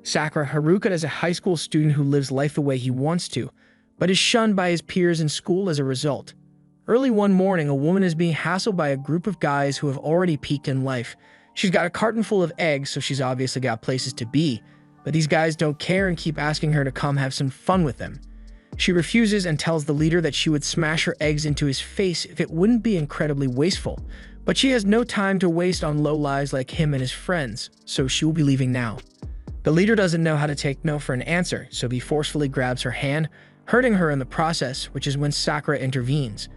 Sakura Haruka is a high school student who lives life the way he wants to, but is shunned by his peers in school as a result. Early one morning, a woman is being hassled by a group of guys who have already peaked in life. She's got a carton full of eggs, so she's obviously got places to be, but these guys don't care and keep asking her to come have some fun with them. She refuses and tells the leader that she would smash her eggs into his face if it wouldn't be incredibly wasteful, but she has no time to waste on lowlives like him and his friends, so she will be leaving now. The leader doesn't know how to take no for an answer, so he forcefully grabs her hand, hurting her in the process, which is when Sakura intervenes.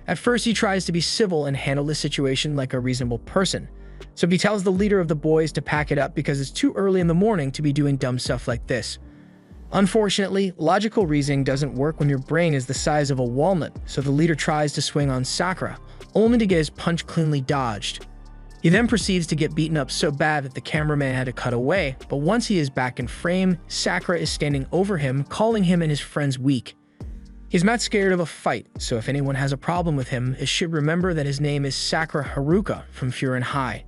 At first, he tries to be civil and handle the situation like a reasonable person, so he tells the leader of the boys to pack it up because it's too early in the morning to be doing dumb stuff like this. Unfortunately, logical reasoning doesn't work when your brain is the size of a walnut, so the leader tries to swing on Sakura, only to get his punch cleanly dodged. He then proceeds to get beaten up so bad that the cameraman had to cut away, but once he is back in frame, Sakura is standing over him, calling him and his friends weak. He's not scared of a fight, so if anyone has a problem with him, it should remember that his name is Sakura Haruka from Furin High.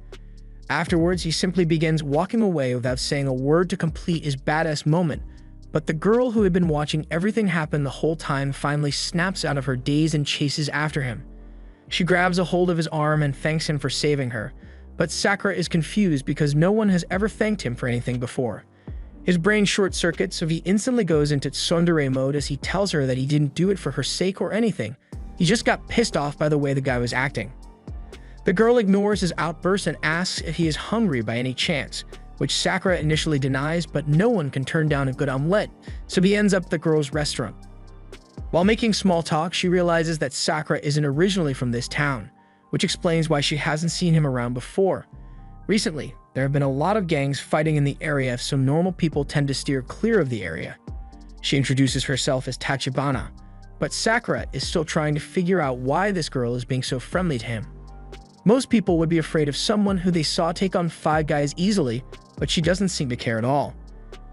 Afterwards, he simply begins walking away without saying a word to complete his badass moment, but the girl who had been watching everything happen the whole time finally snaps out of her daze and chases after him. She grabs a hold of his arm and thanks him for saving her, but Sakura is confused because no one has ever thanked him for anything before. His brain short-circuits, so he instantly goes into tsundere mode as he tells her that he didn't do it for her sake or anything. He just got pissed off by the way the guy was acting. The girl ignores his outburst and asks if he is hungry by any chance, which Sakura initially denies, but no one can turn down a good omelette, so he ends up at the girl's restaurant. While making small talk, she realizes that Sakura isn't originally from this town, which explains why she hasn't seen him around before. Recently, there have been a lot of gangs fighting in the area, so normal people tend to steer clear of the area. She introduces herself as Tachibana, but Sakura is still trying to figure out why this girl is being so friendly to him. Most people would be afraid of someone who they saw take on 5 guys easily, but she doesn't seem to care at all.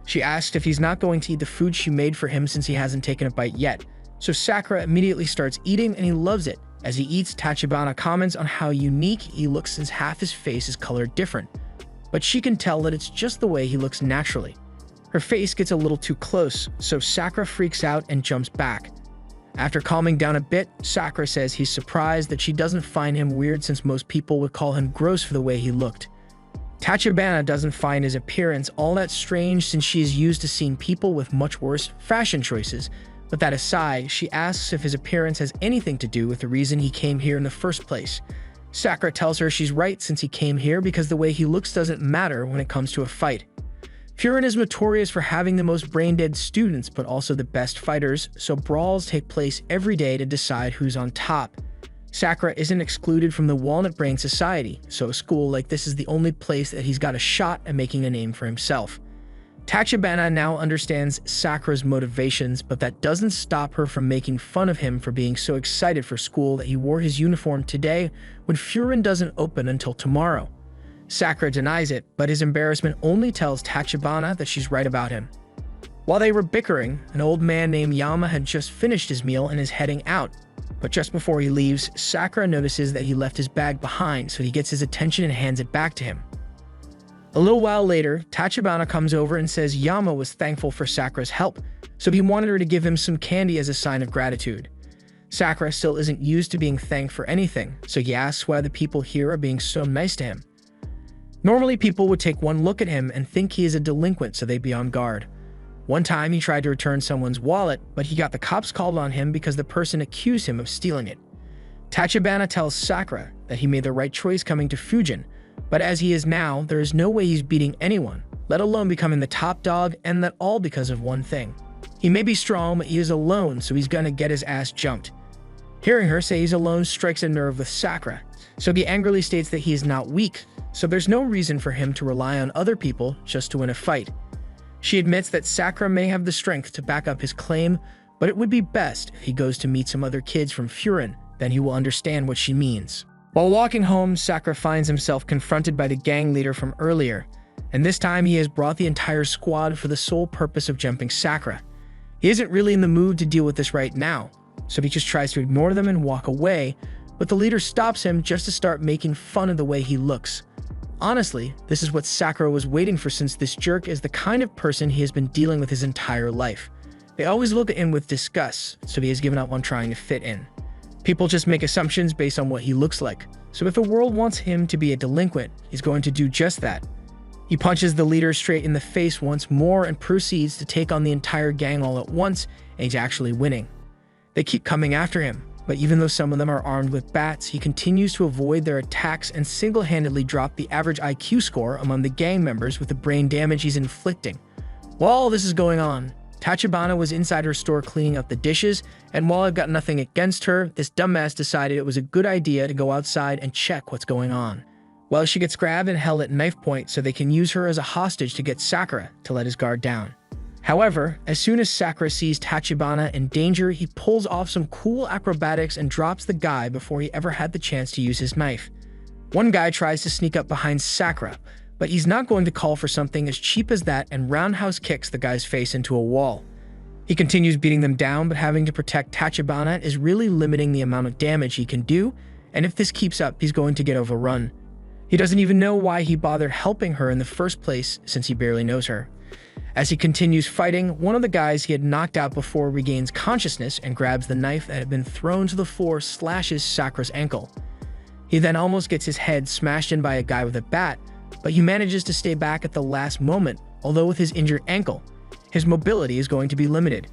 She asks if he's not going to eat the food she made for him since he hasn't taken a bite yet, so Sakura immediately starts eating and he loves it. As he eats, Tachibana comments on how unique he looks since half his face is colored different, but she can tell that it's just the way he looks naturally. Her face gets a little too close, so Sakura freaks out and jumps back. After calming down a bit, Sakura says he's surprised that she doesn't find him weird since most people would call him gross for the way he looked. Tachibana doesn't find his appearance all that strange since she is used to seeing people with much worse fashion choices. But that aside, she asks if his appearance has anything to do with the reason he came here in the first place. Sakura tells her she's right since he came here because the way he looks doesn't matter when it comes to a fight. Furin is notorious for having the most brain-dead students but also the best fighters, so brawls take place every day to decide who's on top. Sakura isn't excluded from the Walnut Brain Society, so a school like this is the only place that he's got a shot at making a name for himself. Tachibana now understands Sakura's motivations, but that doesn't stop her from making fun of him for being so excited for school that he wore his uniform today when Furin doesn't open until tomorrow. Sakura denies it, but his embarrassment only tells Tachibana that she's right about him. While they were bickering, an old man named Yama had just finished his meal and is heading out. But just before he leaves, Sakura notices that he left his bag behind, so he gets his attention and hands it back to him. A little while later, Tachibana comes over and says Yama was thankful for Sakura's help, so he wanted her to give him some candy as a sign of gratitude. Sakura still isn't used to being thanked for anything, so he asks why the people here are being so nice to him. Normally, people would take one look at him and think he is a delinquent, so they'd be on guard. One time, he tried to return someone's wallet, but he got the cops called on him because the person accused him of stealing it. Tachibana tells Sakura that he made the right choice coming to Fujin, but as he is now, there is no way he's beating anyone, let alone becoming the top dog, and that all because of one thing. He may be strong, but he is alone, so he's gonna get his ass jumped. Hearing her say he's alone strikes a nerve with Sakura, so he angrily states that he is not weak, so there's no reason for him to rely on other people just to win a fight. She admits that Sakura may have the strength to back up his claim, but it would be best if he goes to meet some other kids from Furin, then he will understand what she means. While walking home, Sakura finds himself confronted by the gang leader from earlier, and this time he has brought the entire squad for the sole purpose of jumping Sakura. He isn't really in the mood to deal with this right now, so he just tries to ignore them and walk away, but the leader stops him just to start making fun of the way he looks. Honestly, this is what Sakura was waiting for, since this jerk is the kind of person he has been dealing with his entire life. They always look at him with disgust, so he has given up on trying to fit in. People just make assumptions based on what he looks like, so if the world wants him to be a delinquent, he's going to do just that. He punches the leader straight in the face once more and proceeds to take on the entire gang all at once, and he's actually winning. They keep coming after him, but even though some of them are armed with bats, he continues to avoid their attacks and single-handedly drop the average IQ score among the gang members with the brain damage he's inflicting. While all this is going on, Tachibana was inside her store cleaning up the dishes, and while I've got nothing against her, this dumbass decided it was a good idea to go outside and check what's going on. Well, she gets grabbed and held at knife point so they can use her as a hostage to get Sakura to let his guard down. However, as soon as Sakura sees Tachibana in danger, he pulls off some cool acrobatics and drops the guy before he ever had the chance to use his knife. One guy tries to sneak up behind Sakura, but he's not going to call for something as cheap as that and roundhouse kicks the guy's face into a wall. He continues beating them down, but having to protect Tachibana is really limiting the amount of damage he can do, and if this keeps up, he's going to get overrun. He doesn't even know why he bothered helping her in the first place, since he barely knows her. As he continues fighting, one of the guys he had knocked out before regains consciousness and grabs the knife that had been thrown to the floor, slashes Sakura's ankle. He then almost gets his head smashed in by a guy with a bat, but he manages to stay back at the last moment, although with his injured ankle, his mobility is going to be limited.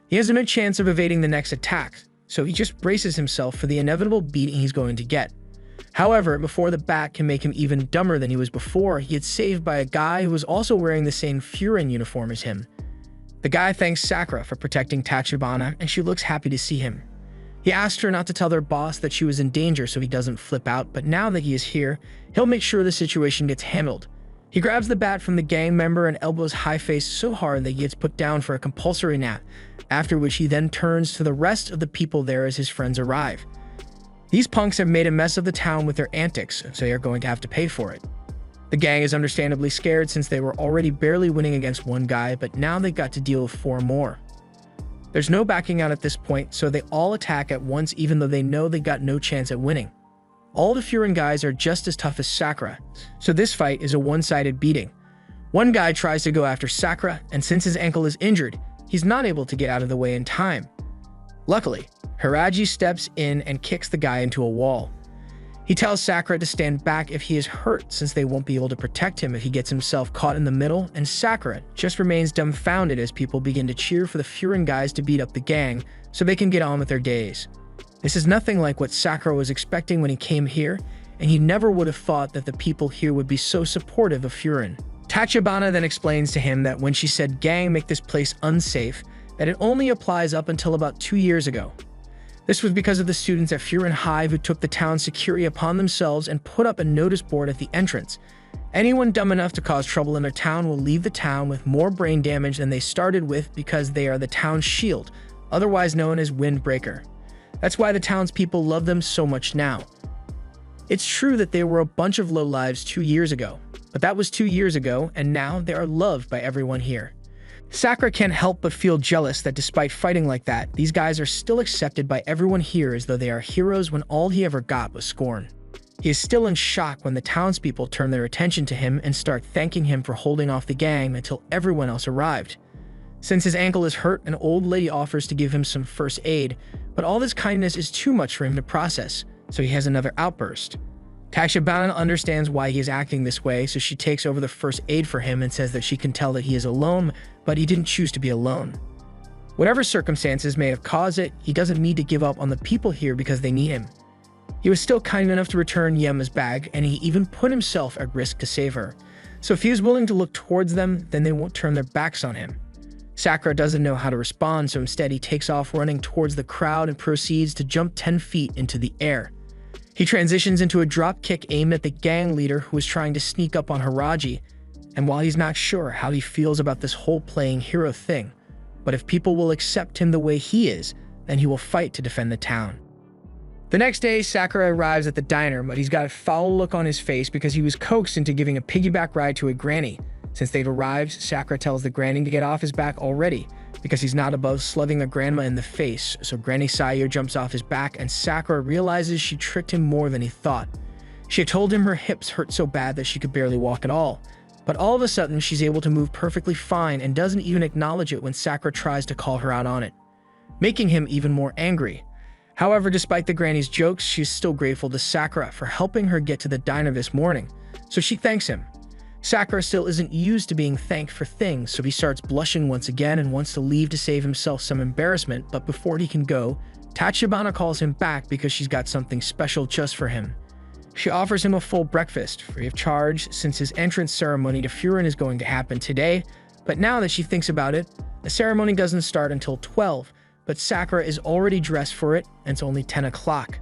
He has no chance of evading the next attack, so he just braces himself for the inevitable beating he's going to get. However, before the bat can make him even dumber than he was before, he gets saved by a guy who was also wearing the same Furin uniform as him. The guy thanks Sakura for protecting Tachibana, and she looks happy to see him. He asked her not to tell their boss that she was in danger so he doesn't flip out, but now that he is here, he'll make sure the situation gets handled. He grabs the bat from the gang member and elbows High-Face so hard that he gets put down for a compulsory nap, after which he then turns to the rest of the people there as his friends arrive. These punks have made a mess of the town with their antics, so they are going to have to pay for it. The gang is understandably scared since they were already barely winning against one guy, but now they've got to deal with 4 more. There's no backing out at this point, so they all attack at once even though they know they got no chance at winning. All the Furin guys are just as tough as Sakura, so this fight is a one-sided beating. One guy tries to go after Sakura, and since his ankle is injured, he's not able to get out of the way in time. Luckily, Hiraji steps in and kicks the guy into a wall. He tells Sakura to stand back if he is hurt, since they won't be able to protect him if he gets himself caught in the middle, and Sakura just remains dumbfounded as people begin to cheer for the Furin guys to beat up the gang so they can get on with their days. This is nothing like what Sakura was expecting when he came here, and he never would have thought that the people here would be so supportive of Furin. Tachibana then explains to him that when she said gang make this place unsafe, that it only applies up until about 2 years ago. This was because of the students at Furin High who took the town's security upon themselves and put up a notice board at the entrance. Anyone dumb enough to cause trouble in their town will leave the town with more brain damage than they started with because they are the town's shield, otherwise known as Windbreaker. That's why the townspeople love them so much now. It's true that they were a bunch of lowlives 2 years ago, but that was 2 years ago, and now they are loved by everyone here. Sakura can't help but feel jealous that despite fighting like that, these guys are still accepted by everyone here as though they are heroes when all he ever got was scorn. He is still in shock when the townspeople turn their attention to him and start thanking him for holding off the gang until everyone else arrived. Since his ankle is hurt, an old lady offers to give him some first aid, but all this kindness is too much for him to process, so he has another outburst. Tachibana understands why he is acting this way, so she takes over the first aid for him and says that she can tell that he is alone, but he didn't choose to be alone. Whatever circumstances may have caused it, he doesn't need to give up on the people here because they need him. He was still kind enough to return Yema's bag, and he even put himself at risk to save her. So if he is willing to look towards them, then they won't turn their backs on him. Sakura doesn't know how to respond, so instead he takes off running towards the crowd and proceeds to jump 10 feet into the air. He transitions into a drop kick aimed at the gang leader who is trying to sneak up on Hiraji, and while he's not sure how he feels about this whole playing hero thing, but if people will accept him the way he is, then he will fight to defend the town. The next day, Sakura arrives at the diner, but he's got a foul look on his face because he was coaxed into giving a piggyback ride to a granny. Since they've arrived, Sakura tells the granny to get off his back already, because he's not above slugging the grandma in the face, so Granny Sayo jumps off his back and Sakura realizes she tricked him more than he thought. She had told him her hips hurt so bad that she could barely walk at all. But all of a sudden, she's able to move perfectly fine and doesn't even acknowledge it when Sakura tries to call her out on it, making him even more angry. However, despite the granny's jokes, she's still grateful to Sakura for helping her get to the diner this morning, so she thanks him. Sakura still isn't used to being thanked for things, so he starts blushing once again and wants to leave to save himself some embarrassment, but before he can go, Tachibana calls him back because she's got something special just for him. She offers him a full breakfast, free of charge, since his entrance ceremony to Furin is going to happen today, but now that she thinks about it, the ceremony doesn't start until 12, but Sakura is already dressed for it, and it's only 10 o'clock.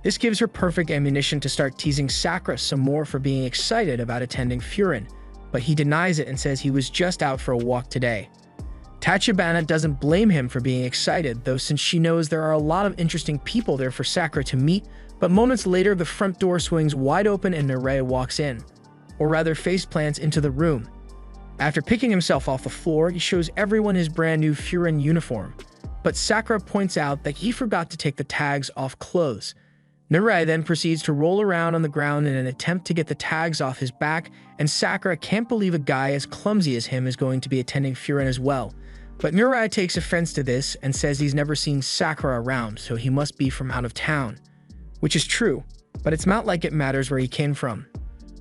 This gives her perfect ammunition to start teasing Sakura some more for being excited about attending Furin, but he denies it and says he was just out for a walk today. Tachibana doesn't blame him for being excited, though, since she knows there are a lot of interesting people there for Sakura to meet, but moments later the front door swings wide open and Nareya walks in, or rather faceplants into the room. After picking himself off the floor, he shows everyone his brand new Furin uniform, but Sakura points out that he forgot to take the tags off clothes. Nareya then proceeds to roll around on the ground in an attempt to get the tags off his back, and Sakura can't believe a guy as clumsy as him is going to be attending Furin as well. But Nareya takes offense to this and says he's never seen Sakura around, so he must be from out of town. Which is true, but it's not like it matters where he came from.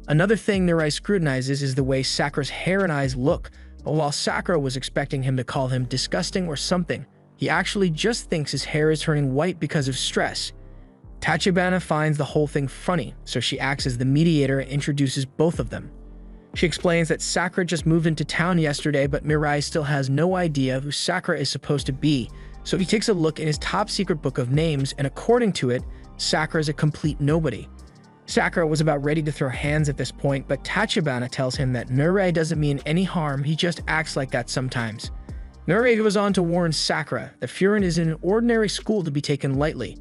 Another thing Nareya scrutinizes is the way Sakura's hair and eyes look, but while Sakura was expecting him to call him disgusting or something, he actually just thinks his hair is turning white because of stress. Tachibana finds the whole thing funny, so she acts as the mediator and introduces both of them. She explains that Sakura just moved into town yesterday, but Mirai still has no idea who Sakura is supposed to be, so he takes a look in his top secret book of names, and according to it, Sakura is a complete nobody. Sakura was about ready to throw hands at this point, but Tachibana tells him that Nareya doesn't mean any harm, he just acts like that sometimes. Nareya goes on to warn Sakura that Furin is an ordinary school to be taken lightly.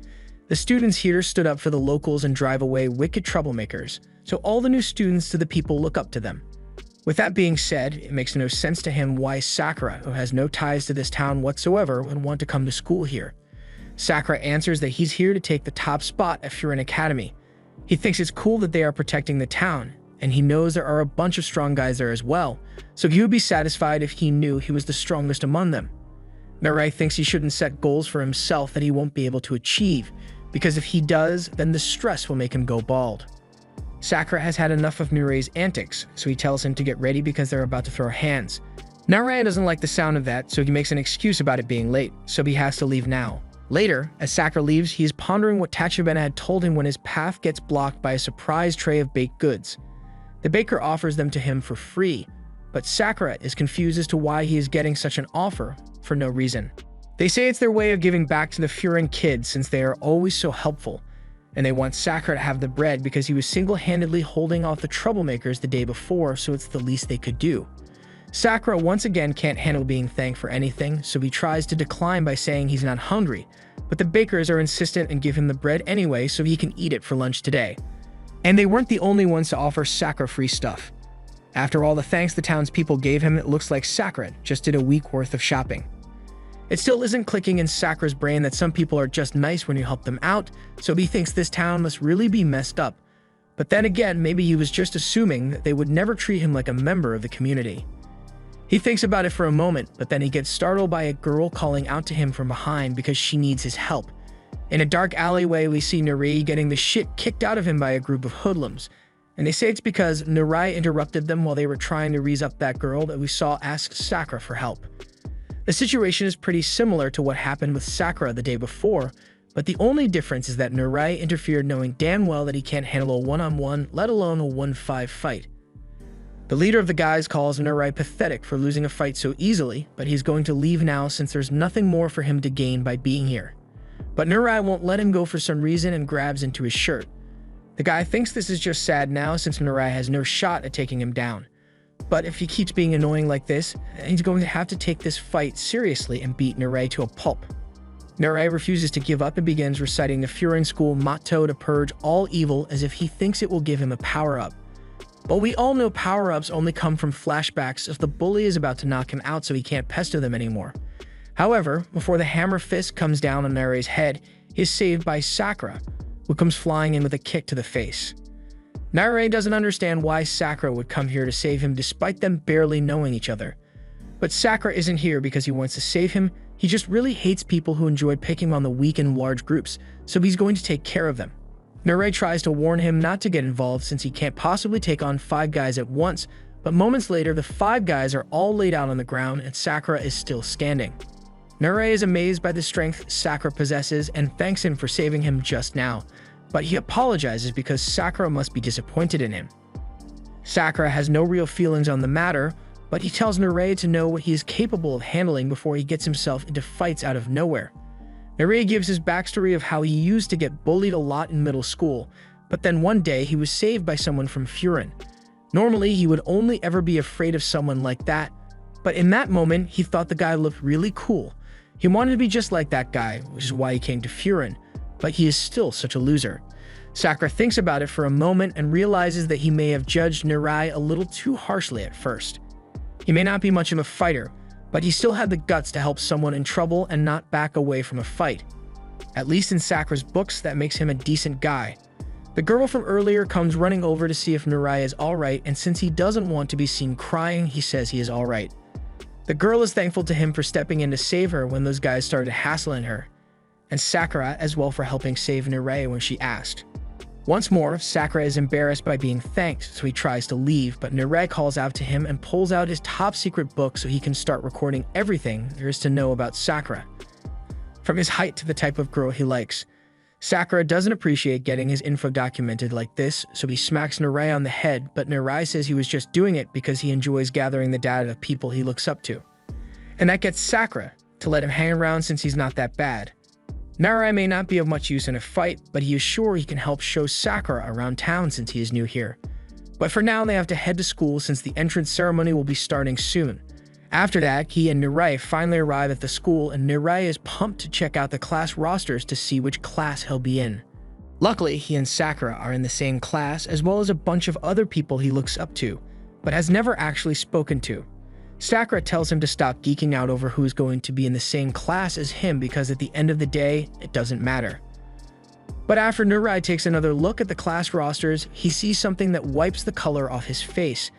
The students here stood up for the locals and drive away wicked troublemakers, so all the new students to the people look up to them. With that being said, it makes no sense to him why Sakura, who has no ties to this town whatsoever, would want to come to school here. Sakura answers that he's here to take the top spot at Furin Academy. He thinks it's cool that they are protecting the town, and he knows there are a bunch of strong guys there as well, so he would be satisfied if he knew he was the strongest among them. Nareya thinks he shouldn't set goals for himself that he won't be able to achieve, because if he does, then the stress will make him go bald. Sakura has had enough of Nareya's antics, so he tells him to get ready because they're about to throw hands. Nareya doesn't like the sound of that, so he makes an excuse about it being late, so he has to leave now. Later, as Sakura leaves, he is pondering what Tachibana had told him when his path gets blocked by a surprise tray of baked goods. The baker offers them to him for free, but Sakura is confused as to why he is getting such an offer for no reason. They say it's their way of giving back to the Furin kids since they are always so helpful, and they want Sakura to have the bread because he was single-handedly holding off the troublemakers the day before, so it's the least they could do. Sakura once again can't handle being thanked for anything, so he tries to decline by saying he's not hungry, but the bakers are insistent and give him the bread anyway so he can eat it for lunch today. And they weren't the only ones to offer Sakura free stuff. After all the thanks the townspeople gave him, it looks like Sakura just did a week worth of shopping. It still isn't clicking in Sakura's brain that some people are just nice when you help them out, so he thinks this town must really be messed up. But then again, maybe he was just assuming that they would never treat him like a member of the community. He thinks about it for a moment, but then he gets startled by a girl calling out to him from behind because she needs his help. In a dark alleyway, we see Nareya getting the shit kicked out of him by a group of hoodlums, and they say it's because Nareya interrupted them while they were trying to raise up that girl that we saw ask Sakura for help. The situation is pretty similar to what happened with Sakura the day before, but the only difference is that Nareya interfered knowing damn well that he can't handle a one-on-one, let alone a 1-5 fight. The leader of the guys calls Nareya pathetic for losing a fight so easily, but he's going to leave now since there's nothing more for him to gain by being here. But Nareya won't let him go for some reason and grabs into his shirt. The guy thinks this is just sad now since Nareya has no shot at taking him down. But if he keeps being annoying like this, he's going to have to take this fight seriously and beat Nareya to a pulp. Nareya refuses to give up and begins reciting the Furin school motto to purge all evil as if he thinks it will give him a power-up. But we all know power-ups only come from flashbacks if the bully is about to knock him out so he can't pester them anymore. However, before the hammer fist comes down on Nareya's head, he is saved by Sakura, who comes flying in with a kick to the face. Narei doesn't understand why Sakura would come here to save him despite them barely knowing each other. But Sakura isn't here because he wants to save him, he just really hates people who enjoy picking on the weak in large groups, so he's going to take care of them. Narei tries to warn him not to get involved since he can't possibly take on 5 guys at once, but moments later the 5 guys are all laid out on the ground and Sakura is still standing. Narei is amazed by the strength Sakura possesses and thanks him for saving him just now, but he apologizes because Sakura must be disappointed in him. Sakura has no real feelings on the matter, but he tells Narei to know what he is capable of handling before he gets himself into fights out of nowhere. Narei gives his backstory of how he used to get bullied a lot in middle school, but then one day he was saved by someone from Furin. Normally, he would only ever be afraid of someone like that, but in that moment, he thought the guy looked really cool. He wanted to be just like that guy, which is why he came to Furin, but he is still such a loser. Sakura thinks about it for a moment and realizes that he may have judged Narei a little too harshly at first. He may not be much of a fighter, but he still had the guts to help someone in trouble and not back away from a fight. At least in Sakura's books, that makes him a decent guy. The girl from earlier comes running over to see if Narei is alright, and since he doesn't want to be seen crying, he says he is alright. The girl is thankful to him for stepping in to save her when those guys started hassling her, and Sakura as well for helping save Narei when she asked. Once more, Sakura is embarrassed by being thanked, so he tries to leave, but Narei calls out to him and pulls out his top-secret book so he can start recording everything there is to know about Sakura. From his height to the type of girl he likes. Sakura doesn't appreciate getting his info documented like this, so he smacks Narei on the head, but Narei says he was just doing it because he enjoys gathering the data of people he looks up to. And that gets Sakura to let him hang around since he's not that bad. Narei may not be of much use in a fight, but he is sure he can help show Sakura around town since he is new here. But for now, they have to head to school since the entrance ceremony will be starting soon. After that, he and Narei finally arrive at the school, and Narei is pumped to check out the class rosters to see which class he'll be in. Luckily, he and Sakura are in the same class, as well as a bunch of other people he looks up to, but has never actually spoken to. Sakura tells him to stop geeking out over who's going to be in the same class as him because at the end of the day, it doesn't matter. But after Narei takes another look at the class rosters, he sees something that wipes the color off his face.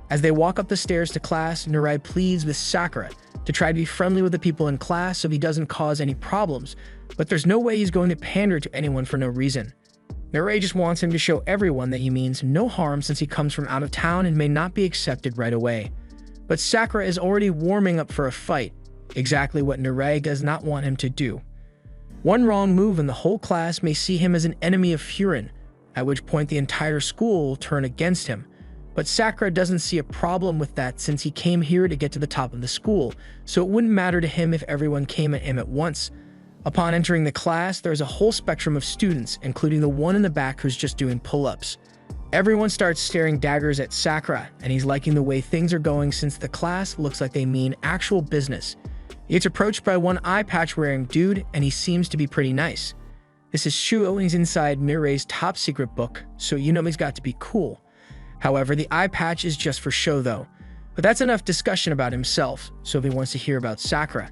As they walk up the stairs to class, Narei pleads with Sakura to try to be friendly with the people in class so he doesn't cause any problems, but there's no way he's going to pander to anyone for no reason. Narei just wants him to show everyone that he means no harm since he comes from out of town and may not be accepted right away. But Sakura is already warming up for a fight, exactly what Narei does not want him to do. One wrong move and the whole class may see him as an enemy of Furin, at which point the entire school will turn against him. But Sakura doesn't see a problem with that since he came here to get to the top of the school, so it wouldn't matter to him if everyone came at him at once. Upon entering the class, there's a whole spectrum of students, including the one in the back who's just doing pull-ups. Everyone starts staring daggers at Sakura, and he's liking the way things are going since the class looks like they mean actual business. He gets approached by one eye patch-wearing dude, and he seems to be pretty nice. This is Shuo, and he's inside Mirei's top-secret book, so you know he's got to be cool. However, the eye patch is just for show though. But that's enough discussion about himself, so if he wants to hear about Sakura.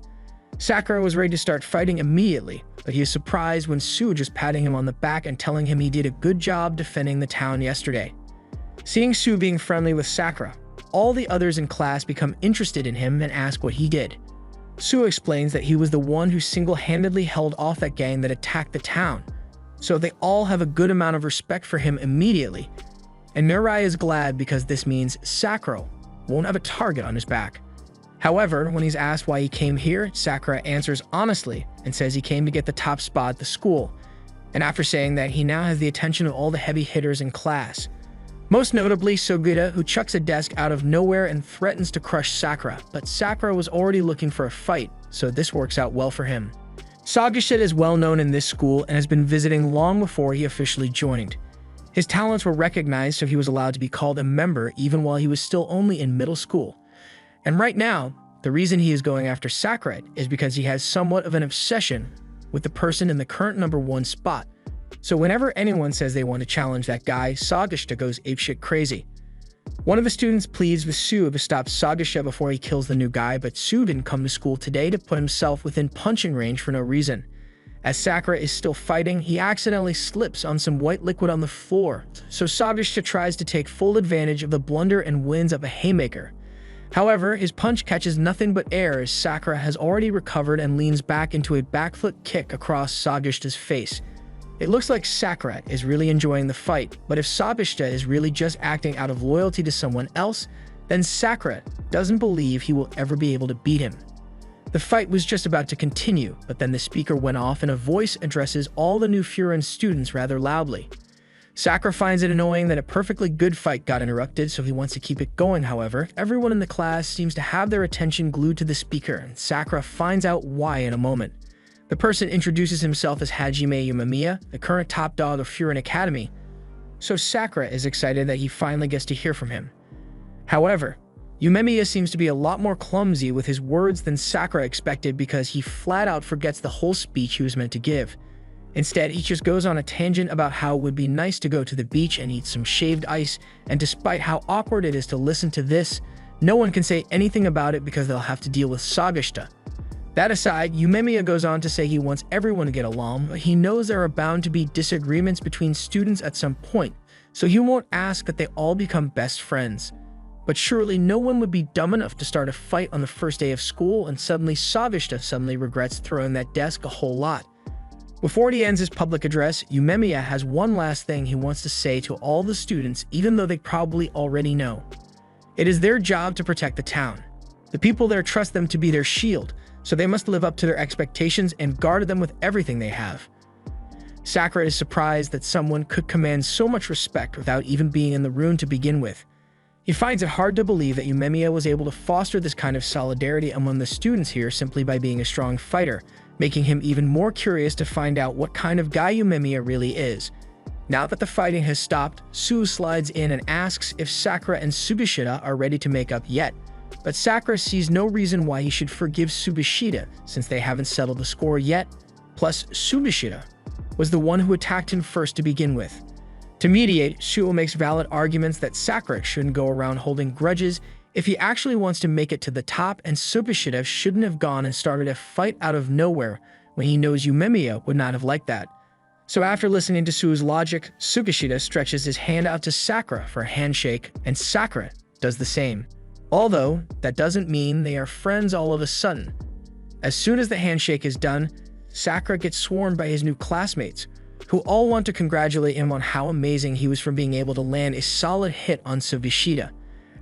Sakura was ready to start fighting immediately, but he is surprised when Sue just patting him on the back and telling him he did a good job defending the town yesterday. Seeing Sue being friendly with Sakura, all the others in class become interested in him and ask what he did. Sue explains that he was the one who single-handedly held off that gang that attacked the town, so they all have a good amount of respect for him immediately. And Narei is glad because this means Sakura won't have a target on his back. However, when he's asked why he came here, Sakura answers honestly and says he came to get the top spot at the school, and after saying that he now has the attention of all the heavy hitters in class. Most notably Sugita, who chucks a desk out of nowhere and threatens to crush Sakura, but Sakura was already looking for a fight, so this works out well for him. Sagashita is well known in this school and has been visiting long before he officially joined. His talents were recognized, so he was allowed to be called a member even while he was still only in middle school. And right now, the reason he is going after Sakura is because he has somewhat of an obsession with the person in the current #1 spot. So whenever anyone says they want to challenge that guy, Sagashita goes apeshit crazy. One of the students pleads with Sue to stop Sagashita before he kills the new guy, but Sue didn't come to school today to put himself within punching range for no reason. As Sakura is still fighting, he accidentally slips on some white liquid on the floor, so Sabeshita tries to take full advantage of the blunder and wins up a haymaker. However, his punch catches nothing but air as Sakura has already recovered and leans back into a backflip kick across Sabeshita's face. It looks like Sakura is really enjoying the fight, but if Sabeshita is really just acting out of loyalty to someone else, then Sakura doesn't believe he will ever be able to beat him. The fight was just about to continue, but then the speaker went off and a voice addresses all the new Furin students rather loudly. Sakura finds it annoying that a perfectly good fight got interrupted, so he wants to keep it going. However, everyone in the class seems to have their attention glued to the speaker, and Sakura finds out why in a moment. The person introduces himself as Hajime Umemiya, the current top dog of Furin Academy, so Sakura is excited that he finally gets to hear from him. However, Umemiya seems to be a lot more clumsy with his words than Sakura expected because he flat out forgets the whole speech he was meant to give. Instead, he just goes on a tangent about how it would be nice to go to the beach and eat some shaved ice, and despite how awkward it is to listen to this, no one can say anything about it because they'll have to deal with Sabeshita. That aside, Umemiya goes on to say he wants everyone to get along, but he knows there are bound to be disagreements between students at some point, so he won't ask that they all become best friends. But surely no one would be dumb enough to start a fight on the first day of school, and suddenly Sabeshita regrets throwing that desk a whole lot. Before he ends his public address, Umemiya has one last thing he wants to say to all the students, even though they probably already know. It is their job to protect the town. The people there trust them to be their shield, so they must live up to their expectations and guard them with everything they have. Sakura is surprised that someone could command so much respect without even being in the room to begin with. He finds it hard to believe that Umemiya was able to foster this kind of solidarity among the students here simply by being a strong fighter, making him even more curious to find out what kind of guy Umemiya really is. Now that the fighting has stopped, Sue slides in and asks if Sakura and Sabeshita are ready to make up yet, but Sakura sees no reason why he should forgive Sabeshita since they haven't settled the score yet, plus Sabeshita was the one who attacked him first to begin with. To mediate, Shuo makes valid arguments that Sakura shouldn't go around holding grudges if he actually wants to make it to the top, and Sabeshita shouldn't have gone and started a fight out of nowhere when he knows Umemiya would not have liked that. So after listening to Suo's logic, Sabeshita stretches his hand out to Sakura for a handshake, and Sakura does the same. Although, that doesn't mean they are friends all of a sudden. As soon as the handshake is done, Sakura gets swarmed by his new classmates, who all want to congratulate him on how amazing he was for being able to land a solid hit on Sabeshita.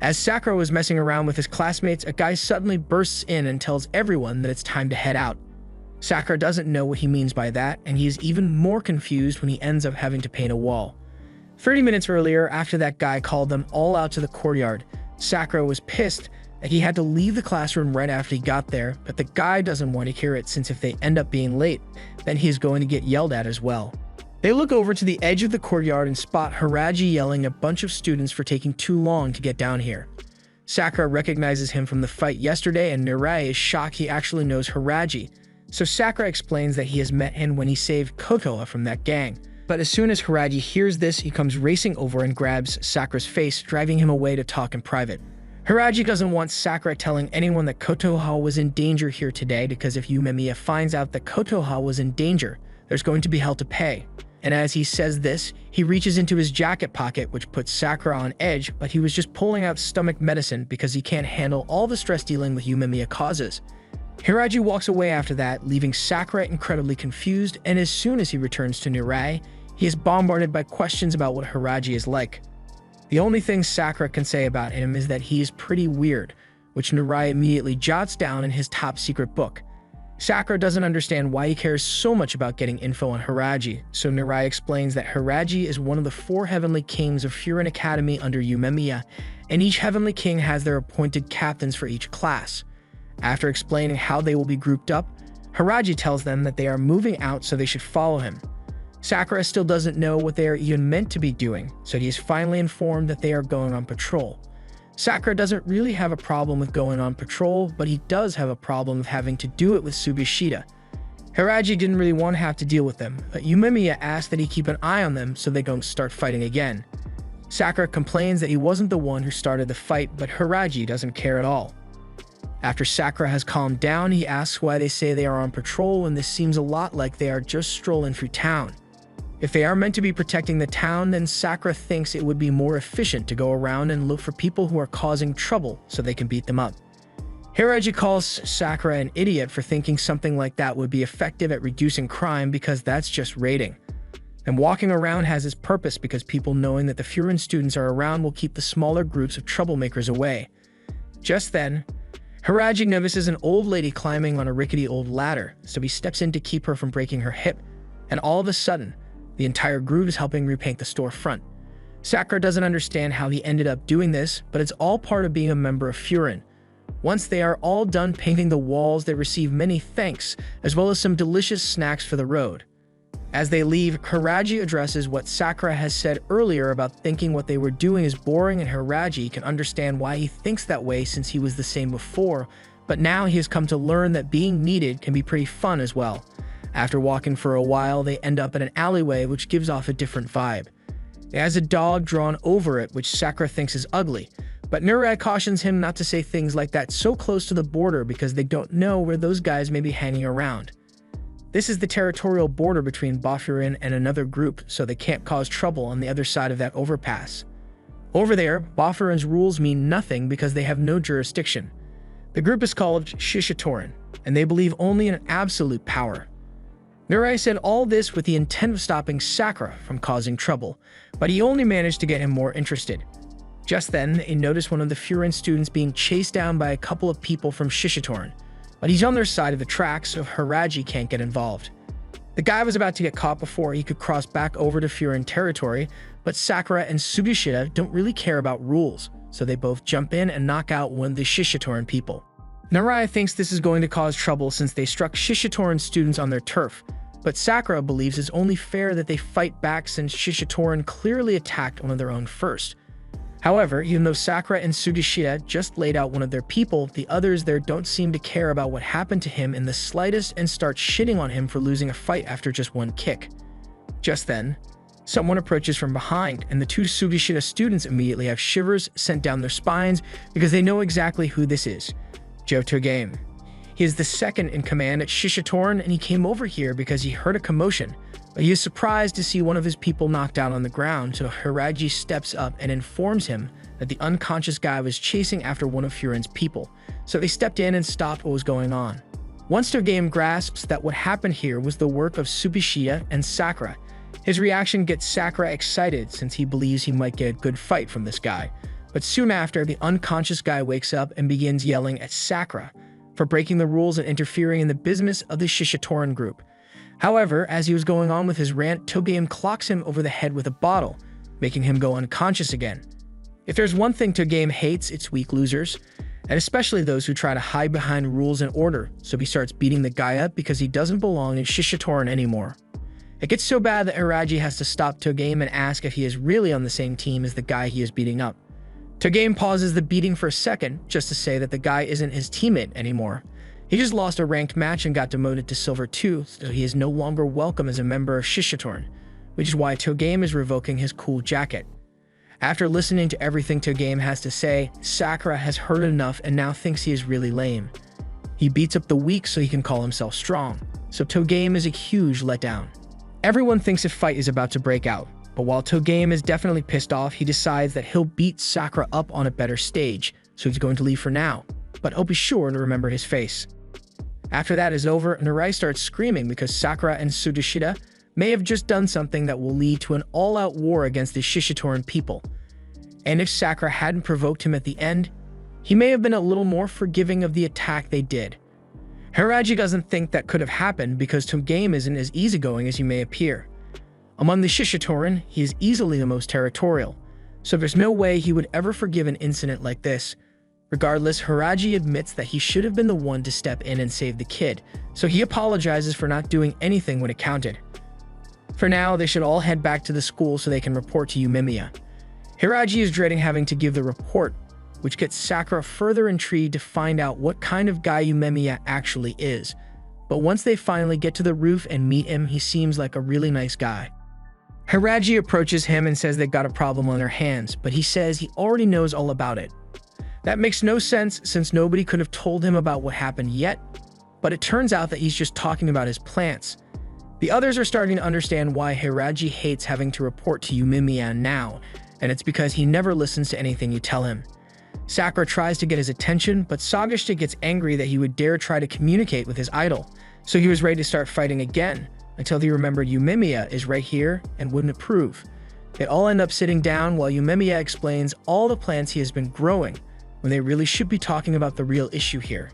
As Sakura was messing around with his classmates, a guy suddenly bursts in and tells everyone that it's time to head out. Sakura doesn't know what he means by that, and he is even more confused when he ends up having to paint a wall. 30 minutes earlier, after that guy called them all out to the courtyard, Sakura was pissed that he had to leave the classroom right after he got there, but the guy doesn't want to hear it since if they end up being late, then he is going to get yelled at as well. They look over to the edge of the courtyard and spot Haraji yelling at a bunch of students for taking too long to get down here. Sakura recognizes him from the fight yesterday, and Mirai is shocked he actually knows Haraji, so Sakura explains that he has met him when he saved Kotoha from that gang. But as soon as Haraji hears this, he comes racing over and grabs Sakura's face, driving him away to talk in private. Haraji doesn't want Sakura telling anyone that Kotoha was in danger here today, because if Umemiya finds out that Kotoha was in danger, there's going to be hell to pay. And as he says this, he reaches into his jacket pocket, which puts Sakura on edge, but he was just pulling out stomach medicine because he can't handle all the stress dealing with Umemiya causes. Haraji walks away after that, leaving Sakura incredibly confused, and as soon as he returns to Mirai, he is bombarded by questions about what Haraji is like. The only thing Sakura can say about him is that he is pretty weird, which Mirai immediately jots down in his top secret book. Sakura doesn't understand why he cares so much about getting info on Haraji, so Mirai explains that Haraji is one of the 4 Heavenly Kings of Furin Academy under Umemiya, and each Heavenly King has their appointed captains for each class. After explaining how they will be grouped up, Haraji tells them that they are moving out so they should follow him. Sakura still doesn't know what they are even meant to be doing, so he is finally informed that they are going on patrol. Sakura doesn't really have a problem with going on patrol, but he does have a problem of having to do it with Sabeshita. Haraji didn't really want to have to deal with them, but Umemiya asked that he keep an eye on them so they don't start fighting again. Sakura complains that he wasn't the one who started the fight, but Haraji doesn't care at all. After Sakura has calmed down, he asks why they say they are on patrol when this seems a lot like they are just strolling through town. If they are meant to be protecting the town, then Sakura thinks it would be more efficient to go around and look for people who are causing trouble so they can beat them up. Hiraji calls Sakura an idiot for thinking something like that would be effective at reducing crime because that's just raiding. And walking around has its purpose because people knowing that the Furin students are around will keep the smaller groups of troublemakers away. Just then, Hiraji notices an old lady climbing on a rickety old ladder, so he steps in to keep her from breaking her hip, and all of a sudden, the entire group is helping repaint the storefront. Sakura doesn't understand how he ended up doing this, but it's all part of being a member of Furin. Once they are all done painting the walls, they receive many thanks, as well as some delicious snacks for the road. As they leave, Hiraji addresses what Sakura has said earlier about thinking what they were doing is boring, and Hiraji can understand why he thinks that way since he was the same before, but now he has come to learn that being needed can be pretty fun as well. After walking for a while, they end up in an alleyway which gives off a different vibe. It has a dog drawn over it, which Sakura thinks is ugly, but Mirai cautions him not to say things like that so close to the border because they don't know where those guys may be hanging around. This is the territorial border between Bafurin and another group, so they can't cause trouble on the other side of that overpass. Over there, Bafurin's rules mean nothing because they have no jurisdiction. The group is called Shishitoran, and they believe only in absolute power. Mirai said all this with the intent of stopping Sakura from causing trouble, but he only managed to get him more interested. Just then, they notice one of the Furin students being chased down by a couple of people from Shishitoran, but he's on their side of the track, so Hiraji can't get involved. The guy was about to get caught before he could cross back over to Furin territory, but Sakura and Sugishita don't really care about rules, so they both jump in and knock out one of the Shishitoran people. Naraya thinks this is going to cause trouble since they struck Shishitoran students on their turf, but Sakura believes it's only fair that they fight back since Shishitoran clearly attacked one of their own first. However, even though Sakura and Sugishita just laid out one of their people, the others there don't seem to care about what happened to him in the slightest and start shitting on him for losing a fight after just one kick. Just then, someone approaches from behind, and the two Sugishita students immediately have shivers sent down their spines because they know exactly who this is. Joe Togame. He is the second in command at Shishitoran, and he came over here because he heard a commotion, but he is surprised to see one of his people knocked down on the ground, so Hiraji steps up and informs him that the unconscious guy was chasing after one of Furin's people, so they stepped in and stopped what was going on. Once Togame grasps that what happened here was the work of Sugishita and Sakura, his reaction gets Sakura excited since he believes he might get a good fight from this guy. But soon after, the unconscious guy wakes up and begins yelling at Sakura for breaking the rules and interfering in the business of the Shishitoran group. However, as he was going on with his rant, Togame clocks him over the head with a bottle, making him go unconscious again. If there's one thing Togame hates, it's weak losers, and especially those who try to hide behind rules and order, so he starts beating the guy up because he doesn't belong in Shishitoran anymore. It gets so bad that Hiraji has to stop Togame and ask if he is really on the same team as the guy he is beating up. Togame pauses the beating for a second just to say that the guy isn't his teammate anymore. He just lost a ranked match and got demoted to Silver 2, so he is no longer welcome as a member of Shishitoran, which is why Togame is revoking his cool jacket. After listening to everything Togame has to say, Sakura has heard enough and now thinks he is really lame. He beats up the weak so he can call himself strong, so Togame is a huge letdown. Everyone thinks a fight is about to break out, but while Togame is definitely pissed off, he decides that he'll beat Sakura up on a better stage, so he's going to leave for now, but he'll be sure to remember his face. After that is over, Narai starts screaming because Sakura and Sugishita may have just done something that will lead to an all-out war against the Shishitoran people. And if Sakura hadn't provoked him at the end, he may have been a little more forgiving of the attack they did. Hiraji doesn't think that could have happened because Togame isn't as easygoing as he may appear. Among the Shishitoran, he is easily the most territorial, so there's no way he would ever forgive an incident like this. Regardless, Hiraji admits that he should have been the one to step in and save the kid, so he apologizes for not doing anything when it counted. For now, they should all head back to the school so they can report to Yumemiya. Hiraji is dreading having to give the report, which gets Sakura further intrigued to find out what kind of guy Yumemiya actually is. But once they finally get to the roof and meet him, he seems like a really nice guy. Hiraji approaches him and says they've got a problem on their hands, but he says he already knows all about it. That makes no sense since nobody could have told him about what happened yet, but it turns out that he's just talking about his plants. The others are starting to understand why Hiraji hates having to report to Yumemiya now, and it's because he never listens to anything you tell him. Sakura tries to get his attention, but Sagashita gets angry that he would dare try to communicate with his idol, so he was ready to start fighting again, until he remembered Yumemiya is right here and wouldn't approve. They all end up sitting down while Yumemiya explains all the plants he has been growing, when they really should be talking about the real issue here.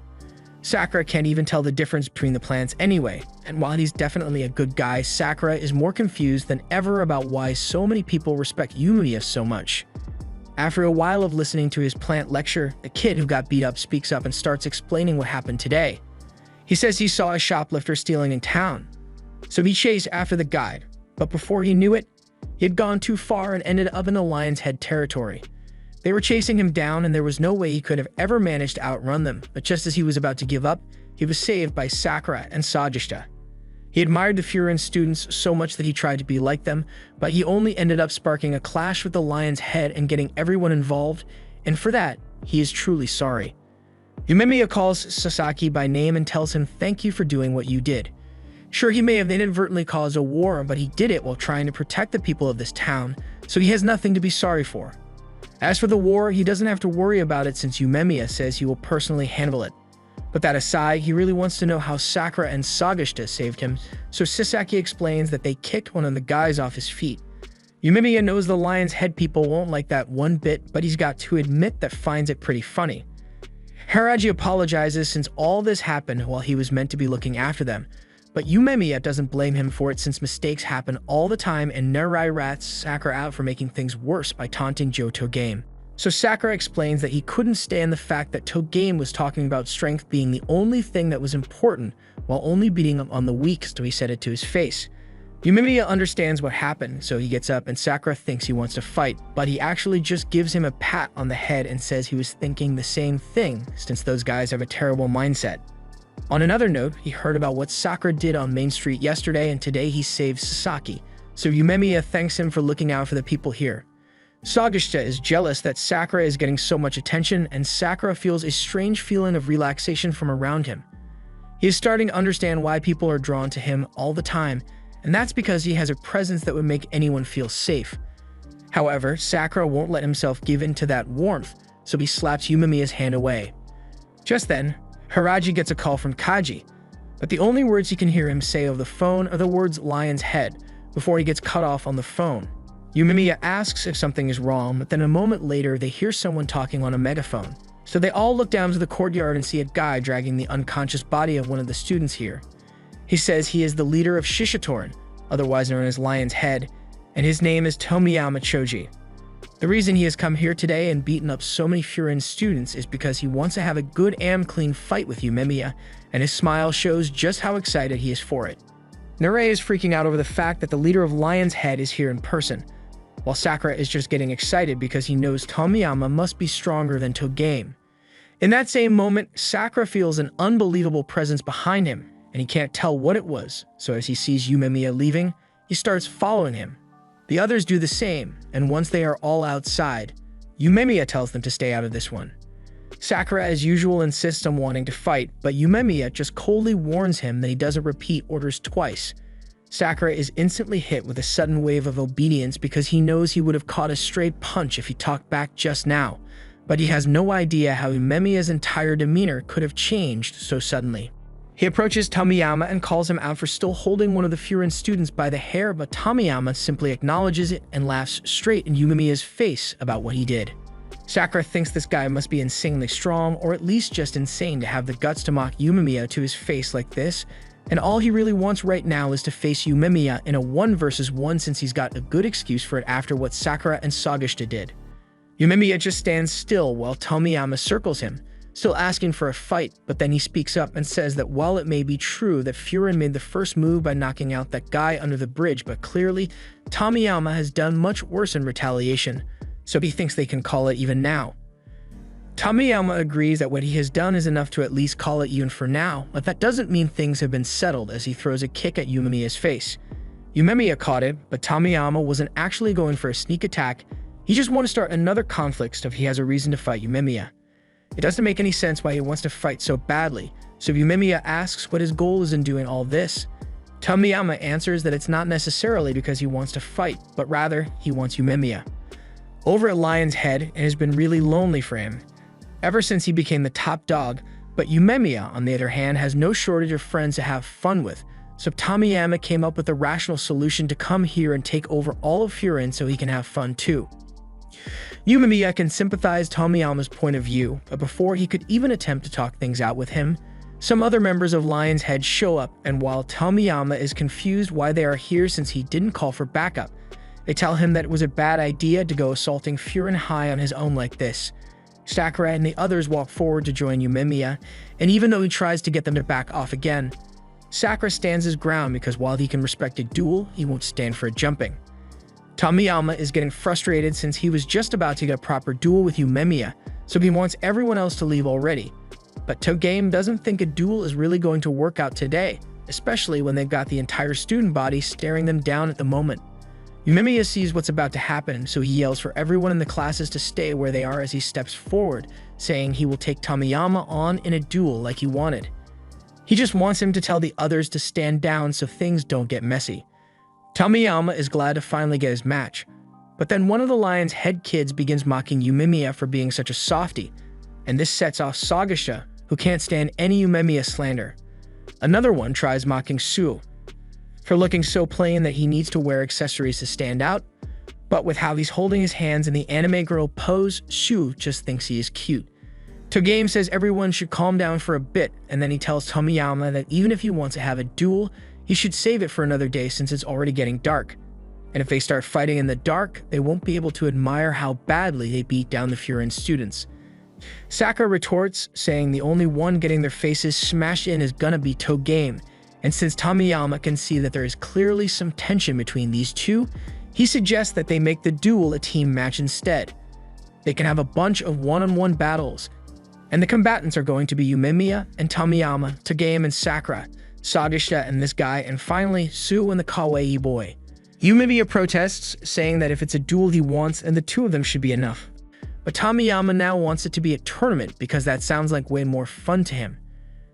Sakura can't even tell the difference between the plants anyway, and while he's definitely a good guy, Sakura is more confused than ever about why so many people respect Yumemiya so much. After a while of listening to his plant lecture, the kid who got beat up speaks up and starts explaining what happened today. He says he saw a shoplifter stealing in town, so he chased after the guide, but before he knew it, he had gone too far and ended up in the Lion's Head territory. They were chasing him down and there was no way he could have ever managed to outrun them, but just as he was about to give up, he was saved by Sakura and Sagashita. He admired the Furin students so much that he tried to be like them, but he only ended up sparking a clash with the Lion's Head and getting everyone involved, and for that, he is truly sorry. Yumemiya calls Sasaki by name and tells him thank you for doing what you did. Sure, he may have inadvertently caused a war, but he did it while trying to protect the people of this town, so he has nothing to be sorry for. As for the war, he doesn't have to worry about it since Yumemiya says he will personally handle it. But that aside, he really wants to know how Sakura and Sagashita saved him, so Sasaki explains that they kicked one of the guys off his feet. Yumemiya knows the Lion's Head people won't like that one bit, but he's got to admit that finds it pretty funny. Hiraji apologizes since all this happened while he was meant to be looking after them, but Yumemiya doesn't blame him for it since mistakes happen all the time and Narai rats Sakura out for making things worse by taunting Togame. So Sakura explains that he couldn't stand the fact that Togame was talking about strength being the only thing that was important while only beating him on the weak, so he said it to his face. Yumemiya understands what happened, so he gets up and Sakura thinks he wants to fight, but he actually just gives him a pat on the head and says he was thinking the same thing since those guys have a terrible mindset. On another note, he heard about what Sakura did on Main Street yesterday and today he saved Sasaki, so Yumemiya thanks him for looking out for the people here. Sagashita is jealous that Sakura is getting so much attention and Sakura feels a strange feeling of relaxation from around him. He is starting to understand why people are drawn to him all the time, and that's because he has a presence that would make anyone feel safe. However, Sakura won't let himself give in to that warmth, so he slaps Yumemiya's hand away. Just then, Hiraji gets a call from Kaji, but the only words he can hear him say over the phone are the words Lion's Head before he gets cut off on the phone. Yumemiya asks if something is wrong, but then a moment later they hear someone talking on a megaphone. So they all look down to the courtyard and see a guy dragging the unconscious body of one of the students here. He says he is the leader of Shishitorin, otherwise known as Lion's Head, and his name is Tomiyama Choji. The reason he has come here today and beaten up so many Furin students is because he wants to have a good and clean fight with Yumemiya, and his smile shows just how excited he is for it. Narei is freaking out over the fact that the leader of Lion's Head is here in person, while Sakura is just getting excited because he knows Tomiyama must be stronger than Togame. In that same moment, Sakura feels an unbelievable presence behind him, and he can't tell what it was, so as he sees Yumemiya leaving, he starts following him. The others do the same, and once they are all outside, Yumemiya tells them to stay out of this one. Sakura, as usual, insists on wanting to fight, but Yumemiya just coldly warns him that he doesn't repeat orders twice. Sakura is instantly hit with a sudden wave of obedience because he knows he would have caught a straight punch if he talked back just now, but he has no idea how Yumemiya's entire demeanor could have changed so suddenly. He approaches Tomiyama and calls him out for still holding one of the Furin students by the hair, but Tomiyama simply acknowledges it and laughs straight in Yumemiya's face about what he did. Sakura thinks this guy must be insanely strong, or at least just insane to have the guts to mock Yumemiya to his face like this, and all he really wants right now is to face Yumemiya in a 1 versus 1 since he's got a good excuse for it after what Sakura and Sagashita did. Yumemiya just stands still while Tomiyama circles him, still asking for a fight, but then he speaks up and says that while it may be true that Furin made the first move by knocking out that guy under the bridge, but clearly Tomiyama has done much worse in retaliation, so he thinks they can call it even now. Tomiyama agrees that what he has done is enough to at least call it even for now, but that doesn't mean things have been settled as he throws a kick at Yumemiya's face. Yumemiya caught it, but Tomiyama wasn't actually going for a sneak attack, he just wanted to start another conflict if he has a reason to fight Yumemiya. It doesn't make any sense why he wants to fight so badly, so Yumemiya asks what his goal is in doing all this. Tomiyama answers that it's not necessarily because he wants to fight, but rather he wants Yumemiya. Over at Lion's Head, it has been really lonely for him, ever since he became the top dog, but Yumemiya, on the other hand, has no shortage of friends to have fun with, so Tomiyama came up with a rational solution to come here and take over all of Furin so he can have fun too. Yumemiya can sympathize Tomiyama's point of view, but before he could even attempt to talk things out with him, some other members of Lion's Head show up, and while Tomiyama is confused why they are here since he didn't call for backup, they tell him that it was a bad idea to go assaulting Furin High on his own like this. Sakura and the others walk forward to join Yumemiya, and even though he tries to get them to back off again, Sakura stands his ground because while he can respect a duel, he won't stand for a jumping. Tomiyama is getting frustrated since he was just about to get a proper duel with Yumemiya, so he wants everyone else to leave already. But Togame doesn't think a duel is really going to work out today, especially when they've got the entire student body staring them down at the moment. Yumemiya sees what's about to happen, so he yells for everyone in the classes to stay where they are as he steps forward, saying he will take Tomiyama on in a duel like he wanted. He just wants him to tell the others to stand down so things don't get messy. Tomiyama is glad to finally get his match, but then one of the Lion's Head kids begins mocking Yumemiya for being such a softie, and this sets off Sagasha, who can't stand any Yumemiya slander. Another one tries mocking Suo for looking so plain that he needs to wear accessories to stand out, but with how he's holding his hands in the anime girl pose, Suo just thinks he is cute. Togame says everyone should calm down for a bit, and then he tells Tomiyama that even if he wants to have a duel, he should save it for another day since it's already getting dark. And if they start fighting in the dark, they won't be able to admire how badly they beat down the Furin students. Sakura retorts, saying the only one getting their faces smashed in is gonna be Togame, and since Tomiyama can see that there is clearly some tension between these two, he suggests that they make the duel a team match instead. They can have a bunch of one-on-one battles, and the combatants are going to be Yumemiya and Tomiyama, Togame and Sakura, Sagasha and this guy, and finally Suo and the kawaii boy. Yumemiya protests, saying that if it's a duel he wants, and the two of them should be enough. But Tomiyama now wants it to be a tournament because that sounds like way more fun to him.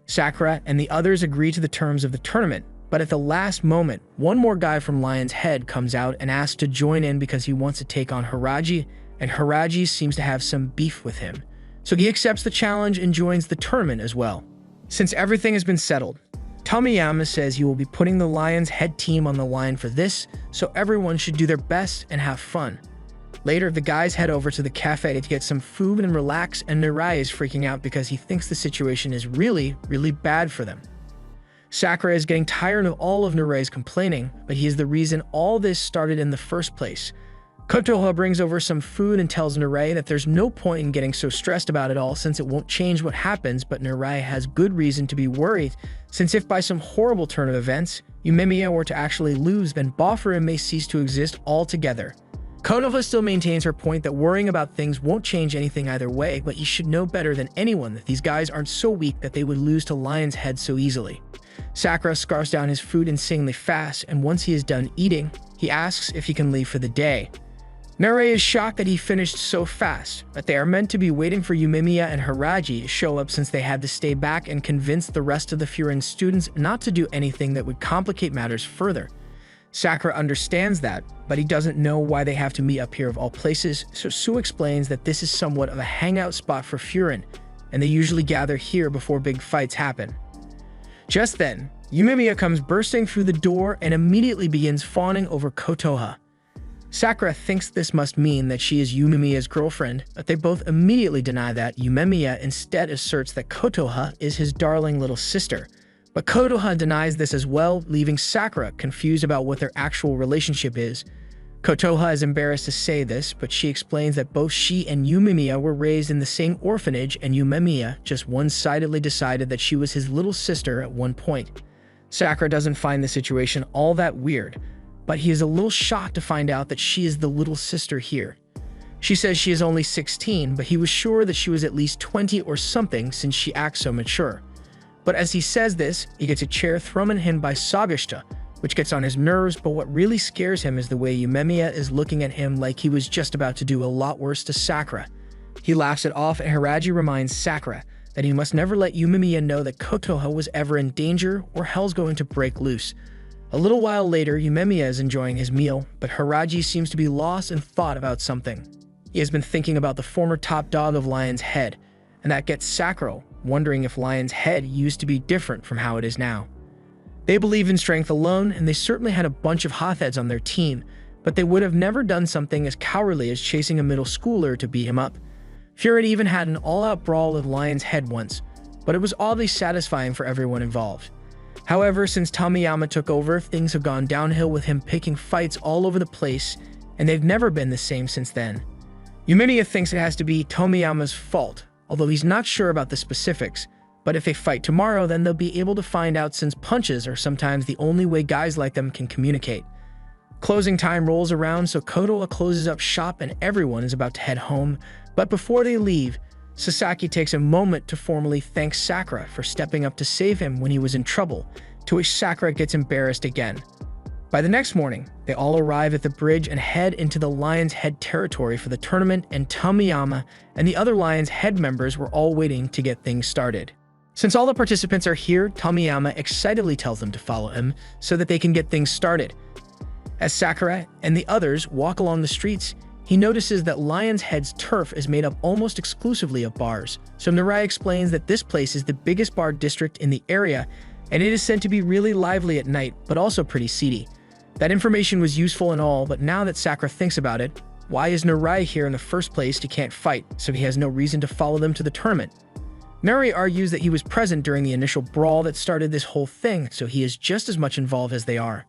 Sakura and the others agree to the terms of the tournament, but at the last moment, one more guy from Lion's Head comes out and asks to join in because he wants to take on Haraji, and Haraji seems to have some beef with him. So he accepts the challenge and joins the tournament as well. Since everything has been settled, Tomiyama says he will be putting the Lion's Head team on the line for this, so everyone should do their best and have fun. Later, the guys head over to the cafe to get some food and relax, and Narai is freaking out because he thinks the situation is really, really bad for them. Sakura is getting tired of all of Narai's complaining, but he is the reason all this started in the first place. Kotoha brings over some food and tells Narai that there's no point in getting so stressed about it all since it won't change what happens, but Narai has good reason to be worried, since if by some horrible turn of events, Yumemiya were to actually lose, then Boffurin may cease to exist altogether. Konoha still maintains her point that worrying about things won't change anything either way, but you should know better than anyone that these guys aren't so weak that they would lose to Lion's Head so easily. Sakura scarfs down his food insanely fast, and once he is done eating, he asks if he can leave for the day. Narai is shocked that he finished so fast, but they are meant to be waiting for Yumemiya and Haraji to show up since they had to stay back and convince the rest of the Furin students not to do anything that would complicate matters further. Sakura understands that, but he doesn't know why they have to meet up here of all places, so Suo explains that this is somewhat of a hangout spot for Furin, and they usually gather here before big fights happen. Just then, Yumemiya comes bursting through the door and immediately begins fawning over Kotoha. Sakura thinks this must mean that she is Yumemiya's girlfriend, but they both immediately deny that. Yumemiya instead asserts that Kotoha is his darling little sister, but Kotoha denies this as well, leaving Sakura confused about what their actual relationship is. Kotoha is embarrassed to say this, but she explains that both she and Yumemiya were raised in the same orphanage, and Yumemiya just one-sidedly decided that she was his little sister at one point. Sakura doesn't find the situation all that weird, but he is a little shocked to find out that she is the little sister here. She says she is only 16, but he was sure that she was at least 20 or something since she acts so mature. But as he says this, he gets a chair thrown at him by Sagasha, which gets on his nerves, but what really scares him is the way Yumemiya is looking at him like he was just about to do a lot worse to Sakura. He laughs it off, and Hiraji reminds Sakura that he must never let Yumemiya know that Kotoha was ever in danger or hell's going to break loose. A little while later, Yumemiya is enjoying his meal, but Hiraji seems to be lost in thought about something. He has been thinking about the former top dog of Lion's Head, and that gets Sakura wondering if Lion's Head used to be different from how it is now. They believe in strength alone, and they certainly had a bunch of hotheads on their team, but they would have never done something as cowardly as chasing a middle schooler to beat him up. Fury even had an all-out brawl with Lion's Head once, but it was oddly satisfying for everyone involved. However, since Tomiyama took over, things have gone downhill with him picking fights all over the place, and they've never been the same since then. Yumemiya thinks it has to be Tomiyama's fault, although he's not sure about the specifics, but if they fight tomorrow, then they'll be able to find out since punches are sometimes the only way guys like them can communicate. Closing time rolls around, so Kotoha closes up shop and everyone is about to head home, but before they leave, Sasaki takes a moment to formally thank Sakura for stepping up to save him when he was in trouble, to which Sakura gets embarrassed again. By the next morning, they all arrive at the bridge and head into the Lion's Head territory for the tournament, and Tomiyama and the other Lion's Head members were all waiting to get things started. Since all the participants are here, Tomiyama excitedly tells them to follow him so that they can get things started. As Sakura and the others walk along the streets, he notices that Lion's Head's turf is made up almost exclusively of bars, so Mirai explains that this place is the biggest bar district in the area, and it is said to be really lively at night, but also pretty seedy. That information was useful and all, but now that Sakura thinks about it, why is Mirai here in the first place? He can't fight, so he has no reason to follow them to the tournament. Mirai argues that he was present during the initial brawl that started this whole thing, so he is just as much involved as they are.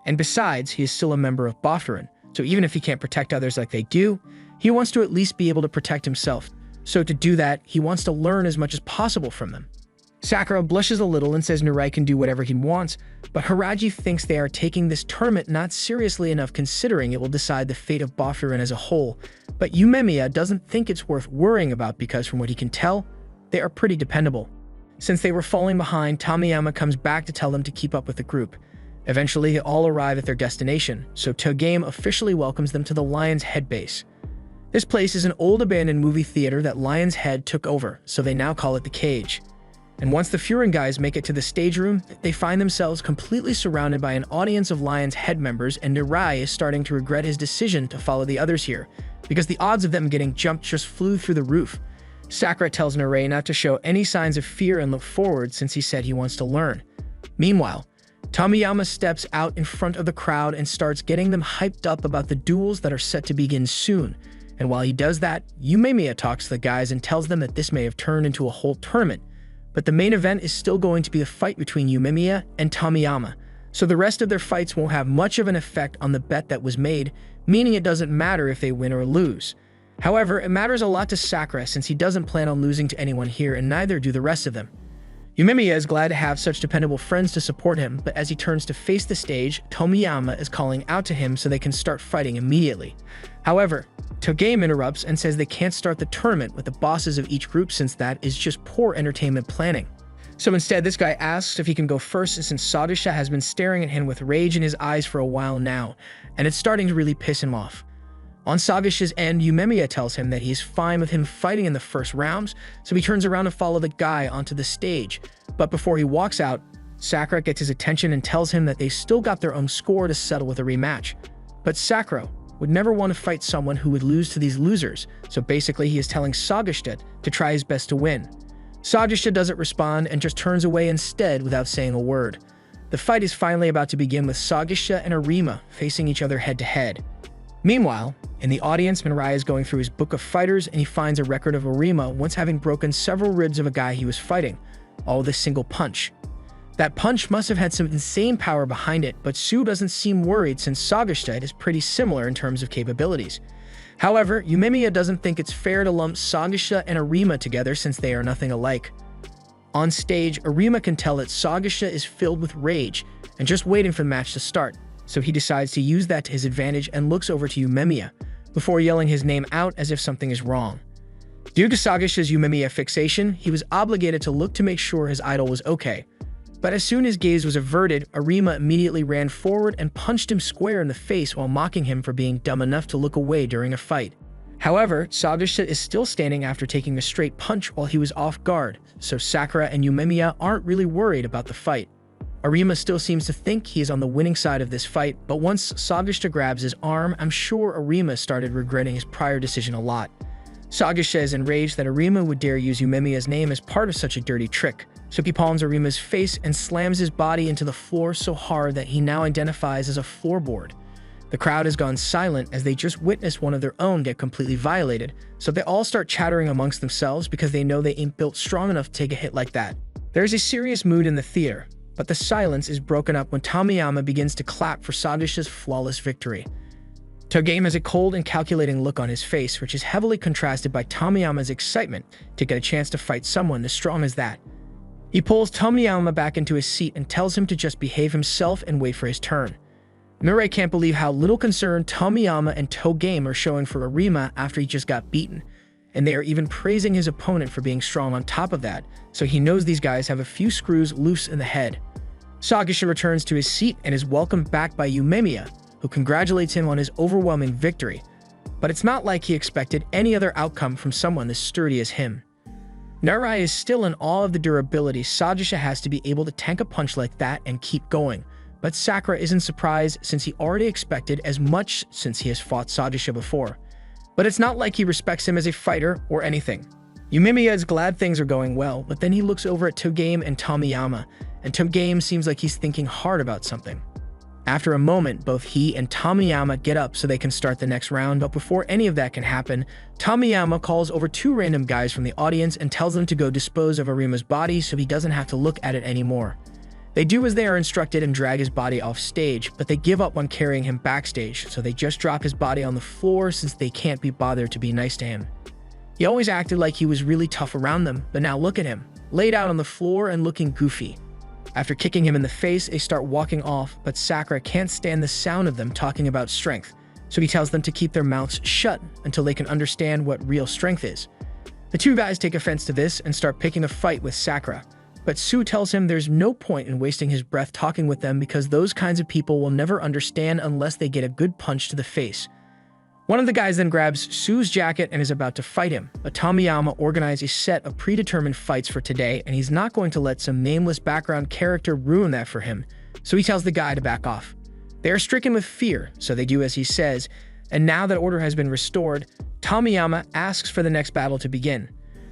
And besides, he is still a member of Boffurin, so even if he can't protect others like they do, he wants to at least be able to protect himself. So to do that, he wants to learn as much as possible from them. Sakura blushes a little and says Mirai can do whatever he wants, but Hiraji thinks they are taking this tournament not seriously enough considering it will decide the fate of Boffurin as a whole, but Yumemiya doesn't think it's worth worrying about because from what he can tell, they are pretty dependable. Since they were falling behind, Tomiyama comes back to tell them to keep up with the group. Eventually, they all arrive at their destination, so Togame officially welcomes them to the Lion's Head base. This place is an old abandoned movie theater that Lion's Head took over, so they now call it the Cage. And once the Furin guys make it to the stage room, they find themselves completely surrounded by an audience of Lion's Head members, and Mirai is starting to regret his decision to follow the others here, because the odds of them getting jumped just flew through the roof. Sakura tells Mirai not to show any signs of fear and look forward since he said he wants to learn. Meanwhile, Tomiyama steps out in front of the crowd and starts getting them hyped up about the duels that are set to begin soon. And while he does that, Yumemiya talks to the guys and tells them that this may have turned into a whole tournament, but the main event is still going to be the fight between Yumemiya and Tomiyama, so the rest of their fights won't have much of an effect on the bet that was made, meaning it doesn't matter if they win or lose. However, it matters a lot to Sakura since he doesn't plan on losing to anyone here, and neither do the rest of them. Yumemiya is glad to have such dependable friends to support him, but as he turns to face the stage, Tomiyama is calling out to him so they can start fighting immediately. However, Togame interrupts and says they can't start the tournament with the bosses of each group since that is just poor entertainment planning. So instead, this guy asks if he can go first since Sagisha has been staring at him with rage in his eyes for a while now, and it's starting to really piss him off. On Sagisha's end, Yumemiya tells him that he's fine with him fighting in the first rounds, so he turns around to follow the guy onto the stage. But before he walks out, Sakura gets his attention and tells him that they still got their own score to settle with a rematch. But Sakura would never want to fight someone who would lose to these losers, so basically he is telling Sagisha to try his best to win. Sagisha doesn't respond and just turns away instead without saying a word. The fight is finally about to begin with Sagisha and Arima facing each other head to head. Meanwhile, in the audience, Mirai is going through his book of fighters and he finds a record of Arima once having broken several ribs of a guy he was fighting, all with a single punch. That punch must have had some insane power behind it, but Sue doesn't seem worried since Sagisha is pretty similar in terms of capabilities. However, Yumemiya doesn't think it's fair to lump Sagisha and Arima together since they are nothing alike. On stage, Arima can tell that Sagisha is filled with rage and just waiting for the match to start, so he decides to use that to his advantage and looks over to Yumemiya, before yelling his name out as if something is wrong. Due to Sagisha's Yumemiya fixation, he was obligated to look to make sure his idol was okay. But as soon as gaze was averted, Arima immediately ran forward and punched him square in the face while mocking him for being dumb enough to look away during a fight. However, Sagisha is still standing after taking a straight punch while he was off guard, so Sakura and Yumemiya aren't really worried about the fight. Arima still seems to think he is on the winning side of this fight, but once Sagisha grabs his arm, I'm sure Arima started regretting his prior decision a lot. Sagisha is enraged that Arima would dare use Yumemiya's name as part of such a dirty trick, so he palms Arima's face and slams his body into the floor so hard that he now identifies as a floorboard. The crowd has gone silent as they just witnessed one of their own get completely violated, so they all start chattering amongst themselves because they know they ain't built strong enough to take a hit like that. There's a serious mood in the theater, but the silence is broken up when Tomiyama begins to clap for Sagisha's flawless victory. Togame has a cold and calculating look on his face, which is heavily contrasted by Tomiyama's excitement to get a chance to fight someone as strong as that. He pulls Tomiyama back into his seat and tells him to just behave himself and wait for his turn. Mirai can't believe how little concern Tomiyama and Togame are showing for Arima after he just got beaten, and they are even praising his opponent for being strong on top of that, so he knows these guys have a few screws loose in the head. Sagisha returns to his seat and is welcomed back by Yumemiya, who congratulates him on his overwhelming victory, but it's not like he expected any other outcome from someone as sturdy as him. Narai is still in awe of the durability Sagisha has to be able to tank a punch like that and keep going, but Sakura isn't surprised since he already expected as much since he has fought Sagisha before. But it's not like he respects him as a fighter or anything. Yumemiya is glad things are going well, but then he looks over at Togame and Tomiyama, and Togame seems like he's thinking hard about something. After a moment, both he and Tomiyama get up so they can start the next round, but before any of that can happen, Tomiyama calls over two random guys from the audience and tells them to go dispose of Arima's body so he doesn't have to look at it anymore. They do as they are instructed and drag his body off stage, but they give up on carrying him backstage, so they just drop his body on the floor since they can't be bothered to be nice to him. He always acted like he was really tough around them, but now look at him, laid out on the floor and looking goofy. After kicking him in the face, they start walking off, but Sakura can't stand the sound of them talking about strength, so he tells them to keep their mouths shut until they can understand what real strength is. The two guys take offense to this and start picking a fight with Sakura, but Sue tells him there's no point in wasting his breath talking with them because those kinds of people will never understand unless they get a good punch to the face. One of the guys then grabs Sue's jacket and is about to fight him, but Tomiyama organized a set of predetermined fights for today, and he's not going to let some nameless background character ruin that for him, so he tells the guy to back off. They are stricken with fear, so they do as he says, and now that order has been restored, Tomiyama asks for the next battle to begin.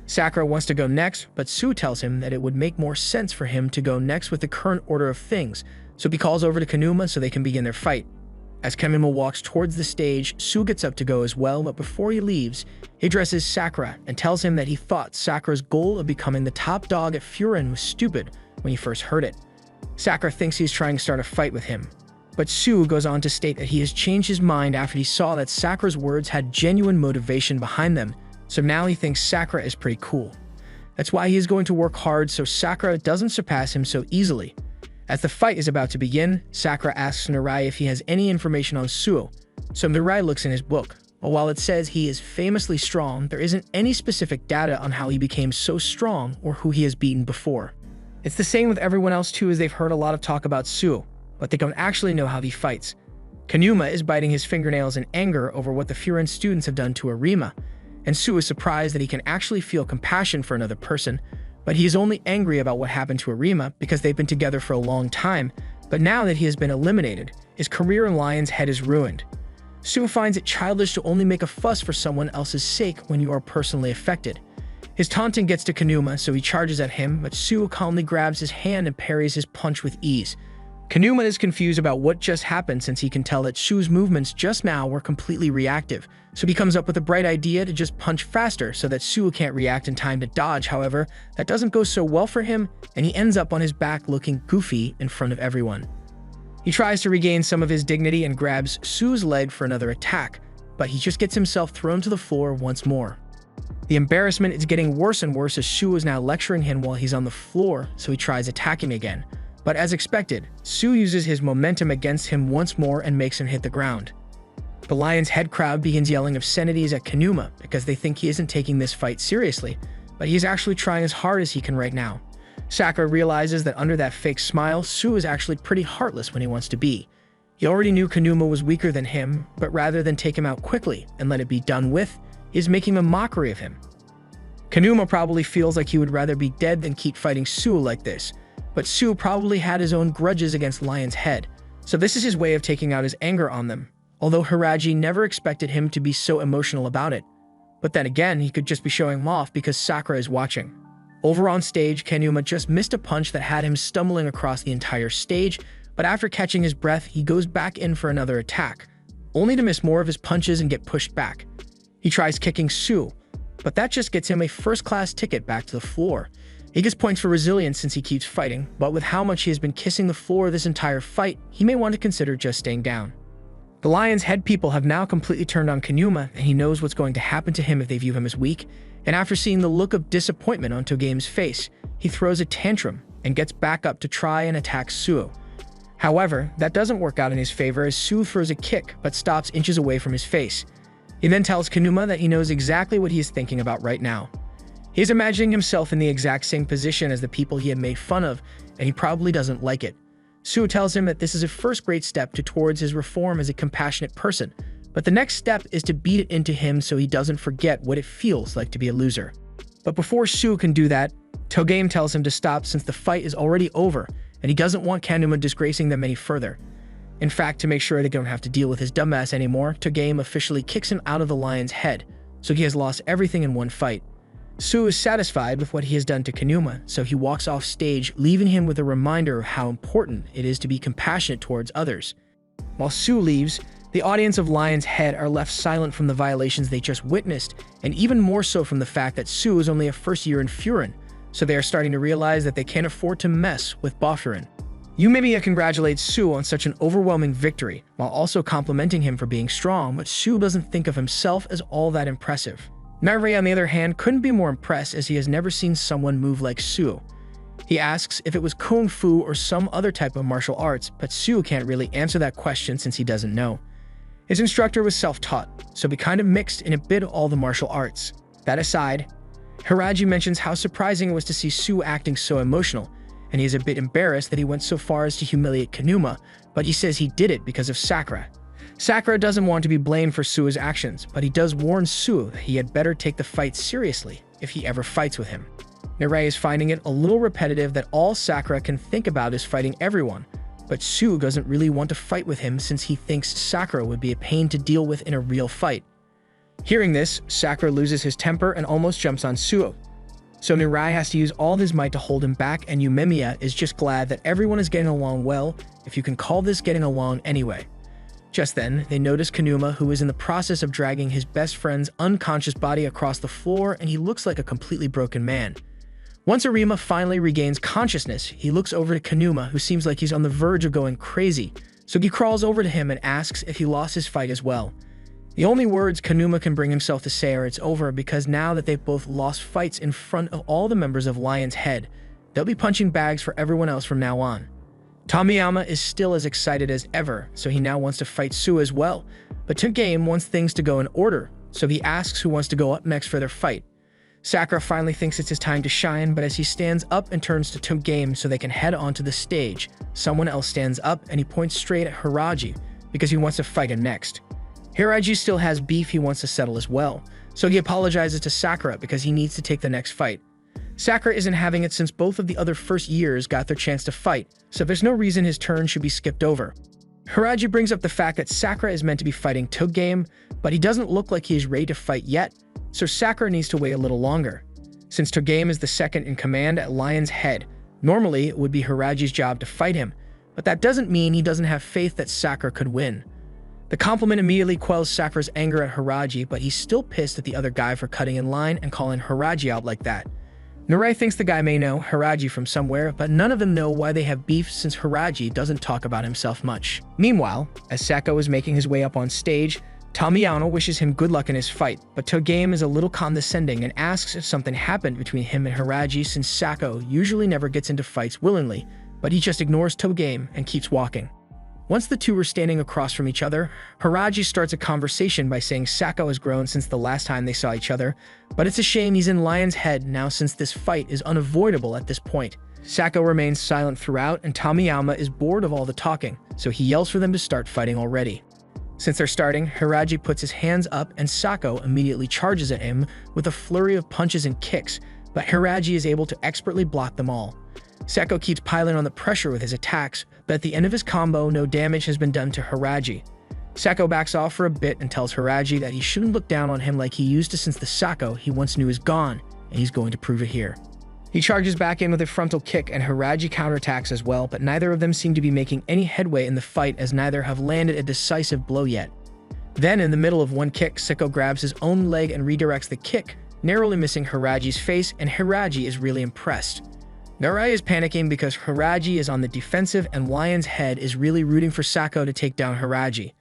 Sakura wants to go next, but Sue tells him that it would make more sense for him to go next with the current order of things, so he calls over to Kanuma so they can begin their fight. As Kanuma walks towards the stage, Sue gets up to go as well, but before he leaves, he addresses Sakura and tells him that he thought Sakura's goal of becoming the top dog at Furin was stupid when he first heard it. Sakura thinks he's trying to start a fight with him, but Sue goes on to state that he has changed his mind after he saw that Sakura's words had genuine motivation behind them, so now he thinks Sakura is pretty cool. That's why he is going to work hard so Sakura doesn't surpass him so easily. As the fight is about to begin, Sakura asks Narai if he has any information on Suo, so Narai looks in his book. But while it says he is famously strong, there isn't any specific data on how he became so strong or who he has beaten before. It's the same with everyone else too, as they've heard a lot of talk about Suo, but they don't actually know how he fights. Kanuma is biting his fingernails in anger over what the Furin students have done to Arima, and Suo is surprised that he can actually feel compassion for another person, but he is only angry about what happened to Arima because they've been together for a long time, but now that he has been eliminated, his career in Lion's Head is ruined. Suo finds it childish to only make a fuss for someone else's sake when you are personally affected. His taunting gets to Kanuma, so he charges at him, but Suo calmly grabs his hand and parries his punch with ease. Kanuma is confused about what just happened since he can tell that Suo's movements just now were completely reactive, so he comes up with a bright idea to just punch faster so that Suo can't react in time to dodge. However, that doesn't go so well for him, and he ends up on his back looking goofy in front of everyone. He tries to regain some of his dignity and grabs Suo's leg for another attack, but he just gets himself thrown to the floor once more. The embarrassment is getting worse and worse as Suo is now lecturing him while he's on the floor, so he tries attacking again. But as expected, Suo uses his momentum against him once more and makes him hit the ground. The Lion's Head crowd begins yelling obscenities at Kanuma because they think he isn't taking this fight seriously, but he is actually trying as hard as he can right now. Sakura realizes that under that fake smile, Suo is actually pretty heartless when he wants to be. He already knew Kanuma was weaker than him, but rather than take him out quickly and let it be done with, is making a mockery of him. Kanuma probably feels like he would rather be dead than keep fighting Suo like this, but Suo probably had his own grudges against Lion's Head, so this is his way of taking out his anger on them, although Hiraji never expected him to be so emotional about it. But then again, he could just be showing him off because Sakura is watching. Over on stage, Kanuma just missed a punch that had him stumbling across the entire stage, but after catching his breath, he goes back in for another attack, only to miss more of his punches and get pushed back. He tries kicking Suo, but that just gets him a first-class ticket back to the floor. He gets points for resilience since he keeps fighting, but with how much he has been kissing the floor this entire fight, he may want to consider just staying down. The Lion's Head people have now completely turned on Kanuma, and he knows what's going to happen to him if they view him as weak, and after seeing the look of disappointment on Togame's face, he throws a tantrum and gets back up to try and attack Suo. However, that doesn't work out in his favor as Suo throws a kick but stops inches away from his face. He then tells Kanuma that he knows exactly what he is thinking about right now. He is imagining himself in the exact same position as the people he had made fun of, and he probably doesn't like it. Suo tells him that this is a first great step towards his reform as a compassionate person, but the next step is to beat it into him so he doesn't forget what it feels like to be a loser. But before Suo can do that, Togame tells him to stop since the fight is already over, and he doesn't want Kanuma disgracing them any further. In fact, to make sure they don't have to deal with his dumbass anymore, Togame officially kicks him out of the Lion's Head, so he has lost everything in one fight. Suo is satisfied with what he has done to Kanuma, so he walks off stage, leaving him with a reminder of how important it is to be compassionate towards others. While Suo leaves, the audience of Lion's Head are left silent from the violations they just witnessed, and even more so from the fact that Suo is only a first year in Furin, so they are starting to realize that they can't afford to mess with Boffurin. Yumiya congratulates Suo on such an overwhelming victory, while also complimenting him for being strong, but Suo doesn't think of himself as all that impressive. Narei, on the other hand, couldn't be more impressed as he has never seen someone move like Suo. He asks if it was Kung Fu or some other type of martial arts, but Suo can't really answer that question since he doesn't know. His instructor was self-taught, so he kind of mixed in a bit of all the martial arts. That aside, Hiraji mentions how surprising it was to see Suo acting so emotional, and he is a bit embarrassed that he went so far as to humiliate Kanuma, but he says he did it because of Sakura. Sakura doesn't want to be blamed for Suo's actions, but he does warn Suo that he had better take the fight seriously if he ever fights with him. Narei is finding it a little repetitive that all Sakura can think about is fighting everyone, but Suo doesn't really want to fight with him since he thinks Sakura would be a pain to deal with in a real fight. Hearing this, Sakura loses his temper and almost jumps on Suo. So Narei has to use all his might to hold him back, and Yumiya is just glad that everyone is getting along well, if you can call this getting along anyway. Just then, they notice Kanuma, who is in the process of dragging his best friend's unconscious body across the floor, and he looks like a completely broken man. Once Arima finally regains consciousness, he looks over to Kanuma, who seems like he's on the verge of going crazy, so he crawls over to him and asks if he lost his fight as well. The only words Kanuma can bring himself to say are it's over, because now that they've both lost fights in front of all the members of Lion's Head, they'll be punching bags for everyone else from now on. Tomiyama is still as excited as ever, so he now wants to fight Suo as well, but Togame wants things to go in order, so he asks who wants to go up next for their fight. Sakura finally thinks it's his time to shine, but as he stands up and turns to Togame so they can head onto the stage, someone else stands up and he points straight at Hiraji because he wants to fight him next. Hiraji still has beef he wants to settle as well, so he apologizes to Sakura because he needs to take the next fight. Sakura isn't having it since both of the other first years got their chance to fight, so there's no reason his turn should be skipped over. Hiraji brings up the fact that Sakura is meant to be fighting Togame, but he doesn't look like he is ready to fight yet, so Sakura needs to wait a little longer. Since Togame is the second in command at Lion's Head, normally it would be Hiraji's job to fight him, but that doesn't mean he doesn't have faith that Sakura could win. The compliment immediately quells Sakura's anger at Hiraji, but he's still pissed at the other guy for cutting in line and calling Hiraji out like that. Narei thinks the guy may know Hiraji from somewhere, but none of them know why they have beef since Hiraji doesn't talk about himself much. Meanwhile, as Sako is making his way up on stage, Tomiyama wishes him good luck in his fight, but Togame is a little condescending and asks if something happened between him and Hiraji since Sako usually never gets into fights willingly, but he just ignores Togame and keeps walking. Once the two were standing across from each other, Hiraji starts a conversation by saying Sako has grown since the last time they saw each other, but it's a shame he's in Lion's Head now since this fight is unavoidable at this point. Sako remains silent throughout, and Tomiyama is bored of all the talking, so he yells for them to start fighting already. Since they're starting, Hiraji puts his hands up and Sako immediately charges at him with a flurry of punches and kicks, but Hiraji is able to expertly block them all. Sako keeps piling on the pressure with his attacks, but at the end of his combo, no damage has been done to Hiraji. Sako backs off for a bit and tells Hiraji that he shouldn't look down on him like he used to, since the Sako he once knew is gone, and he's going to prove it here. He charges back in with a frontal kick and Hiraji counterattacks as well, but neither of them seem to be making any headway in the fight, as neither have landed a decisive blow yet. Then, in the middle of one kick, Sako grabs his own leg and redirects the kick, narrowly missing Hiraji's face, and Hiraji is really impressed. Narai is panicking because Hiraji is on the defensive and Lion's Head is really rooting for Sako to take down Hiraji.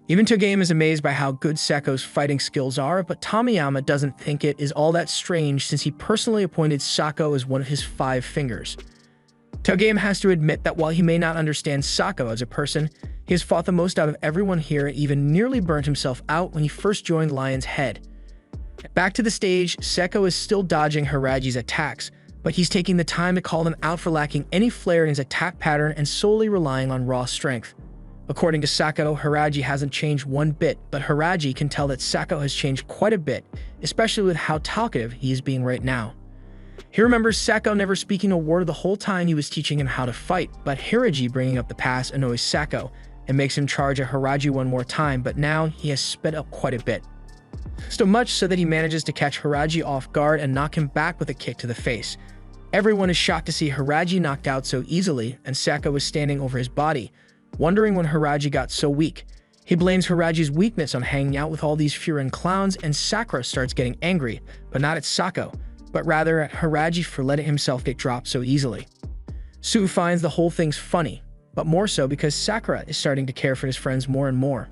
Even Togame is amazed by how good Sako's fighting skills are, but Tomiyama doesn't think it is all that strange since he personally appointed Sako as one of his 5 fingers. Togame has to admit that while he may not understand Sako as a person, he has fought the most out of everyone here and even nearly burnt himself out when he first joined Lion's Head. Back to the stage, Sako is still dodging Hiraji's attacks, but he's taking the time to call them out for lacking any flair in his attack pattern and solely relying on raw strength. According to Sako, Hiraji hasn't changed one bit, but Hiraji can tell that Sako has changed quite a bit, especially with how talkative he is being right now. He remembers Sako never speaking a word the whole time he was teaching him how to fight, but Hiraji bringing up the past annoys Sako and makes him charge at Hiraji one more time, but now he has sped up quite a bit. So much so that he manages to catch Hiraji off guard and knock him back with a kick to the face. Everyone is shocked to see Hiraji knocked out so easily, and Sako is standing over his body, wondering when Hiraji got so weak. He blames Hiraji's weakness on hanging out with all these Furin clowns, and Sakura starts getting angry, but not at Sako, but rather at Hiraji for letting himself get dropped so easily. Sue finds the whole thing's funny, but more so because Sakura is starting to care for his friends more and more.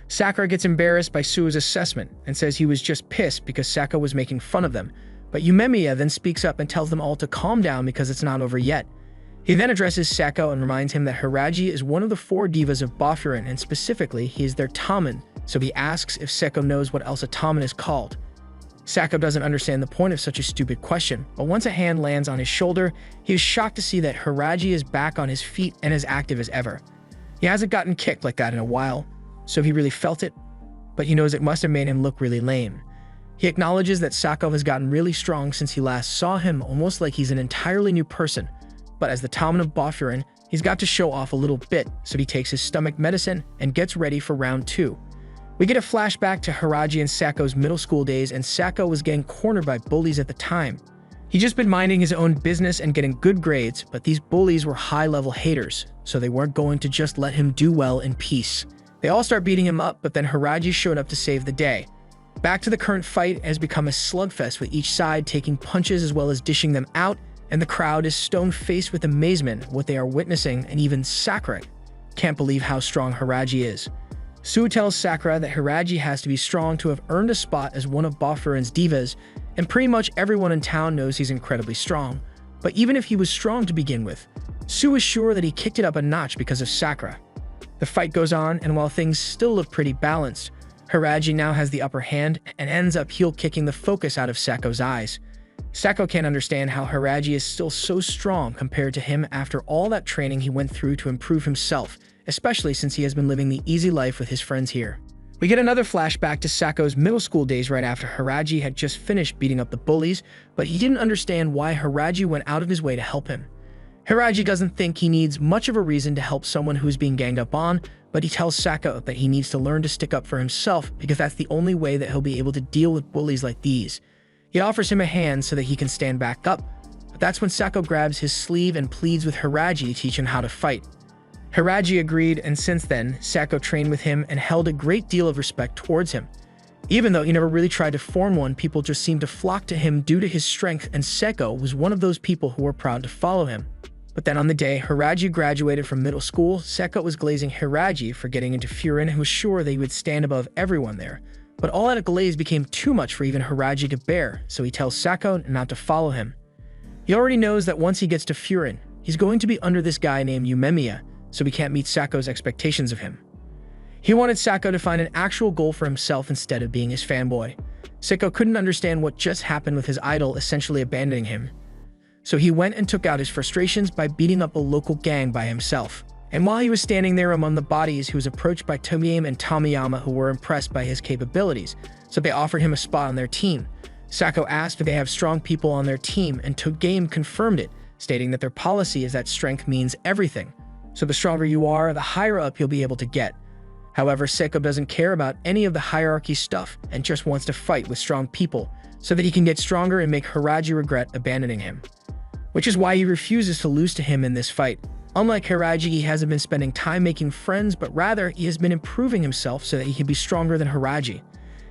Sakura gets embarrassed by Sue's assessment and says he was just pissed because Sako was making fun of them, but Yumemiya then speaks up and tells them all to calm down because it's not over yet. He then addresses Sako and reminds him that Hiraji is one of the 4 divas of Boffurin, and specifically, he is their Taman, so he asks if Sako knows what else a Taman is called. Sako doesn't understand the point of such a stupid question, but once a hand lands on his shoulder, he is shocked to see that Hiraji is back on his feet and as active as ever. He hasn't gotten kicked like that in a while, so he really felt it, but he knows it must have made him look really lame. He acknowledges that Sako has gotten really strong since he last saw him, almost like he's an entirely new person. But as the Taman of Boffurin, he's got to show off a little bit, so he takes his stomach medicine and gets ready for round 2. We get a flashback to Hiraji and Sako's middle school days, and Sako was getting cornered by bullies at the time. He'd just been minding his own business and getting good grades, but these bullies were high-level haters, so they weren't going to just let him do well in peace. They all start beating him up, but then Hiraji showed up to save the day. Back to the current fight has become a slugfest, with each side taking punches as well as dishing them out, and the crowd is stone-faced with amazement at what they are witnessing, and even Sakura can't believe how strong Hiraji is. Sue tells Sakura that Hiraji has to be strong to have earned a spot as one of Boffurin's divas, and pretty much everyone in town knows he's incredibly strong. But even if he was strong to begin with, Sue is sure that he kicked it up a notch because of Sakura. The fight goes on, and while things still look pretty balanced, Hiraji now has the upper hand and ends up heel-kicking the focus out of Sako's eyes. Sako can't understand how Hiraji is still so strong compared to him after all that training he went through to improve himself, especially since he has been living the easy life with his friends here. We get another flashback to Sako's middle school days right after Hiraji had just finished beating up the bullies, but he didn't understand why Hiraji went out of his way to help him. Hiraji doesn't think he needs much of a reason to help someone who is being ganged up on, but he tells Sako that he needs to learn to stick up for himself because that's the only way that he'll be able to deal with bullies like these. He offers him a hand so that he can stand back up, but that's when Sako grabs his sleeve and pleads with Hiraji to teach him how to fight. Hiraji agreed, and since then, Sako trained with him and held a great deal of respect towards him. Even though he never really tried to form one, people just seemed to flock to him due to his strength, and Sako was one of those people who were proud to follow him. But then on the day Hiraji graduated from middle school, Sako was glazing Hiraji for getting into Furin and was sure that he would stand above everyone there. But all that glaze became too much for even Hiraji to bear, so he tells Sako not to follow him. He already knows that once he gets to Furin, he's going to be under this guy named Yumemiya, so he can't meet Sako's expectations of him. He wanted Sako to find an actual goal for himself instead of being his fanboy. Sako couldn't understand what just happened with his idol essentially abandoning him. So he went and took out his frustrations by beating up a local gang by himself. And while he was standing there among the bodies, he was approached by Togame and Tomiyama, who were impressed by his capabilities, so they offered him a spot on their team. Sako asked if they have strong people on their team, and Togame confirmed it, stating that their policy is that strength means everything. So the stronger you are, the higher up you'll be able to get. However, Sako doesn't care about any of the hierarchy stuff and just wants to fight with strong people so that he can get stronger and make Hiraji regret abandoning him. Which is why he refuses to lose to him in this fight. Unlike Hiraji, he hasn't been spending time making friends, but rather he has been improving himself so that he can be stronger than Hiraji.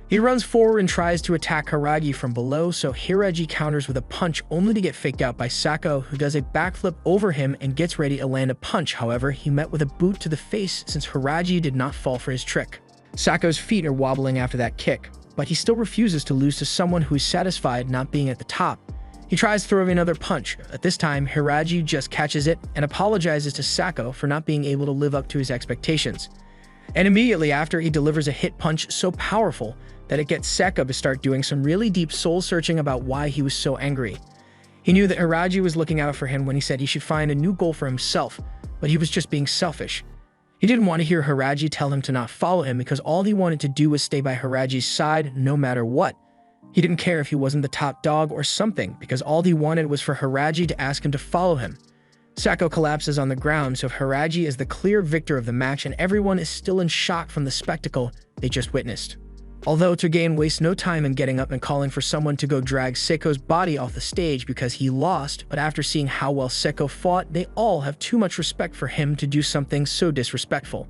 He runs forward and tries to attack Hiraji from below, so Hiraji counters with a punch only to get faked out by Sako, who does a backflip over him and gets ready to land a punch. However, he met with a boot to the face since Hiraji did not fall for his trick. Sako's feet are wobbling after that kick, but he still refuses to lose to someone who is satisfied not being at the top. He tries throwing another punch. At this time, Hiraji just catches it and apologizes to Sako for not being able to live up to his expectations. And immediately after, he delivers a hit punch so powerful that it gets Sako to start doing some really deep soul-searching about why he was so angry. He knew that Hiraji was looking out for him when he said he should find a new goal for himself, but he was just being selfish. He didn't want to hear Hiraji tell him to not follow him because all he wanted to do was stay by Hiraji's side no matter what. He didn't care if he wasn't the top dog or something because all he wanted was for Hiraji to ask him to follow him. Sako collapses on the ground, so Hiraji is the clear victor of the match and everyone is still in shock from the spectacle they just witnessed. Although Togame wastes no time in getting up and calling for someone to go drag Sako's body off the stage because he lost, but after seeing how well Sako fought, they all have too much respect for him to do something so disrespectful.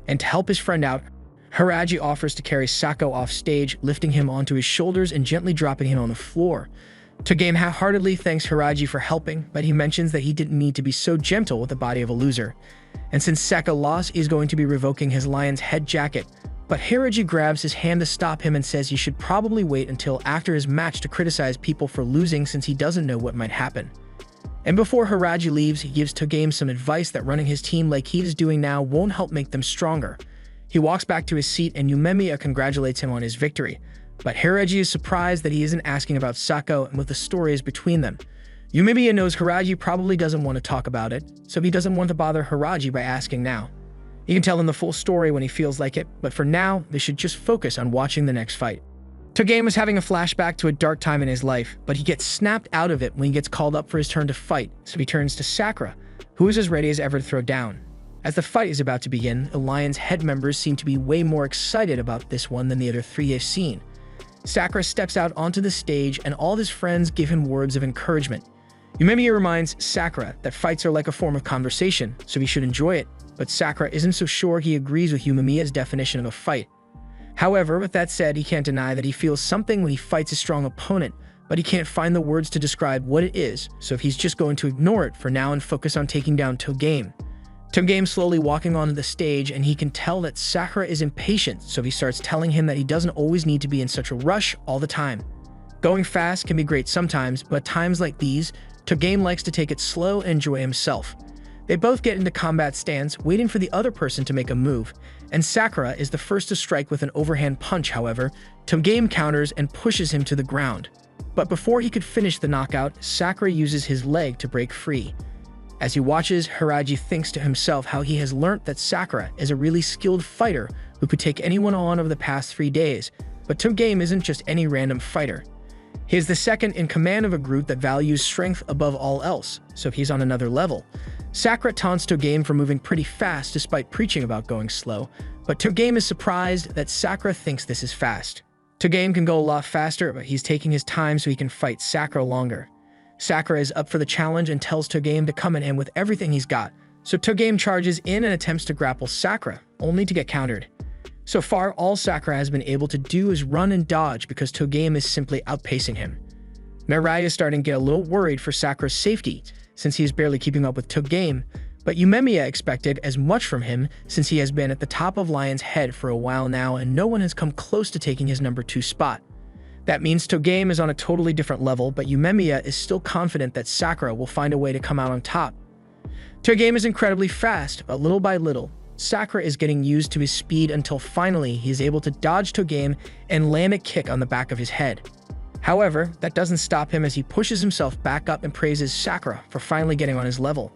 And to help his friend out, Hiraji offers to carry Sako off stage, lifting him onto his shoulders and gently dropping him on the floor. Togame half-heartedly thanks Hiraji for helping, but he mentions that he didn't need to be so gentle with the body of a loser. And since Sako lost, he's going to be revoking his lion's head jacket. But Hiraji grabs his hand to stop him and says he should probably wait until after his match to criticize people for losing since he doesn't know what might happen. And before Hiraji leaves, he gives Togame some advice that running his team like he is doing now won't help make them stronger. He walks back to his seat and Yumemiya congratulates him on his victory. But Hiraji is surprised that he isn't asking about Sako and what the story is between them. Yumemiya knows Hiraji probably doesn't want to talk about it, so he doesn't want to bother Hiraji by asking now. He can tell him the full story when he feels like it, but for now, they should just focus on watching the next fight. Togame is having a flashback to a dark time in his life, but he gets snapped out of it when he gets called up for his turn to fight, so he turns to Sakura, who is as ready as ever to throw down. As the fight is about to begin, the Lion's Head members seem to be way more excited about this one than the other three they've seen. Sakura steps out onto the stage and all his friends give him words of encouragement. Yumemiya reminds Sakura that fights are like a form of conversation, so he should enjoy it, but Sakura isn't so sure he agrees with Yumemiya's definition of a fight. However, with that said, he can't deny that he feels something when he fights a strong opponent, but he can't find the words to describe what it is, so he's just going to ignore it for now and focus on taking down Togame. Togame slowly walking onto the stage, and he can tell that Sakura is impatient, so he starts telling him that he doesn't always need to be in such a rush all the time. Going fast can be great sometimes, but at times like these, Togame likes to take it slow and enjoy himself. They both get into combat stance, waiting for the other person to make a move, and Sakura is the first to strike with an overhand punch. However, Togame counters and pushes him to the ground. But before he could finish the knockout, Sakura uses his leg to break free. As he watches, Hiraji thinks to himself how he has learnt that Sakura is a really skilled fighter who could take anyone on over the past 3 days, but Togame isn't just any random fighter. He is the second in command of a group that values strength above all else, so he's on another level. Sakura taunts Togame for moving pretty fast despite preaching about going slow, but Togame is surprised that Sakura thinks this is fast. Togame can go a lot faster, but he's taking his time so he can fight Sakura longer. Sakura is up for the challenge and tells Togame to come at him with everything he's got, so Togame charges in and attempts to grapple Sakura, only to get countered. So far, all Sakura has been able to do is run and dodge because Togame is simply outpacing him. Mirai is starting to get a little worried for Sakura's safety, since he is barely keeping up with Togame, but Yumemiya expected as much from him since he has been at the top of Lion's Head for a while now and no one has come close to taking his number 2 spot. That means Togame is on a totally different level, but Yumemiya is still confident that Sakura will find a way to come out on top. Togame is incredibly fast, but little by little, Sakura is getting used to his speed until finally he is able to dodge Togame and land a kick on the back of his head. However, that doesn't stop him as he pushes himself back up and praises Sakura for finally getting on his level.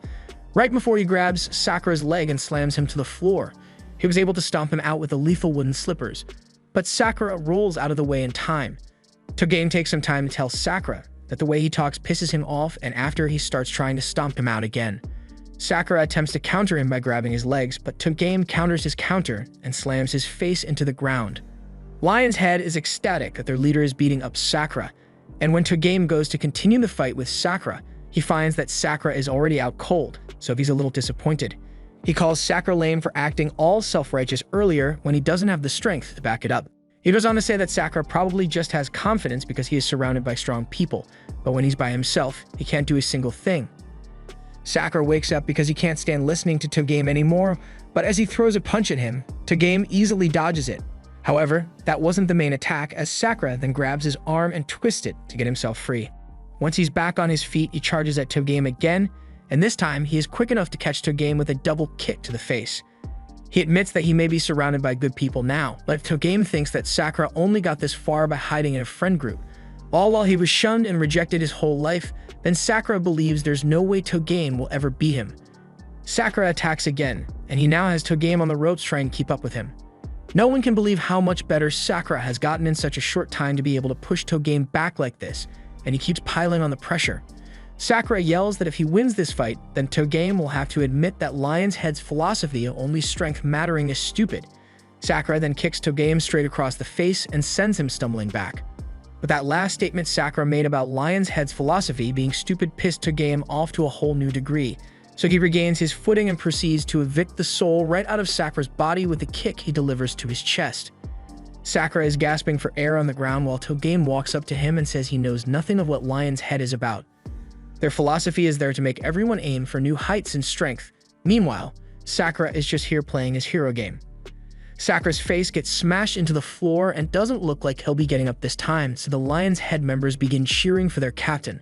Right before he grabs Sakura's leg and slams him to the floor, he was able to stomp him out with the lethal wooden slippers, but Sakura rolls out of the way in time. Togame takes some time to tell Sakura that the way he talks pisses him off, and after he starts trying to stomp him out again. Sakura attempts to counter him by grabbing his legs, but Togame counters his counter and slams his face into the ground. Lion's Head is ecstatic that their leader is beating up Sakura, and when Togame goes to continue the fight with Sakura, he finds that Sakura is already out cold, so he's a little disappointed. He calls Sakura lame for acting all self-righteous earlier when he doesn't have the strength to back it up. He goes on to say that Sakura probably just has confidence because he is surrounded by strong people, but when he's by himself, he can't do a single thing. Sakura wakes up because he can't stand listening to Togame anymore, but as he throws a punch at him, Togame easily dodges it. However, that wasn't the main attack, as Sakura then grabs his arm and twists it to get himself free. Once he's back on his feet, he charges at Togame again, and this time he is quick enough to catch Togame with a double kick to the face. He admits that he may be surrounded by good people now, but Togame thinks that Sakura only got this far by hiding in a friend group. All while he was shunned and rejected his whole life, then Sakura believes there's no way Togame will ever beat him. Sakura attacks again, and he now has Togame on the ropes trying to keep up with him. No one can believe how much better Sakura has gotten in such a short time to be able to push Togame back like this, and he keeps piling on the pressure. Sakura yells that if he wins this fight, then Togame will have to admit that Lion's Head's philosophy of only strength mattering is stupid. Sakura then kicks Togame straight across the face and sends him stumbling back. But that last statement Sakura made about Lion's Head's philosophy being stupid pissed Togame off to a whole new degree, so he regains his footing and proceeds to evict the soul right out of Sakura's body with a kick he delivers to his chest. Sakura is gasping for air on the ground while Togame walks up to him and says he knows nothing of what Lion's Head is about. Their philosophy is there to make everyone aim for new heights in strength. Meanwhile, Sakura is just here playing his hero game. Sakura's face gets smashed into the floor and doesn't look like he'll be getting up this time, so the Lion's Head members begin cheering for their captain.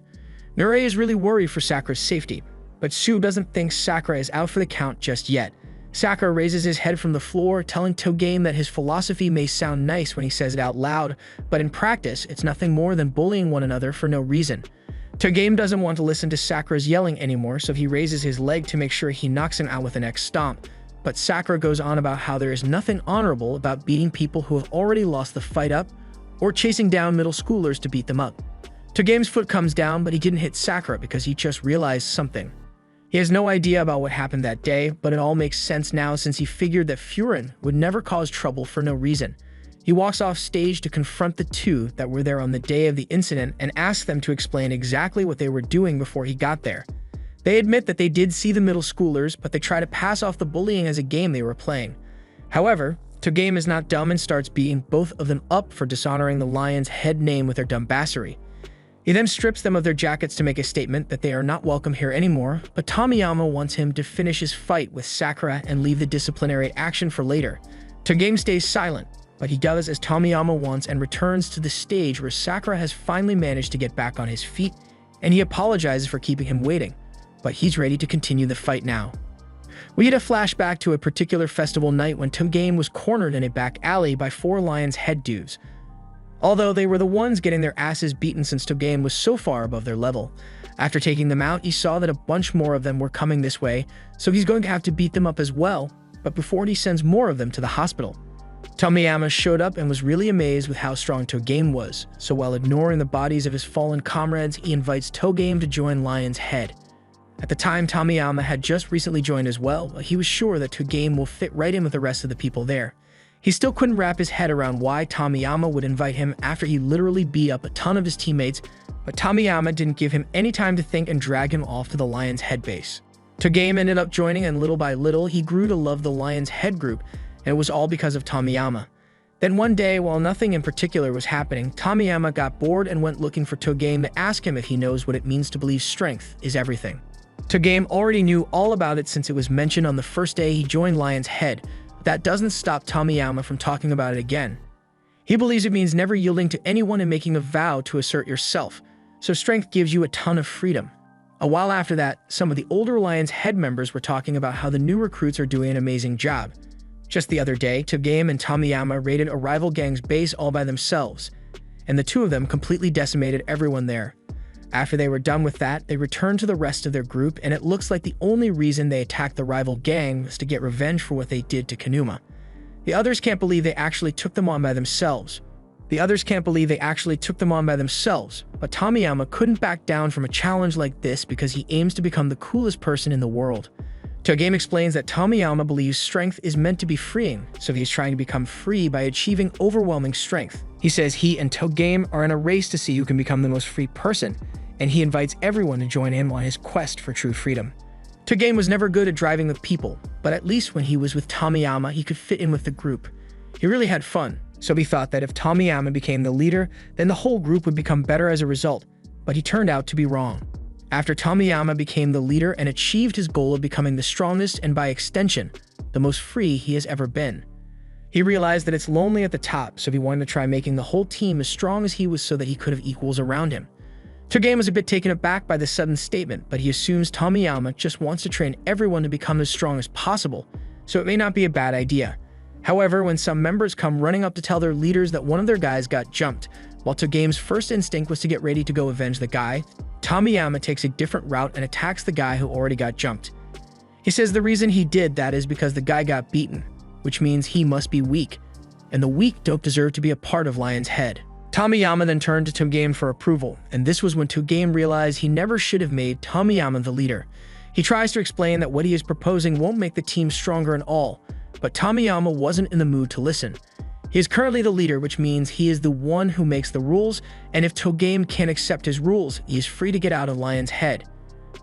Nurei is really worried for Sakura's safety, but Sue doesn't think Sakura is out for the count just yet. Sakura raises his head from the floor, telling Togame that his philosophy may sound nice when he says it out loud, but in practice, it's nothing more than bullying one another for no reason. Togame doesn't want to listen to Sakura's yelling anymore, so he raises his leg to make sure he knocks him out with the next stomp. But Sakura goes on about how there is nothing honorable about beating people who have already lost the fight up, or chasing down middle schoolers to beat them up. Togame's foot comes down, but he didn't hit Sakura because he just realized something. He has no idea about what happened that day, but it all makes sense now since he figured that Furin would never cause trouble for no reason. He walks off stage to confront the two that were there on the day of the incident and asks them to explain exactly what they were doing before he got there. They admit that they did see the middle schoolers, but they try to pass off the bullying as a game they were playing. However, Togame is not dumb and starts beating both of them up for dishonoring the Lion's Head name with their dumbassery. He then strips them of their jackets to make a statement that they are not welcome here anymore, but Tomiyama wants him to finish his fight with Sakura and leave the disciplinary action for later. Togame stays silent, but he does as Tomiyama wants and returns to the stage where Sakura has finally managed to get back on his feet, and he apologizes for keeping him waiting, but he's ready to continue the fight now. We get a flashback to a particular festival night when Togame was cornered in a back alley by 4 Lion's Head dudes. Although they were the ones getting their asses beaten since Togame was so far above their level. After taking them out, he saw that a bunch more of them were coming this way, so he's going to have to beat them up as well, but before he sends more of them to the hospital. Tomiyama showed up and was really amazed with how strong Togame was, so while ignoring the bodies of his fallen comrades, he invites Togame to join Lion's Head. At the time, Tomiyama had just recently joined as well, but he was sure that Togame will fit right in with the rest of the people there. He still couldn't wrap his head around why Tomiyama would invite him after he literally beat up a ton of his teammates, but Tomiyama didn't give him any time to think and drag him off to the Lion's Head base. Togame ended up joining, and little by little, he grew to love the Lion's Head group, and it was all because of Tomiyama. Then one day, while nothing in particular was happening, Tomiyama got bored and went looking for Togame to ask him if he knows what it means to believe strength is everything. Togame already knew all about it since it was mentioned on the first day he joined Lion's Head. That doesn't stop Tomiyama from talking about it again. He believes it means never yielding to anyone and making a vow to assert yourself, so strength gives you a ton of freedom. A while after that, some of the older Lion's Head members were talking about how the new recruits are doing an amazing job. Just the other day, Togame and Tomiyama raided a rival gang's base all by themselves, and the two of them completely decimated everyone there. After they were done with that, they returned to the rest of their group, and it looks like the only reason they attacked the rival gang was to get revenge for what they did to Kanuma. The others can't believe they actually took them on by themselves. But Tomiyama couldn't back down from a challenge like this because he aims to become the coolest person in the world. Togame explains that Tomiyama believes strength is meant to be freeing, so he's trying to become free by achieving overwhelming strength. He says he and Togame are in a race to see who can become the most free person, and he invites everyone to join him on his quest for true freedom. Togame was never good at driving with people, but at least when he was with Tomiyama, he could fit in with the group. He really had fun, so he thought that if Tomiyama became the leader, then the whole group would become better as a result, but he turned out to be wrong. After Tomiyama became the leader and achieved his goal of becoming the strongest and by extension, the most free he has ever been, he realized that it's lonely at the top, so he wanted to try making the whole team as strong as he was so that he could have equals around him. Togame was a bit taken aback by this sudden statement, but he assumes Tomiyama just wants to train everyone to become as strong as possible, so it may not be a bad idea. However, when some members come running up to tell their leaders that one of their guys got jumped, while Togame's first instinct was to get ready to go avenge the guy, Tomiyama takes a different route and attacks the guy who already got jumped. He says the reason he did that is because the guy got beaten, which means he must be weak, and the weak don't deserve to be a part of Lion's Head. Tomiyama then turned to Togame for approval, and this was when Togame realized he never should have made Tomiyama the leader. He tries to explain that what he is proposing won't make the team stronger and all, but Tomiyama wasn't in the mood to listen. He is currently the leader, which means he is the one who makes the rules, and if Togame can't accept his rules, he is free to get out of Lion's Head.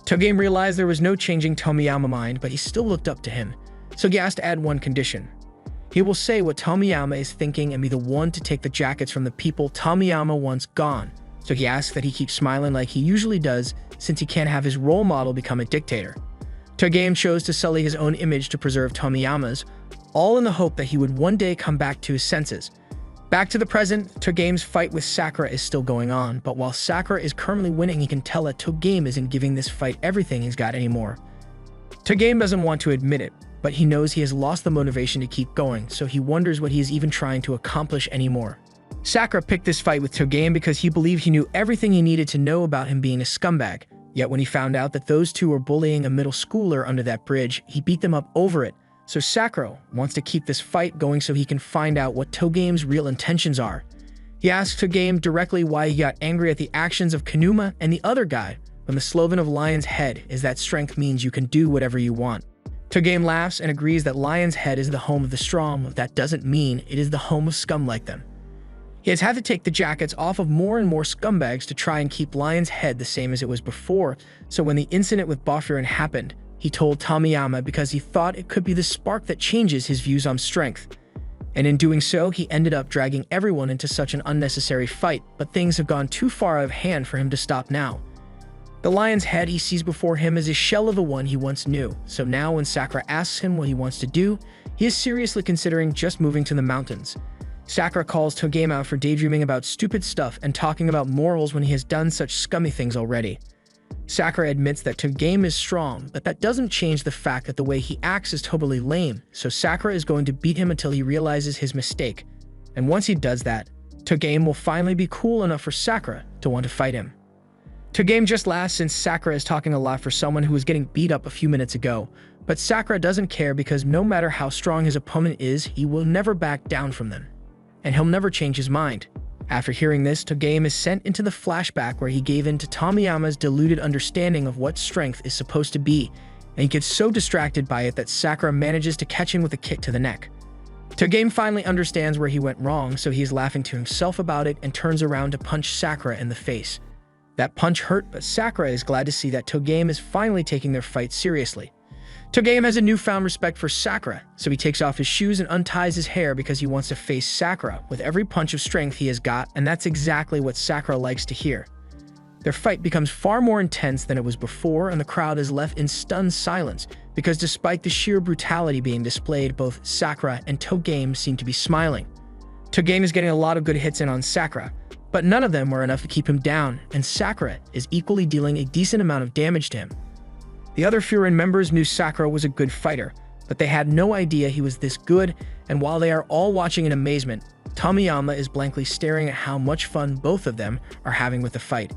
Togame realized there was no changing Tomiyama's mind, but he still looked up to him, so he asked to add one condition. He will say what Tomiyama is thinking and be the one to take the jackets from the people Tomiyama wants gone, so he asks that he keep smiling like he usually does since he can't have his role model become a dictator. Togame chose to sully his own image to preserve Tomiyama's, all in the hope that he would one day come back to his senses. Back to the present, Togame's fight with Sakura is still going on, but while Sakura is currently winning, he can tell that Togame isn't giving this fight everything he's got anymore. Togame doesn't want to admit it, but he knows he has lost the motivation to keep going, so he wonders what he is even trying to accomplish anymore. Sakura picked this fight with Togame because he believed he knew everything he needed to know about him being a scumbag, yet when he found out that those two were bullying a middle schooler under that bridge, he beat them up over it. So Sakura wants to keep this fight going so he can find out what Togame's real intentions are. He asks Togame directly why he got angry at the actions of Kanuma and the other guy, when the slogan of Lion's Head is that strength means you can do whatever you want. Togame laughs and agrees that Lion's Head is the home of the strong, but that doesn't mean it is the home of scum like them. He has had to take the jackets off of more and more scumbags to try and keep Lion's Head the same as it was before, so when the incident with Boffurin happened, he told Tomiyama because he thought it could be the spark that changes his views on strength. And in doing so, he ended up dragging everyone into such an unnecessary fight, but things have gone too far out of hand for him to stop now. The Lion's Head he sees before him is a shell of the one he once knew, so now when Sakura asks him what he wants to do, he is seriously considering just moving to the mountains. Sakura calls Togame out for daydreaming about stupid stuff and talking about morals when he has done such scummy things already. Sakura admits that Togame is strong, but that doesn't change the fact that the way he acts is totally lame, so Sakura is going to beat him until he realizes his mistake. And once he does that, Togame will finally be cool enough for Sakura to want to fight him. Togame just laughs since Sakura is talking a lot for someone who was getting beat up a few minutes ago, but Sakura doesn't care because no matter how strong his opponent is, he will never back down from them. And he'll never change his mind. After hearing this, Togame is sent into the flashback where he gave in to Tomiyama's deluded understanding of what strength is supposed to be, and he gets so distracted by it that Sakura manages to catch him with a kick to the neck. Togame finally understands where he went wrong, so he is laughing to himself about it and turns around to punch Sakura in the face. That punch hurt, but Sakura is glad to see that Togame is finally taking their fight seriously. Togame has a newfound respect for Sakura, so he takes off his shoes and unties his hair because he wants to face Sakura with every punch of strength he has got, and that's exactly what Sakura likes to hear. Their fight becomes far more intense than it was before, and the crowd is left in stunned silence because despite the sheer brutality being displayed, both Sakura and Togame seem to be smiling. Togame is getting a lot of good hits in on Sakura, but none of them were enough to keep him down, and Sakura is equally dealing a decent amount of damage to him. The other Furin members knew Sakura was a good fighter, but they had no idea he was this good, and while they are all watching in amazement, Tomiyama is blankly staring at how much fun both of them are having with the fight.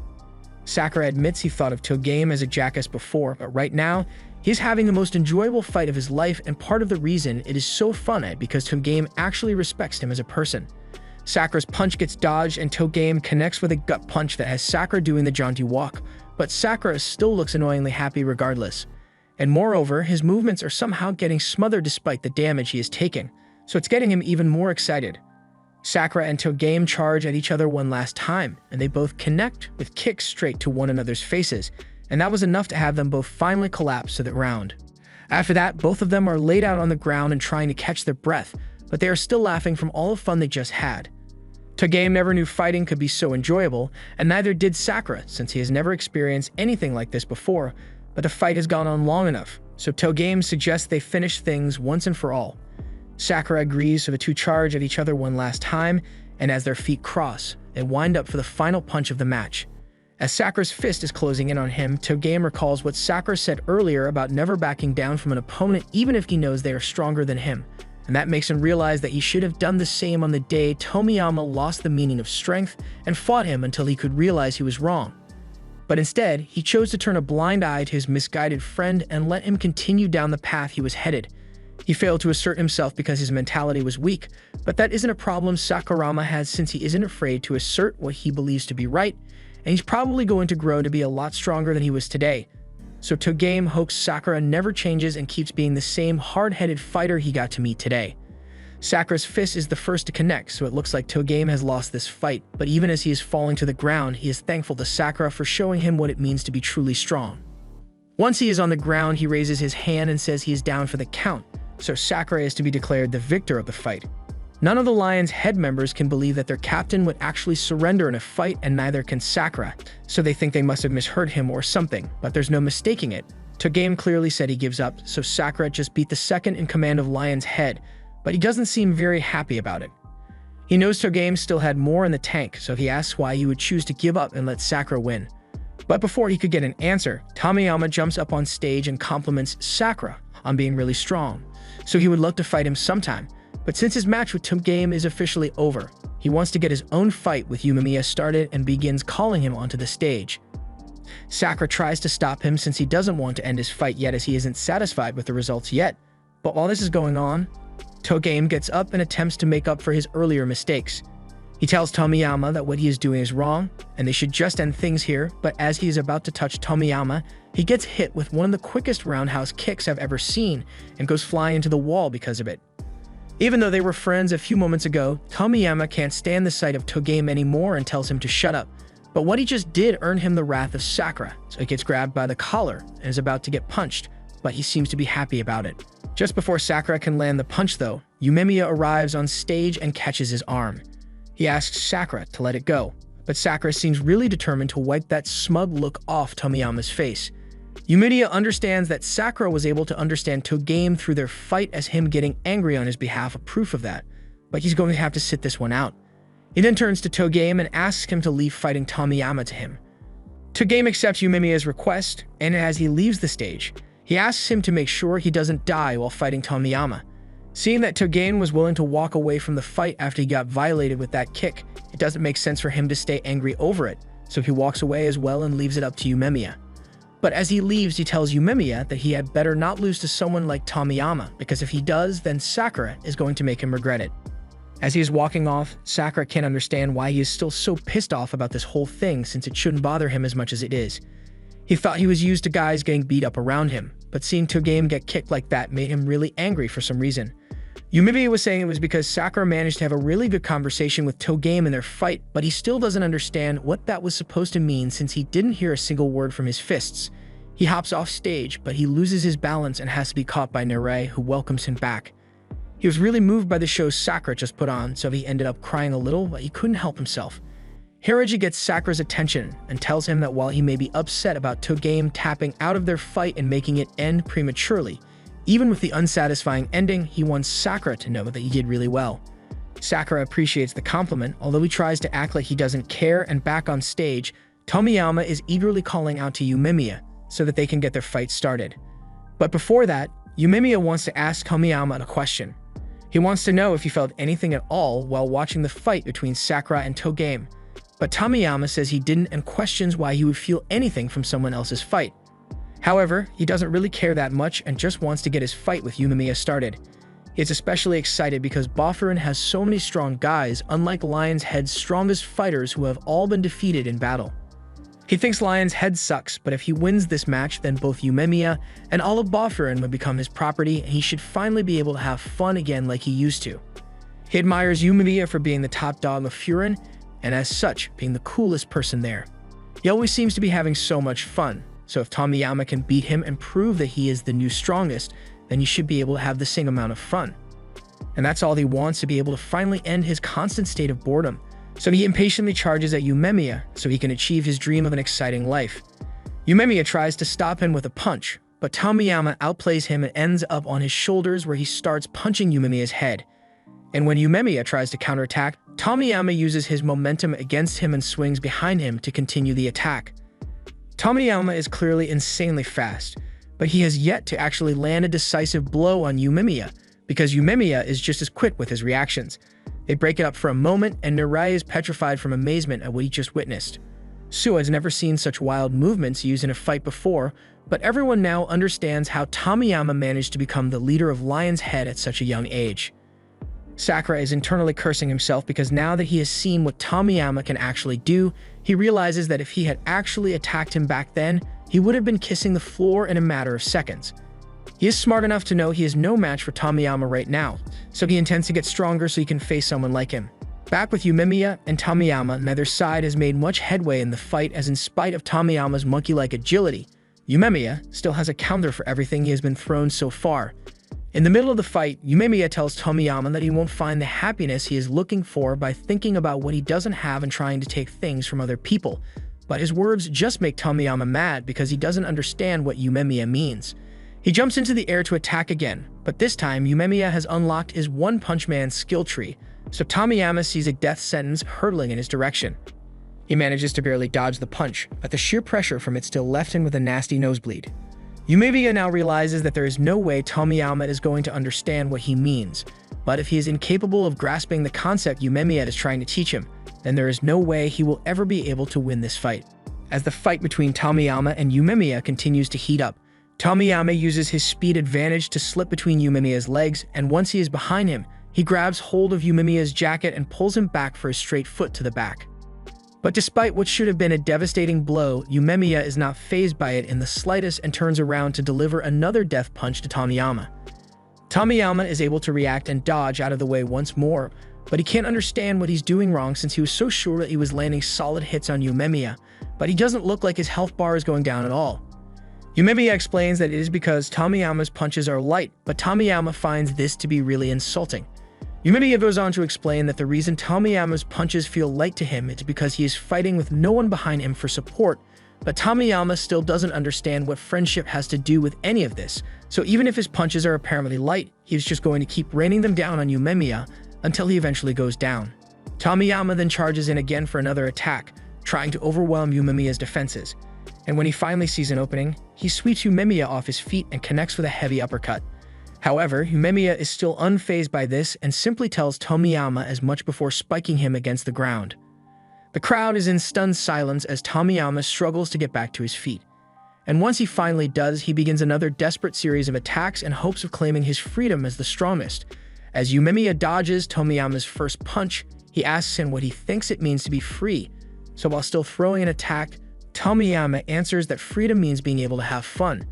Sakura admits he thought of Togame as a jackass before, but right now, he's having the most enjoyable fight of his life, and part of the reason it is so fun is because Togame actually respects him as a person. Sakura's punch gets dodged, and Togame connects with a gut punch that has Sakura doing the jaunty walk, but Sakura still looks annoyingly happy regardless. And moreover, his movements are somehow getting smothered despite the damage he is taking, so it's getting him even more excited. Sakura and Togame charge at each other one last time, and they both connect with kicks straight to one another's faces, and that was enough to have them both finally collapse to the ground. After that, both of them are laid out on the ground and trying to catch their breath, but they are still laughing from all the fun they just had. Togame never knew fighting could be so enjoyable, and neither did Sakura, since he has never experienced anything like this before, but the fight has gone on long enough, so Togame suggests they finish things once and for all. Sakura agrees, so the two charge at each other one last time, and as their feet cross, they wind up for the final punch of the match. As Sakura's fist is closing in on him, Togame recalls what Sakura said earlier about never backing down from an opponent even if he knows they are stronger than him, and that makes him realize that he should have done the same on the day Tomiyama lost the meaning of strength and fought him until he could realize he was wrong. But instead, he chose to turn a blind eye to his misguided friend and let him continue down the path he was headed. He failed to assert himself because his mentality was weak, but that isn't a problem Sakurama has since he isn't afraid to assert what he believes to be right, and he's probably going to grow to be a lot stronger than he was today. So Togame hopes Sakura never changes and keeps being the same hard-headed fighter he got to meet today. Sakura's fist is the first to connect, so it looks like Togame has lost this fight, but even as he is falling to the ground, he is thankful to Sakura for showing him what it means to be truly strong. Once he is on the ground, he raises his hand and says he is down for the count, so Sakura is to be declared the victor of the fight. None of the Lion's head members can believe that their captain would actually surrender in a fight, and neither can Sakura, so they think they must have misheard him or something, but there's no mistaking it. Togame clearly said he gives up, so Sakura just beat the second in command of Lion's head, but he doesn't seem very happy about it. He knows Togame still had more in the tank, so he asks why he would choose to give up and let Sakura win. But before he could get an answer, Tomiyama jumps up on stage and compliments Sakura on being really strong, so he would love to fight him sometime. But since his match with Togame is officially over, he wants to get his own fight with Umemiya started and begins calling him onto the stage. Sakura tries to stop him since he doesn't want to end his fight yet, as he isn't satisfied with the results yet. But while this is going on, Togame gets up and attempts to make up for his earlier mistakes. He tells Tomiyama that what he is doing is wrong, and they should just end things here, but as he is about to touch Tomiyama, he gets hit with one of the quickest roundhouse kicks I've ever seen and goes flying into the wall because of it. Even though they were friends a few moments ago, Tomiyama can't stand the sight of Togame anymore and tells him to shut up. But what he just did earned him the wrath of Sakura, so he gets grabbed by the collar and is about to get punched, but he seems to be happy about it. Just before Sakura can land the punch though, Umemiya arrives on stage and catches his arm. He asks Sakura to let it go, but Sakura seems really determined to wipe that smug look off Tomiyama's face. Umemiya understands that Sakura was able to understand Togame through their fight, as him getting angry on his behalf a proof of that, but he's going to have to sit this one out. He then turns to Togame and asks him to leave fighting Tomiyama to him. Togame accepts Umemiya's request, and as he leaves the stage, he asks him to make sure he doesn't die while fighting Tomiyama. Seeing that Togame was willing to walk away from the fight after he got violated with that kick, it doesn't make sense for him to stay angry over it, so he walks away as well and leaves it up to Umemiya. But as he leaves, he tells Umemiya that he had better not lose to someone like Tomiyama, because if he does, then Sakura is going to make him regret it. As he is walking off, Sakura can't understand why he is still so pissed off about this whole thing, since it shouldn't bother him as much as it is. He thought he was used to guys getting beat up around him, but seeing Togame get kicked like that made him really angry for some reason. Umemiya was saying it was because Sakura managed to have a really good conversation with Togame in their fight, but he still doesn't understand what that was supposed to mean since he didn't hear a single word from his fists. He hops off stage, but he loses his balance and has to be caught by Narei, who welcomes him back. He was really moved by the show Sakura just put on, so he ended up crying a little, but he couldn't help himself. Hiraji gets Sakura's attention and tells him that while he may be upset about Togame tapping out of their fight and making it end prematurely, even with the unsatisfying ending, he wants Sakura to know that he did really well. Sakura appreciates the compliment, although he tries to act like he doesn't care, and back on stage, Tomiyama is eagerly calling out to Umemiya so that they can get their fight started. But before that, Umemiya wants to ask Tomiyama a question. He wants to know if he felt anything at all while watching the fight between Sakura and Togame. But Tomiyama says he didn't and questions why he would feel anything from someone else's fight. However, he doesn't really care that much and just wants to get his fight with Yumemiya started. He is especially excited because Bofurun has so many strong guys, unlike Lion's Head's strongest fighters who have all been defeated in battle. He thinks Lion's Head sucks, but if he wins this match, then both Yumemiya and all of Bofurun would become his property, and he should finally be able to have fun again like he used to. He admires Yumemiya for being the top dog of Furin, and as such, being the coolest person there. He always seems to be having so much fun, so if Tomiyama can beat him and prove that he is the new strongest, then he should be able to have the same amount of fun. And that's all he wants, to be able to finally end his constant state of boredom. So he impatiently charges at Yumemiya so he can achieve his dream of an exciting life. Yumemiya tries to stop him with a punch, but Tomiyama outplays him and ends up on his shoulders where he starts punching Yumemiya's head. And when Yumemiya tries to counterattack, Tomiyama uses his momentum against him and swings behind him to continue the attack. Tomiyama is clearly insanely fast, but he has yet to actually land a decisive blow on Yumemiya, because Yumemiya is just as quick with his reactions. They break it up for a moment, and Narai is petrified from amazement at what he just witnessed. Suwa has never seen such wild movements used in a fight before, but everyone now understands how Tomiyama managed to become the leader of Lion's Head at such a young age. Sakura is internally cursing himself because now that he has seen what Tomiyama can actually do, he realizes that if he had actually attacked him back then, he would have been kissing the floor in a matter of seconds. He is smart enough to know he is no match for Tomiyama right now, so he intends to get stronger so he can face someone like him. Back with Yumemiya and Tomiyama, neither side has made much headway in the fight, as in spite of Tomiyama's monkey-like agility, Yumemiya still has a counter for everything he has been thrown so far. In the middle of the fight, Yumemiya tells Tomiyama that he won't find the happiness he is looking for by thinking about what he doesn't have and trying to take things from other people. But his words just make Tomiyama mad because he doesn't understand what Yumemiya means. He jumps into the air to attack again, but this time Yumemiya has unlocked his One Punch Man skill tree, so Tomiyama sees a death sentence hurtling in his direction. He manages to barely dodge the punch, but the sheer pressure from it still left him with a nasty nosebleed. Yumemiya now realizes that there is no way Tomiyama is going to understand what he means, but if he is incapable of grasping the concept Yumemiya is trying to teach him, then there is no way he will ever be able to win this fight. As the fight between Tomiyama and Yumemiya continues to heat up, Tomiyama uses his speed advantage to slip between Yumemiya's legs, and once he is behind him, he grabs hold of Yumemiya's jacket and pulls him back for a straight foot to the back. But despite what should have been a devastating blow, Yumemiya is not fazed by it in the slightest and turns around to deliver another death punch to Tomiyama. Tomiyama is able to react and dodge out of the way once more, but he can't understand what he's doing wrong since he was so sure that he was landing solid hits on Yumemiya, but he doesn't look like his health bar is going down at all. Yumemiya explains that it is because Tomiyama's punches are light, but Tomiyama finds this to be really insulting. Yumemiya goes on to explain that the reason Tomiyama's punches feel light to him is because he is fighting with no one behind him for support, but Tomiyama still doesn't understand what friendship has to do with any of this, so even if his punches are apparently light, he's just going to keep raining them down on Yumemiya until he eventually goes down. Tomiyama then charges in again for another attack, trying to overwhelm Yumemiya's defenses, and when he finally sees an opening, he sweeps Yumemiya off his feet and connects with a heavy uppercut. However, Yumemiya is still unfazed by this and simply tells Tomiyama as much before spiking him against the ground. The crowd is in stunned silence as Tomiyama struggles to get back to his feet. And once he finally does, he begins another desperate series of attacks in hopes of claiming his freedom as the strongest. As Yumemiya dodges Tomiyama's first punch, he asks him what he thinks it means to be free. So while still throwing an attack, Tomiyama answers that freedom means being able to have fun.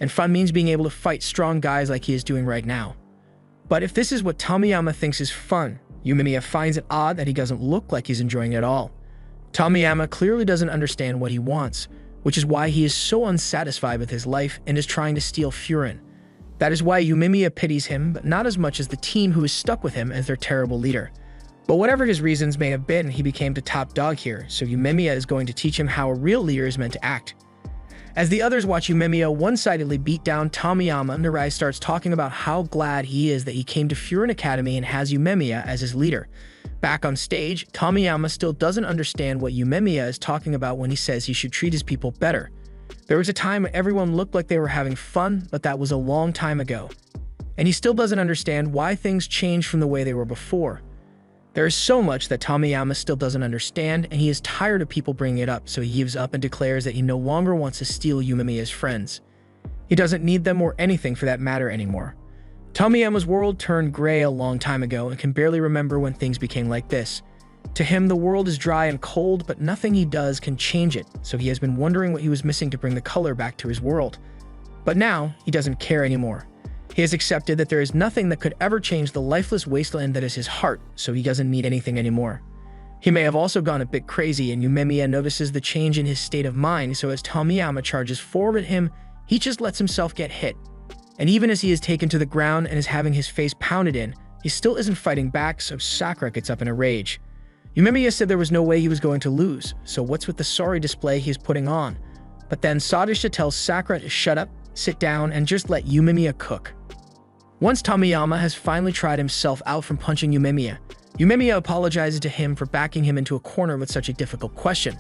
And fun means being able to fight strong guys like he is doing right now. But if this is what Tomiyama thinks is fun, Yumemiya finds it odd that he doesn't look like he's enjoying it at all. Tomiyama clearly doesn't understand what he wants, which is why he is so unsatisfied with his life and is trying to steal Furin. That is why Yumemiya pities him, but not as much as the team who is stuck with him as their terrible leader. But whatever his reasons may have been, he became the top dog here, so Yumemiya is going to teach him how a real leader is meant to act. As the others watch Yumemiya one-sidedly beat down Tomiyama, Narai starts talking about how glad he is that he came to Furin Academy and has Yumemiya as his leader. Back on stage, Tomiyama still doesn't understand what Yumemiya is talking about when he says he should treat his people better. There was a time when everyone looked like they were having fun, but that was a long time ago. And he still doesn't understand why things changed from the way they were before. There is so much that Tomiyama still doesn't understand, and he is tired of people bringing it up, so he gives up and declares that he no longer wants to steal Yumemiya's friends. He doesn't need them or anything for that matter anymore. Tomiyama's world turned gray a long time ago and can barely remember when things became like this. To him, the world is dry and cold, but nothing he does can change it, so he has been wondering what he was missing to bring the color back to his world. But now, he doesn't care anymore. He has accepted that there is nothing that could ever change the lifeless wasteland that is his heart, so he doesn't need anything anymore. He may have also gone a bit crazy, and Yumemiya notices the change in his state of mind, so as Tomiyama charges forward at him, he just lets himself get hit. And even as he is taken to the ground and is having his face pounded in, he still isn't fighting back, so Sakura gets up in a rage. Yumemiya said there was no way he was going to lose, so what's with the sorry display he is putting on? But then Sadisha tells Sakura to shut up, sit down, and just let Yumemiya cook. Once Tomiyama has finally tried himself out from punching Yumemiya, Yumemiya apologizes to him for backing him into a corner with such a difficult question.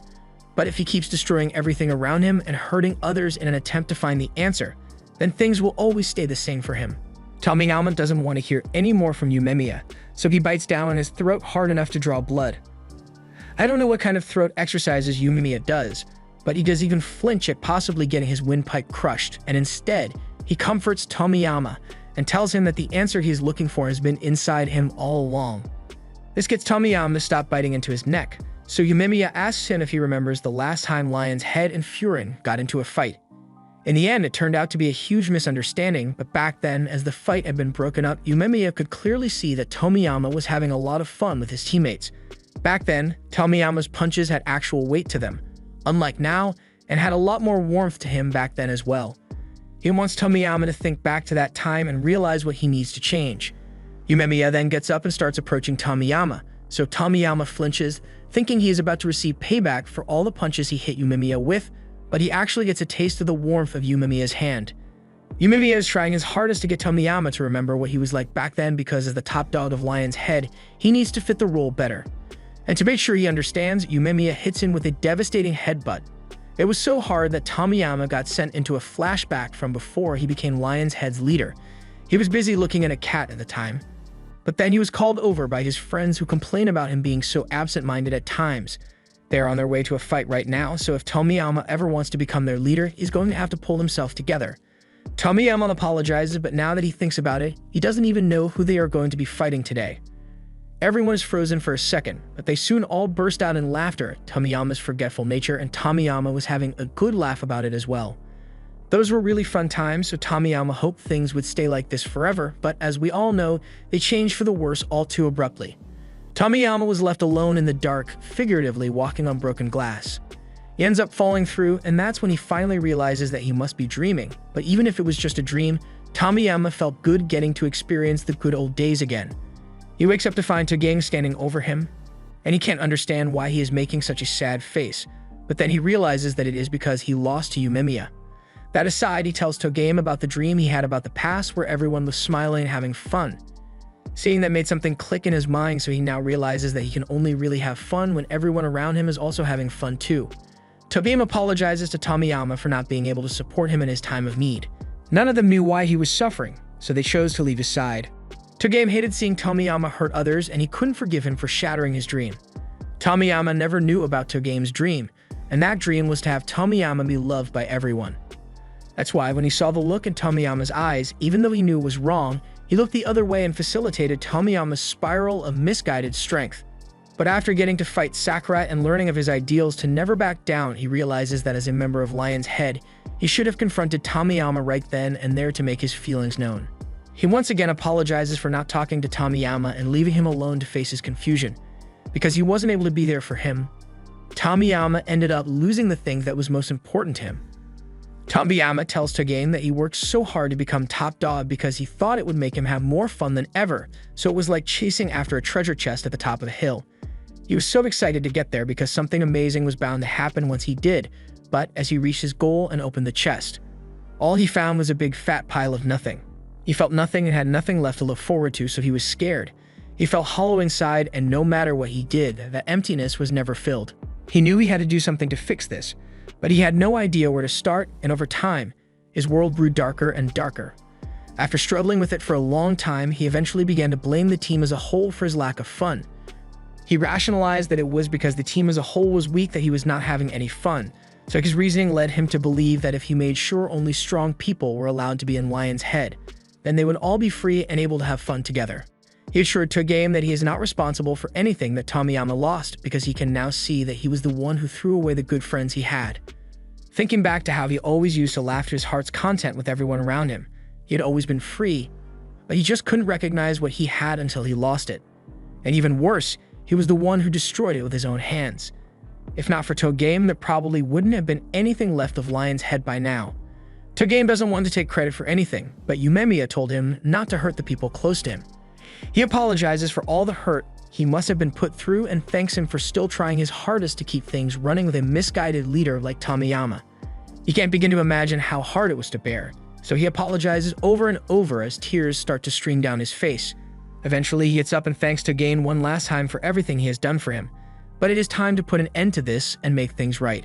But if he keeps destroying everything around him and hurting others in an attempt to find the answer, then things will always stay the same for him. Tomiyama doesn't want to hear any more from Yumemiya, so he bites down on his throat hard enough to draw blood. I don't know what kind of throat exercises Yumemiya does, but he does even flinch at possibly getting his windpipe crushed, and instead, he comforts Tomiyama and tells him that the answer he's looking for has been inside him all along. This gets Tomiyama to stop biting into his neck, so Yumemiya asks him if he remembers the last time Lion's Head and Furin got into a fight. In the end, it turned out to be a huge misunderstanding, but back then, as the fight had been broken up, Yumemiya could clearly see that Tomiyama was having a lot of fun with his teammates. Back then, Tomiyama's punches had actual weight to them, unlike now, and had a lot more warmth to him back then as well. He wants Tomiyama to think back to that time and realize what he needs to change. Yumemiya then gets up and starts approaching Tomiyama, so Tomiyama flinches, thinking he is about to receive payback for all the punches he hit Yumemiya with, but he actually gets a taste of the warmth of Yumemiya's hand. Yumemiya is trying his hardest to get Tomiyama to remember what he was like back then because as the top dog of Lion's Head, he needs to fit the role better. And to make sure he understands, Yumemiya hits him with a devastating headbutt. It was so hard that Tomiyama got sent into a flashback from before he became Lion's Head's leader. He was busy looking at a cat at the time. But then he was called over by his friends who complain about him being so absent-minded at times. They are on their way to a fight right now, so if Tomiyama ever wants to become their leader, he's going to have to pull himself together. Tomiyama apologizes, but now that he thinks about it, he doesn't even know who they are going to be fighting today. Everyone is frozen for a second, but they soon all burst out in laughter at Tomiyama's forgetful nature, and Tomiyama was having a good laugh about it as well. Those were really fun times, so Tomiyama hoped things would stay like this forever, but as we all know, they changed for the worse all too abruptly. Tomiyama was left alone in the dark, figuratively walking on broken glass. He ends up falling through, and that's when he finally realizes that he must be dreaming. But even if it was just a dream, Tomiyama felt good getting to experience the good old days again. He wakes up to find Togang standing over him, and he can't understand why he is making such a sad face, but then he realizes that it is because he lost to Yumemiya. That aside, he tells Togang about the dream he had about the past where everyone was smiling and having fun. Seeing that made something click in his mind, so he now realizes that he can only really have fun when everyone around him is also having fun too. Togang apologizes to Tomiyama for not being able to support him in his time of need. None of them knew why he was suffering, so they chose to leave his side. Togang hated seeing Tomiyama hurt others, and he couldn't forgive him for shattering his dream. Tomiyama never knew about Togang's dream, and that dream was to have Tomiyama be loved by everyone. That's why when he saw the look in Tomiyama's eyes, even though he knew it was wrong, he looked the other way and facilitated Tomiyama's spiral of misguided strength. But after getting to fight Sakura and learning of his ideals to never back down, he realizes that as a member of Lion's Head, he should have confronted Tomiyama right then and there to make his feelings known. He once again apologizes for not talking to Tomiyama and leaving him alone to face his confusion. Because he wasn't able to be there for him, Tomiyama ended up losing the thing that was most important to him. Tomiyama tells Togang that he worked so hard to become top dog because he thought it would make him have more fun than ever, so it was like chasing after a treasure chest at the top of a hill. He was so excited to get there because something amazing was bound to happen once he did, but as he reached his goal and opened the chest, all he found was a big fat pile of nothing. He felt nothing and had nothing left to look forward to, so he was scared. He felt hollow inside, and no matter what he did, that emptiness was never filled. He knew he had to do something to fix this, but he had no idea where to start, and over time, his world grew darker and darker. After struggling with it for a long time, he eventually began to blame the team as a whole for his lack of fun. He rationalized that it was because the team as a whole was weak that he was not having any fun, so his reasoning led him to believe that if he made sure only strong people were allowed to be in Lion's Head, then they would all be free and able to have fun together. He assured Togame that he is not responsible for anything that Tomiyama lost because he can now see that he was the one who threw away the good friends he had. Thinking back to how he always used to laugh to his heart's content with everyone around him, he had always been free, but he just couldn't recognize what he had until he lost it. And even worse, he was the one who destroyed it with his own hands. If not for Togame, there probably wouldn't have been anything left of Lion's Head by now. Togame doesn't want to take credit for anything, but Yumemiya told him not to hurt the people close to him. He apologizes for all the hurt he must have been put through and thanks him for still trying his hardest to keep things running with a misguided leader like Tomiyama. He can't begin to imagine how hard it was to bear, so he apologizes over and over as tears start to stream down his face. Eventually, he gets up and thanks Togame one last time for everything he has done for him, but it is time to put an end to this and make things right.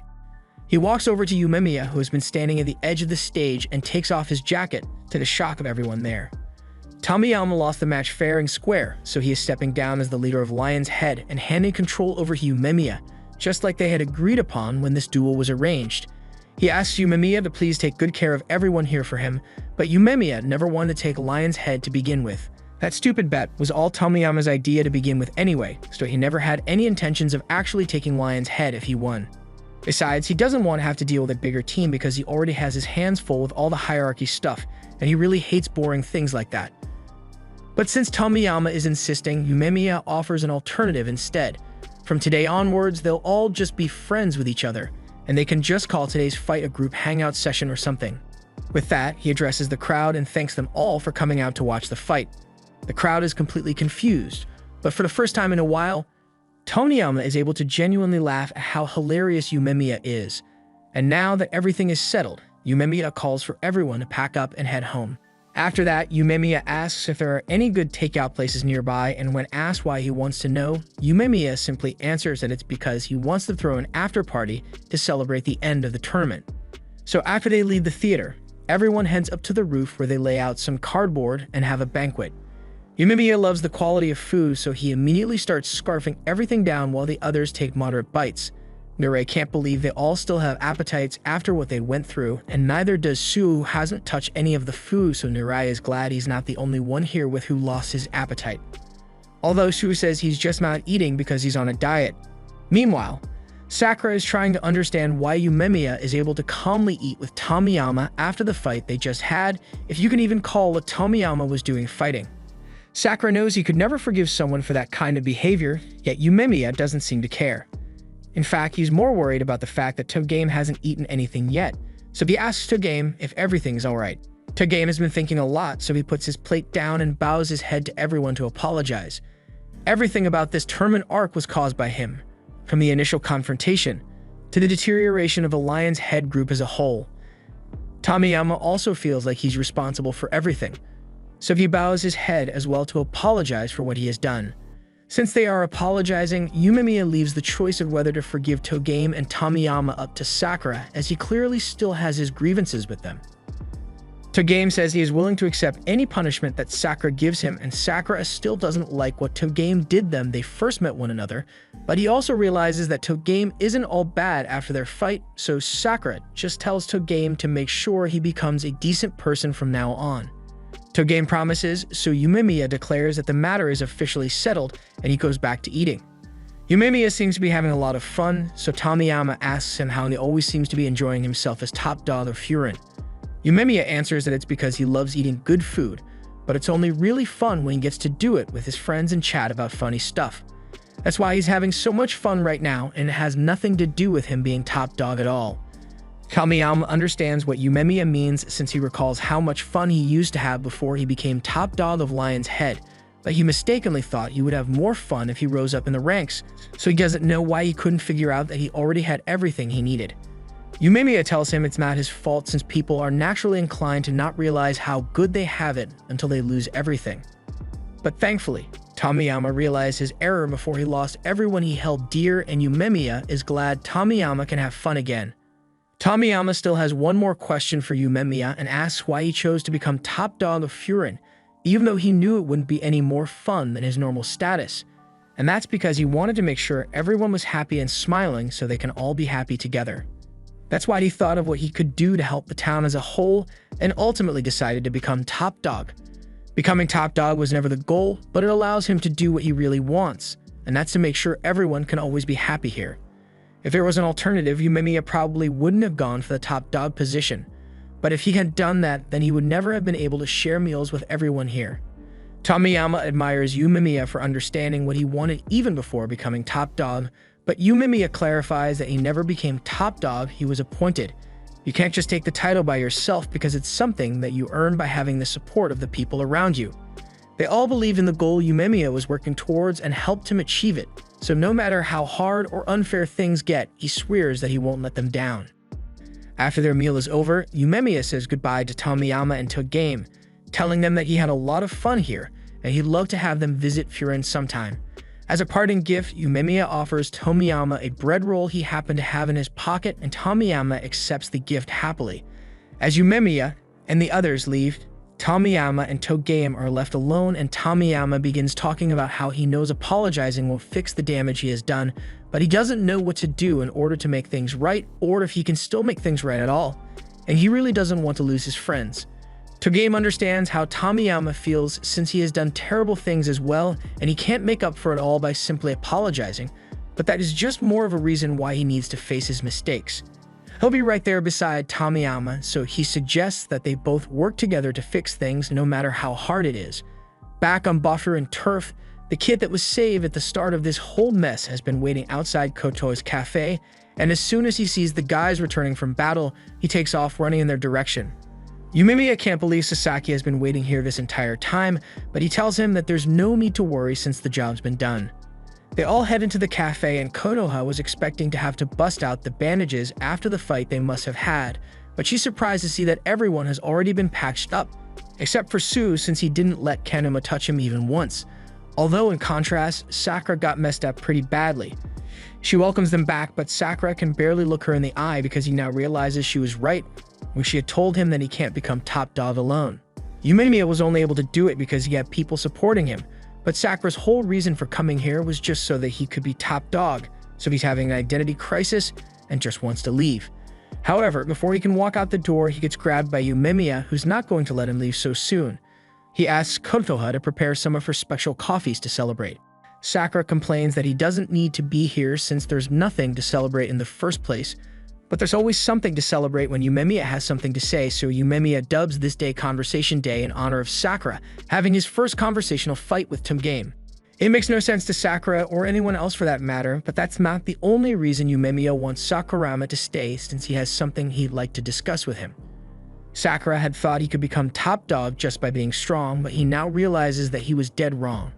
He walks over to Yumemiya, who has been standing at the edge of the stage, and takes off his jacket to the shock of everyone there. Tomiyama lost the match fair and square, so he is stepping down as the leader of Lion's Head and handing control over to Yumemiya, just like they had agreed upon when this duel was arranged. He asks Yumemiya to please take good care of everyone here for him, but Yumemiya never wanted to take Lion's Head to begin with. That stupid bet was all Tomiyama's idea to begin with anyway, so he never had any intentions of actually taking Lion's Head if he won. Besides, he doesn't want to have to deal with a bigger team because he already has his hands full with all the hierarchy stuff, and he really hates boring things like that. But since Tomiyama is insisting, Yumemiya offers an alternative instead. From today onwards, they'll all just be friends with each other, and they can just call today's fight a group hangout session or something. With that, he addresses the crowd and thanks them all for coming out to watch the fight. The crowd is completely confused, but for the first time in a while, Tomiyama is able to genuinely laugh at how hilarious Yumemiya is. And now that everything is settled, Yumemiya calls for everyone to pack up and head home. After that, Yumemiya asks if there are any good takeout places nearby, and when asked why he wants to know, Yumemiya simply answers that it's because he wants to throw an after party to celebrate the end of the tournament. So after they leave the theater, everyone heads up to the roof where they lay out some cardboard and have a banquet. Yumemiya loves the quality of food, so he immediately starts scarfing everything down while the others take moderate bites. Mirai can't believe they all still have appetites after what they went through, and neither does Sue, who hasn't touched any of the food, so Mirai is glad he's not the only one here with who lost his appetite. Although Sue says he's just not eating because he's on a diet. Meanwhile, Sakura is trying to understand why Yumemiya is able to calmly eat with Tomiyama after the fight they just had, if you can even call what Tomiyama was doing fighting. Sakura knows he could never forgive someone for that kind of behavior, yet Yumemiya doesn't seem to care. In fact, he's more worried about the fact that Togame hasn't eaten anything yet, so he asks Togame if everything's alright. Togame has been thinking a lot, so he puts his plate down and bows his head to everyone to apologize. Everything about this tournament arc was caused by him, from the initial confrontation to the deterioration of the Lion's Head group as a whole. Tomiyama also feels like he's responsible for everything, so he bows his head as well to apologize for what he has done. Since they are apologizing, Yumemiya leaves the choice of whether to forgive Togame and Tomiyama up to Sakura, as he clearly still has his grievances with them. Togame says he is willing to accept any punishment that Sakura gives him, and Sakura still doesn't like what Togame did them they first met one another, but he also realizes that Togame isn't all bad after their fight, so Sakura just tells Togame to make sure he becomes a decent person from now on. Togame promises, so Yumemiya declares that the matter is officially settled and he goes back to eating. Yumemiya seems to be having a lot of fun, so Tomiyama asks him how he always seems to be enjoying himself as top dog of Furin. Yumemiya answers that it's because he loves eating good food, but it's only really fun when he gets to do it with his friends and chat about funny stuff. That's why he's having so much fun right now, and it has nothing to do with him being top dog at all. Tomiyama understands what Yumemiya means since he recalls how much fun he used to have before he became top dog of Lion's Head, but he mistakenly thought he would have more fun if he rose up in the ranks, so he doesn't know why he couldn't figure out that he already had everything he needed. Yumemiya tells him it's not his fault since people are naturally inclined to not realize how good they have it until they lose everything. But thankfully, Tomiyama realized his error before he lost everyone he held dear, and Yumemiya is glad Tomiyama can have fun again. Tomiyama still has one more question for Yumemiya and asks why he chose to become top dog of Furin, even though he knew it wouldn't be any more fun than his normal status. And that's because he wanted to make sure everyone was happy and smiling so they can all be happy together. That's why he thought of what he could do to help the town as a whole and ultimately decided to become top dog. Becoming top dog was never the goal, but it allows him to do what he really wants, and that's to make sure everyone can always be happy here. If there was an alternative, Yumemiya probably wouldn't have gone for the top dog position. But if he had done that, then he would never have been able to share meals with everyone here. Tomiyama admires Yumemiya for understanding what he wanted even before becoming top dog, but Yumemiya clarifies that he never became top dog, he was appointed. You can't just take the title by yourself because it's something that you earn by having the support of the people around you. They all believed in the goal Yumemiya was working towards and helped him achieve it, so no matter how hard or unfair things get, he swears that he won't let them down. After their meal is over, Yumemiya says goodbye to Tomiyama and Togame, telling them that he had a lot of fun here and he'd love to have them visit Furin sometime. As a parting gift, Yumemiya offers Tomiyama a bread roll he happened to have in his pocket, and Tomiyama accepts the gift happily. As Yumemiya and the others leave, Tomiyama and Togame are left alone, and Tomiyama begins talking about how he knows apologizing won't fix the damage he has done, but he doesn't know what to do in order to make things right, or if he can still make things right at all. And he really doesn't want to lose his friends. Togame understands how Tomiyama feels since he has done terrible things as well, and he can't make up for it all by simply apologizing, but that is just more of a reason why he needs to face his mistakes. He'll be right there beside Tomiyama, so he suggests that they both work together to fix things no matter how hard it is. Back on Buffer and Turf, the kid that was saved at the start of this whole mess has been waiting outside Koto's cafe, and as soon as he sees the guys returning from battle, he takes off running in their direction. Yumemiya can't believe Sasaki has been waiting here this entire time, but he tells him that there's no need to worry since the job's been done. They all head into the cafe, and Konoha was expecting to have to bust out the bandages after the fight they must have had, but she's surprised to see that everyone has already been patched up, except for Sue since he didn't let Kanuma touch him even once. Although in contrast, Sakura got messed up pretty badly. She welcomes them back, but Sakura can barely look her in the eye because he now realizes she was right when she had told him that he can't become top dog alone. Yumemiya was only able to do it because he had people supporting him, but Sakura's whole reason for coming here was just so that he could be top dog, so he's having an identity crisis and just wants to leave. However, before he can walk out the door, he gets grabbed by Yumemiya, who's not going to let him leave so soon. He asks Kotoha to prepare some of her special coffees to celebrate. Sakura complains that he doesn't need to be here since there's nothing to celebrate in the first place, but there's always something to celebrate when Yumemiya has something to say, so Yumemiya dubs this day Conversation Day in honor of Sakura having his first conversational fight with Togame. It makes no sense to Sakura or anyone else for that matter, but that's not the only reason Yumemiya wants Sakurama to stay since he has something he'd like to discuss with him. Sakura had thought he could become top dog just by being strong, but he now realizes that he was dead wrong.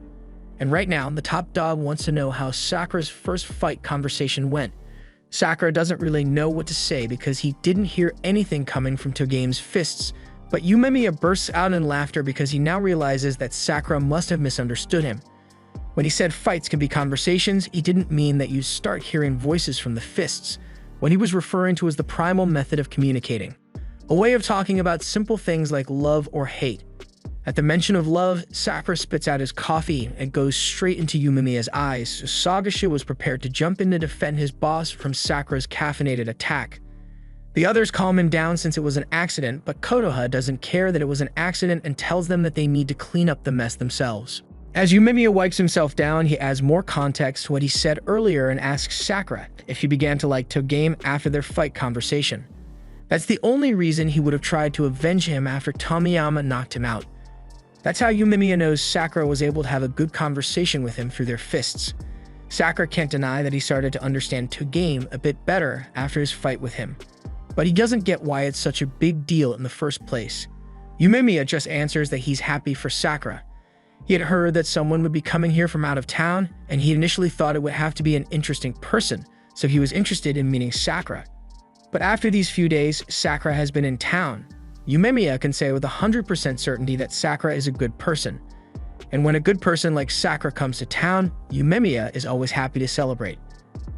And right now, the top dog wants to know how Sakura's first fight conversation went. Sakura doesn't really know what to say because he didn't hear anything coming from Togame's fists, but Yumemiya bursts out in laughter because he now realizes that Sakura must have misunderstood him. When he said fights can be conversations, he didn't mean that you start hearing voices from the fists. What he was referring to was the primal method of communicating, a way of talking about simple things like love or hate. At the mention of love, Sakura spits out his coffee and goes straight into Yumemiya's eyes, so Sagasha was prepared to jump in to defend his boss from Sakura's caffeinated attack. The others calm him down since it was an accident, but Kotoha doesn't care that it was an accident and tells them that they need to clean up the mess themselves. As Yumemiya wipes himself down, he adds more context to what he said earlier and asks Sakura if he began to like Togame after their fight conversation. That's the only reason he would have tried to avenge him after Tomiyama knocked him out. That's how Yumemiya knows Sakura was able to have a good conversation with him through their fists. Sakura can't deny that he started to understand Togame a bit better after his fight with him, but he doesn't get why it's such a big deal in the first place. Yumemiya just answers that he's happy for Sakura. He had heard that someone would be coming here from out of town, and he initially thought it would have to be an interesting person, so he was interested in meeting Sakura. But after these few days, Sakura has been in town. Yumemiya can say with 100% certainty that Sakura is a good person. And when a good person like Sakura comes to town, Yumemiya is always happy to celebrate.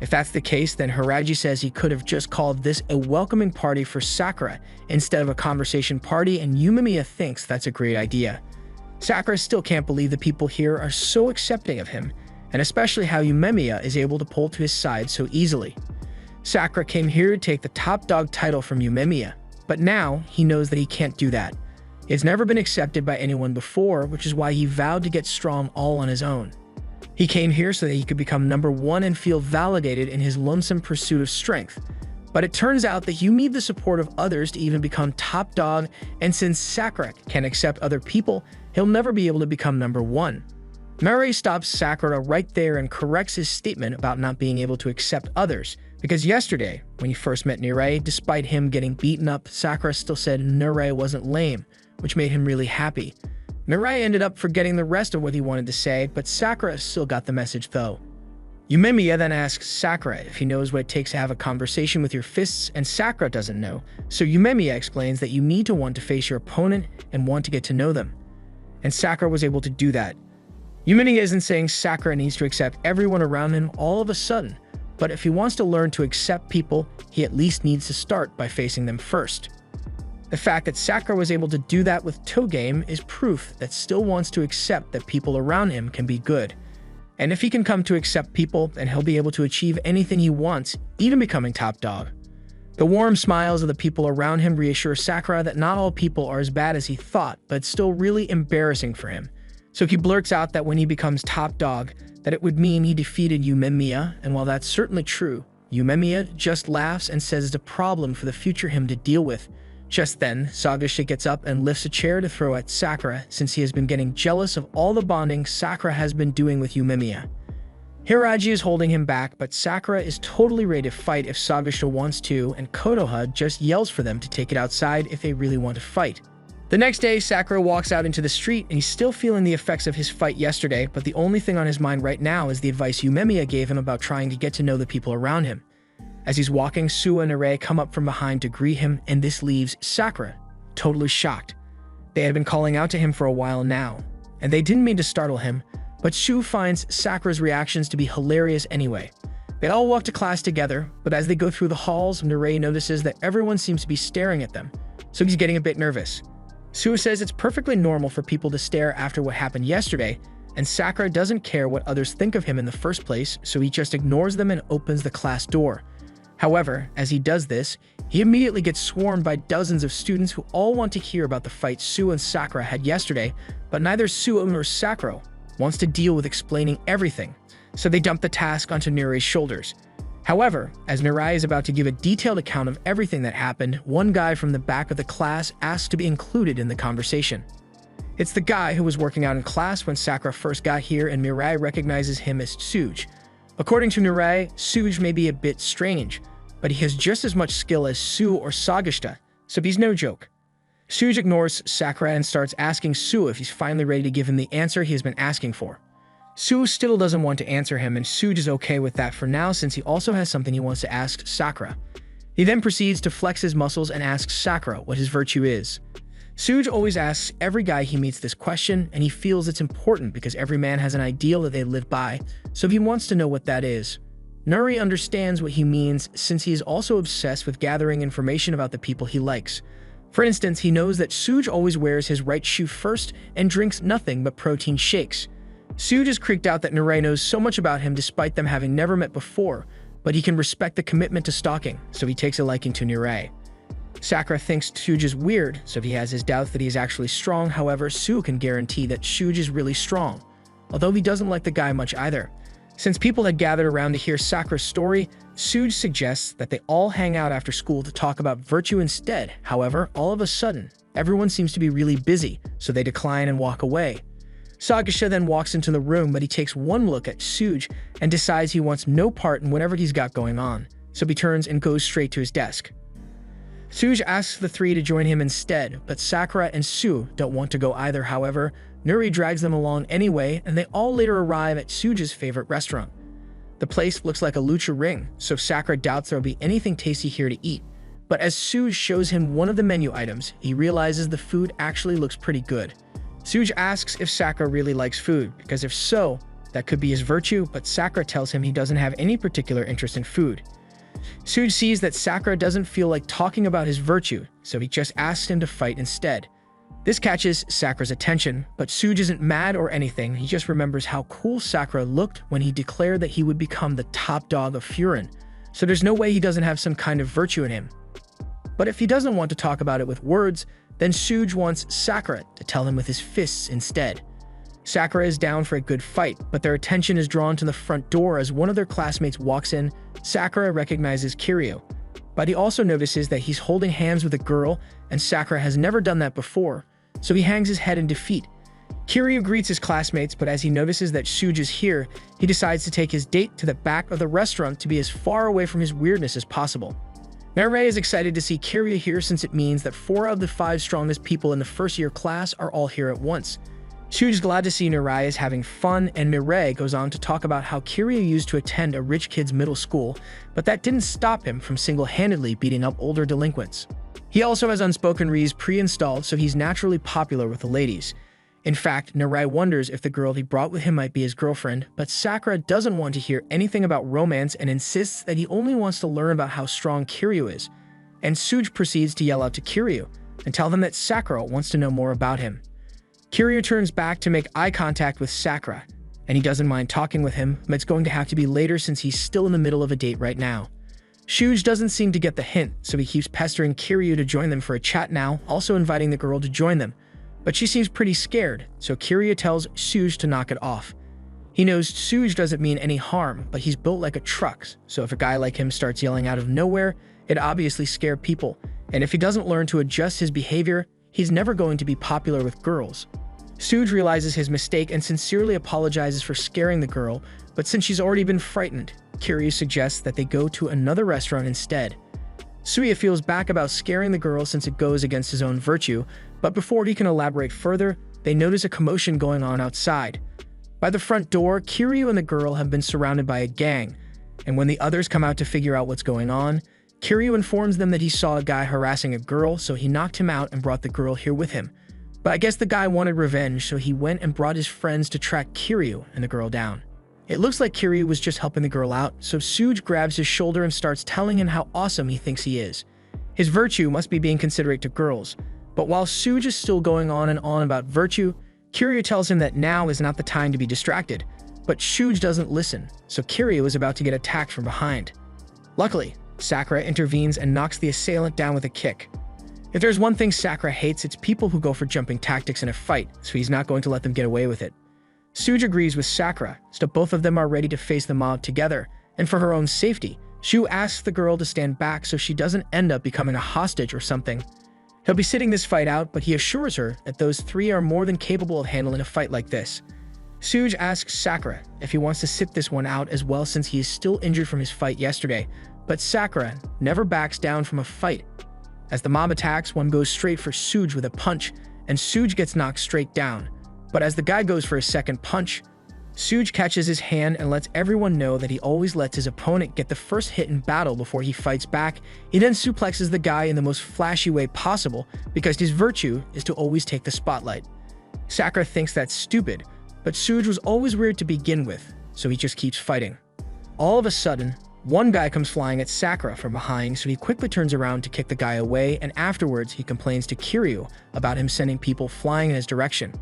If that's the case, then Hiraji says he could have just called this a welcoming party for Sakura instead of a conversation party, and Yumemiya thinks that's a great idea. Sakura still can't believe the people here are so accepting of him, and especially how Yumemiya is able to pull to his side so easily. Sakura came here to take the top dog title from Yumemiya, but now he knows that he can't do that. It's never been accepted by anyone before, which is why he vowed to get strong all on his own. He came here so that he could become number one and feel validated in his lonesome pursuit of strength. But it turns out that you need the support of others to even become top dog, and since Sakura can accept other people, he'll never be able to become number one. Narei stops Sakura right there and corrects his statement about not being able to accept others, because yesterday, when he first met Narei, despite him getting beaten up, Sakura still said Narei wasn't lame, which made him really happy. Narei ended up forgetting the rest of what he wanted to say, but Sakura still got the message though. Yumemiya then asks Sakura if he knows what it takes to have a conversation with your fists, and Sakura doesn't know, so Yumemiya explains that you need to want to face your opponent and want to get to know them. And Sakura was able to do that. Yumemiya isn't saying Sakura needs to accept everyone around him all of a sudden, but if he wants to learn to accept people, he at least needs to start by facing them first. The fact that Sakura was able to do that with Togame is proof that still wants to accept that people around him can be good. And if he can come to accept people, then he'll be able to achieve anything he wants, even becoming top dog. The warm smiles of the people around him reassure Sakura that not all people are as bad as he thought, but it's still really embarrassing for him. So he blurts out that when he becomes top dog, that it would mean he defeated Yumemiya, and while that's certainly true, Yumemiya just laughs and says it's a problem for the future him to deal with. Just then, Sagisha gets up and lifts a chair to throw at Sakura since he has been getting jealous of all the bonding Sakura has been doing with Yumemiya. Hiraji is holding him back, but Sakura is totally ready to fight if Sagisha wants to, and Konoha just yells for them to take it outside if they really want to fight. The next day, Sakura walks out into the street and he's still feeling the effects of his fight yesterday, but the only thing on his mind right now is the advice Yumemiya gave him about trying to get to know the people around him. As he's walking, Suwa and Narei come up from behind to greet him, and this leaves Sakura totally shocked. They had been calling out to him for a while now, and they didn't mean to startle him, but Shu finds Sakura's reactions to be hilarious anyway. They all walk to class together, but as they go through the halls, Narei notices that everyone seems to be staring at them, so he's getting a bit nervous. Suwa says it's perfectly normal for people to stare after what happened yesterday, and Sakura doesn't care what others think of him in the first place, so he just ignores them and opens the class door. However, as he does this, he immediately gets swarmed by dozens of students who all want to hear about the fight Suwa and Sakura had yesterday, but neither Suwa nor Sakura wants to deal with explaining everything, so they dump the task onto Narei's shoulders. However, as Narei is about to give a detailed account of everything that happened, one guy from the back of the class asks to be included in the conversation. It's the guy who was working out in class when Sakura first got here, and Mirai recognizes him as Tsuge. According to Narei, Tsuge may be a bit strange, but he has just as much skill as Su or Sagishita, so he's no joke. Tsuge ignores Sakura and starts asking Su if he's finally ready to give him the answer he has been asking for. Su still doesn't want to answer him, and Tsuge is okay with that for now since he also has something he wants to ask Sakura. He then proceeds to flex his muscles and asks Sakura what his virtue is. Tsuge always asks every guy he meets this question, and he feels it's important because every man has an ideal that they live by, so he wants to know what that is. Narei understands what he means since he is also obsessed with gathering information about the people he likes. For instance, he knows that Tsuge always wears his right shoe first and drinks nothing but protein shakes. Tsuge is creeped out that Narei knows so much about him despite them having never met before, but he can respect the commitment to stalking, so he takes a liking to Narei. Sakura thinks Tsuge is weird, so he has his doubts that he is actually strong. However, Su can guarantee that Tsuge is really strong, although he doesn't like the guy much either. Since people had gathered around to hear Sakura's story, Tsuge suggests that they all hang out after school to talk about virtue instead. However, all of a sudden, everyone seems to be really busy, so they decline and walk away. Sagisha then walks into the room, but he takes one look at Tsuge and decides he wants no part in whatever he's got going on, so he turns and goes straight to his desk. Tsuge asks the three to join him instead, but Sakura and Su don't want to go either. However, Narei drags them along anyway, and they all later arrive at Tsuge's favorite restaurant. The place looks like a lucha ring, so Sakura doubts there will be anything tasty here to eat. But as Tsuge shows him one of the menu items, he realizes the food actually looks pretty good. Tsuge asks if Sakura really likes food, because if so, that could be his virtue, but Sakura tells him he doesn't have any particular interest in food. Tsuge sees that Sakura doesn't feel like talking about his virtue, so he just asks him to fight instead. This catches Sakura's attention, but Suge isn't mad or anything. He just remembers how cool Sakura looked when he declared that he would become the top dog of Furin, so there's no way he doesn't have some kind of virtue in him. But if he doesn't want to talk about it with words, then Suge wants Sakura to tell him with his fists instead. Sakura is down for a good fight, but their attention is drawn to the front door as one of their classmates walks in. Sakura recognizes Kiryu, but he also notices that he's holding hands with a girl, and Sakura has never done that before, so he hangs his head in defeat. Kiryu greets his classmates, but as he notices that Suge is here, he decides to take his date to the back of the restaurant to be as far away from his weirdness as possible. Mireille is excited to see Kiryu here since it means that 4 of the 5 strongest people in the first-year class are all here at once. Suge is glad to see Mireille is having fun, and Mireille goes on to talk about how Kiryu used to attend a rich kid's middle school, but that didn't stop him from single-handedly beating up older delinquents. He also has Unspoken Re's pre-installed, so he's naturally popular with the ladies. In fact, Mireille wonders if the girl he brought with him might be his girlfriend, but Sakura doesn't want to hear anything about romance and insists that he only wants to learn about how strong Kiryu is. And Suge proceeds to yell out to Kiryu and tell them that Sakura wants to know more about him. Kiryu turns back to make eye contact with Sakura, and he doesn't mind talking with him, but it's going to have to be later since he's still in the middle of a date right now. Suge doesn't seem to get the hint, so he keeps pestering Kiryu to join them for a chat now, also inviting the girl to join them. But she seems pretty scared, so Kiryu tells Suge to knock it off. He knows Suge doesn't mean any harm, but he's built like a truck, so if a guy like him starts yelling out of nowhere, it'd obviously scare people, and if he doesn't learn to adjust his behavior, he's never going to be popular with girls. Suge realizes his mistake and sincerely apologizes for scaring the girl, but since she's already been frightened, Kiryu suggests that they go to another restaurant instead. Suya feels bad about scaring the girl since it goes against his own virtue, but before he can elaborate further, they notice a commotion going on outside. By the front door, Kiryu and the girl have been surrounded by a gang, and when the others come out to figure out what's going on, Kiryu informs them that he saw a guy harassing a girl, so he knocked him out and brought the girl here with him. But I guess the guy wanted revenge, so he went and brought his friends to track Kiryu and the girl down. It looks like Kiryu was just helping the girl out, so Suge grabs his shoulder and starts telling him how awesome he thinks he is. His virtue must be being considerate to girls, but while Suge is still going on and on about virtue, Kiryu tells him that now is not the time to be distracted. But Suge doesn't listen, so Kiryu is about to get attacked from behind. Luckily, Sakura intervenes and knocks the assailant down with a kick. If there's one thing Sakura hates, it's people who go for jumping tactics in a fight, so he's not going to let them get away with it. Suge agrees with Sakura, so both of them are ready to face the mob together, and for her own safety, Shu asks the girl to stand back so she doesn't end up becoming a hostage or something. He'll be sitting this fight out, but he assures her that those 3 are more than capable of handling a fight like this. Suge asks Sakura if he wants to sit this one out as well since he is still injured from his fight yesterday, but Sakura never backs down from a fight. As the mob attacks, one goes straight for Suge with a punch, and Suge gets knocked straight down. But as the guy goes for his second punch, Suge catches his hand and lets everyone know that he always lets his opponent get the first hit in battle before he fights back. He then suplexes the guy in the most flashy way possible because his virtue is to always take the spotlight. Sakura thinks that's stupid, but Suge was always weird to begin with, so he just keeps fighting. All of a sudden, one guy comes flying at Sakura from behind, so he quickly turns around to kick the guy away, and afterwards he complains to Kiryu about him sending people flying in his direction.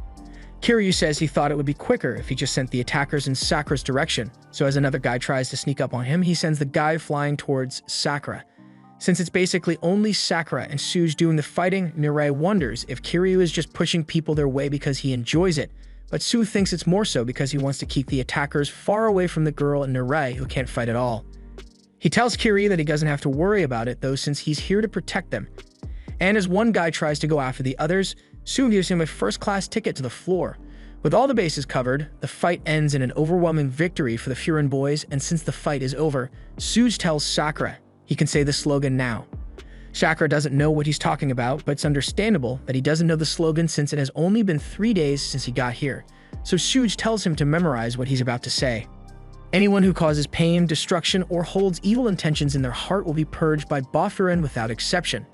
Kiryu says he thought it would be quicker if he just sent the attackers in Sakura's direction, so as another guy tries to sneak up on him, he sends the guy flying towards Sakura. Since it's basically only Sakura and Suge doing the fighting, Mireille wonders if Kiryu is just pushing people their way because he enjoys it, but Sue thinks it's more so because he wants to keep the attackers far away from the girl and Mireille who can't fight at all. He tells Kiryu that he doesn't have to worry about it though since he's here to protect them. And as one guy tries to go after the others, Sue gives him a first-class ticket to the floor. With all the bases covered, the fight ends in an overwhelming victory for the Furin boys, and since the fight is over, Suge tells Sakura he can say the slogan now. Sakura doesn't know what he's talking about, but it's understandable that he doesn't know the slogan since it has only been 3 days since he got here. So Suge tells him to memorize what he's about to say. Anyone who causes pain, destruction, or holds evil intentions in their heart will be purged by Bafurin without exception.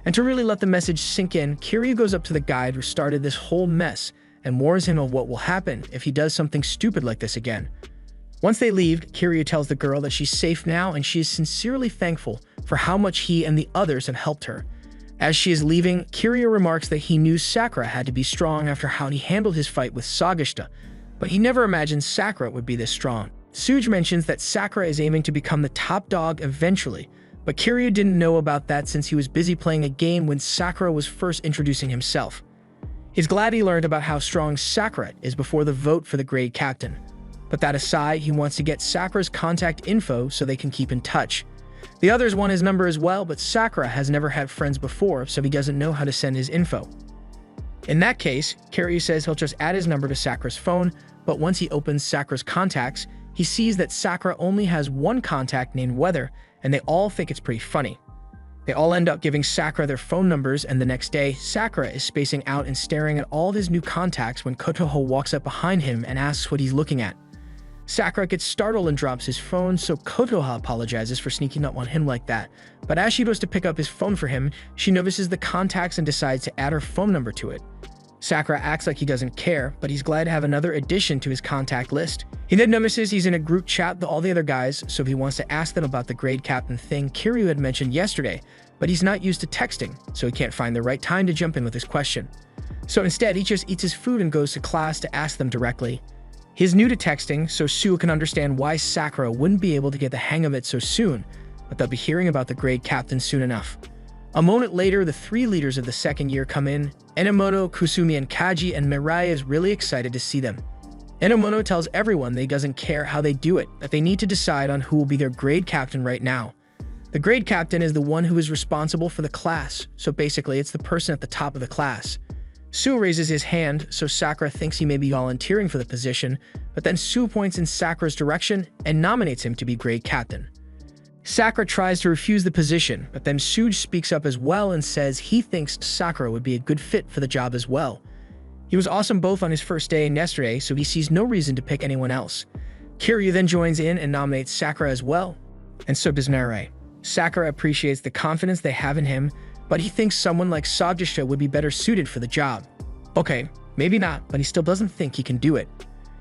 And to really let the message sink in, Kiryu goes up to the guide who started this whole mess and warns him of what will happen if he does something stupid like this again. Once they leave, Kiryu tells the girl that she's safe now and she is sincerely thankful for how much he and the others have helped her. As she is leaving, Kiryu remarks that he knew Sakura had to be strong after how he handled his fight with Sagashita, but he never imagined Sakura would be this strong. Suge mentions that Sakura is aiming to become the top dog eventually, but Kiryu didn't know about that since he was busy playing a game when Sakura was first introducing himself. He's glad he learned about how strong Sakura is before the vote for the grade captain. But that aside, he wants to get Sakura's contact info so they can keep in touch. The others want his number as well, but Sakura has never had friends before, so he doesn't know how to send his info. In that case, Kiryu says he'll just add his number to Sakura's phone, but once he opens Sakura's contacts, he sees that Sakura only has one contact named Weather, and they all think it's pretty funny. They all end up giving Sakura their phone numbers, and the next day, Sakura is spacing out and staring at all of his new contacts when Kotoha walks up behind him and asks what he's looking at. Sakura gets startled and drops his phone, so Kotoha apologizes for sneaking up on him like that. But as she goes to pick up his phone for him, she notices the contacts and decides to add her phone number to it. Sakura acts like he doesn't care, but he's glad to have another addition to his contact list. He then notices he's in a group chat with all the other guys, so he wants to ask them about the grade captain thing Kiryu had mentioned yesterday, but he's not used to texting, so he can't find the right time to jump in with his question. So instead, he just eats his food and goes to class to ask them directly. He's new to texting, so Sue can understand why Sakura wouldn't be able to get the hang of it so soon, but they'll be hearing about the grade captain soon enough. A moment later, the three leaders of the second year come in. Enomoto, Kusumi, and Kaji, and Mirai is really excited to see them. Enomoto tells everyone that he doesn't care how they do it, that they need to decide on who will be their grade captain right now. The grade captain is the one who is responsible for the class, so basically it's the person at the top of the class. Sue raises his hand, so Sakura thinks he may be volunteering for the position, but then Sue points in Sakura's direction and nominates him to be grade captain. Sakura tries to refuse the position, but then Suge speaks up as well and says he thinks Sakura would be a good fit for the job as well. He was awesome both on his first day and yesterday, so he sees no reason to pick anyone else. Kiryu then joins in and nominates Sakura as well, and so does Mirai. Sakura appreciates the confidence they have in him, but he thinks someone like Sagashita would be better suited for the job. Okay, maybe not, but he still doesn't think he can do it.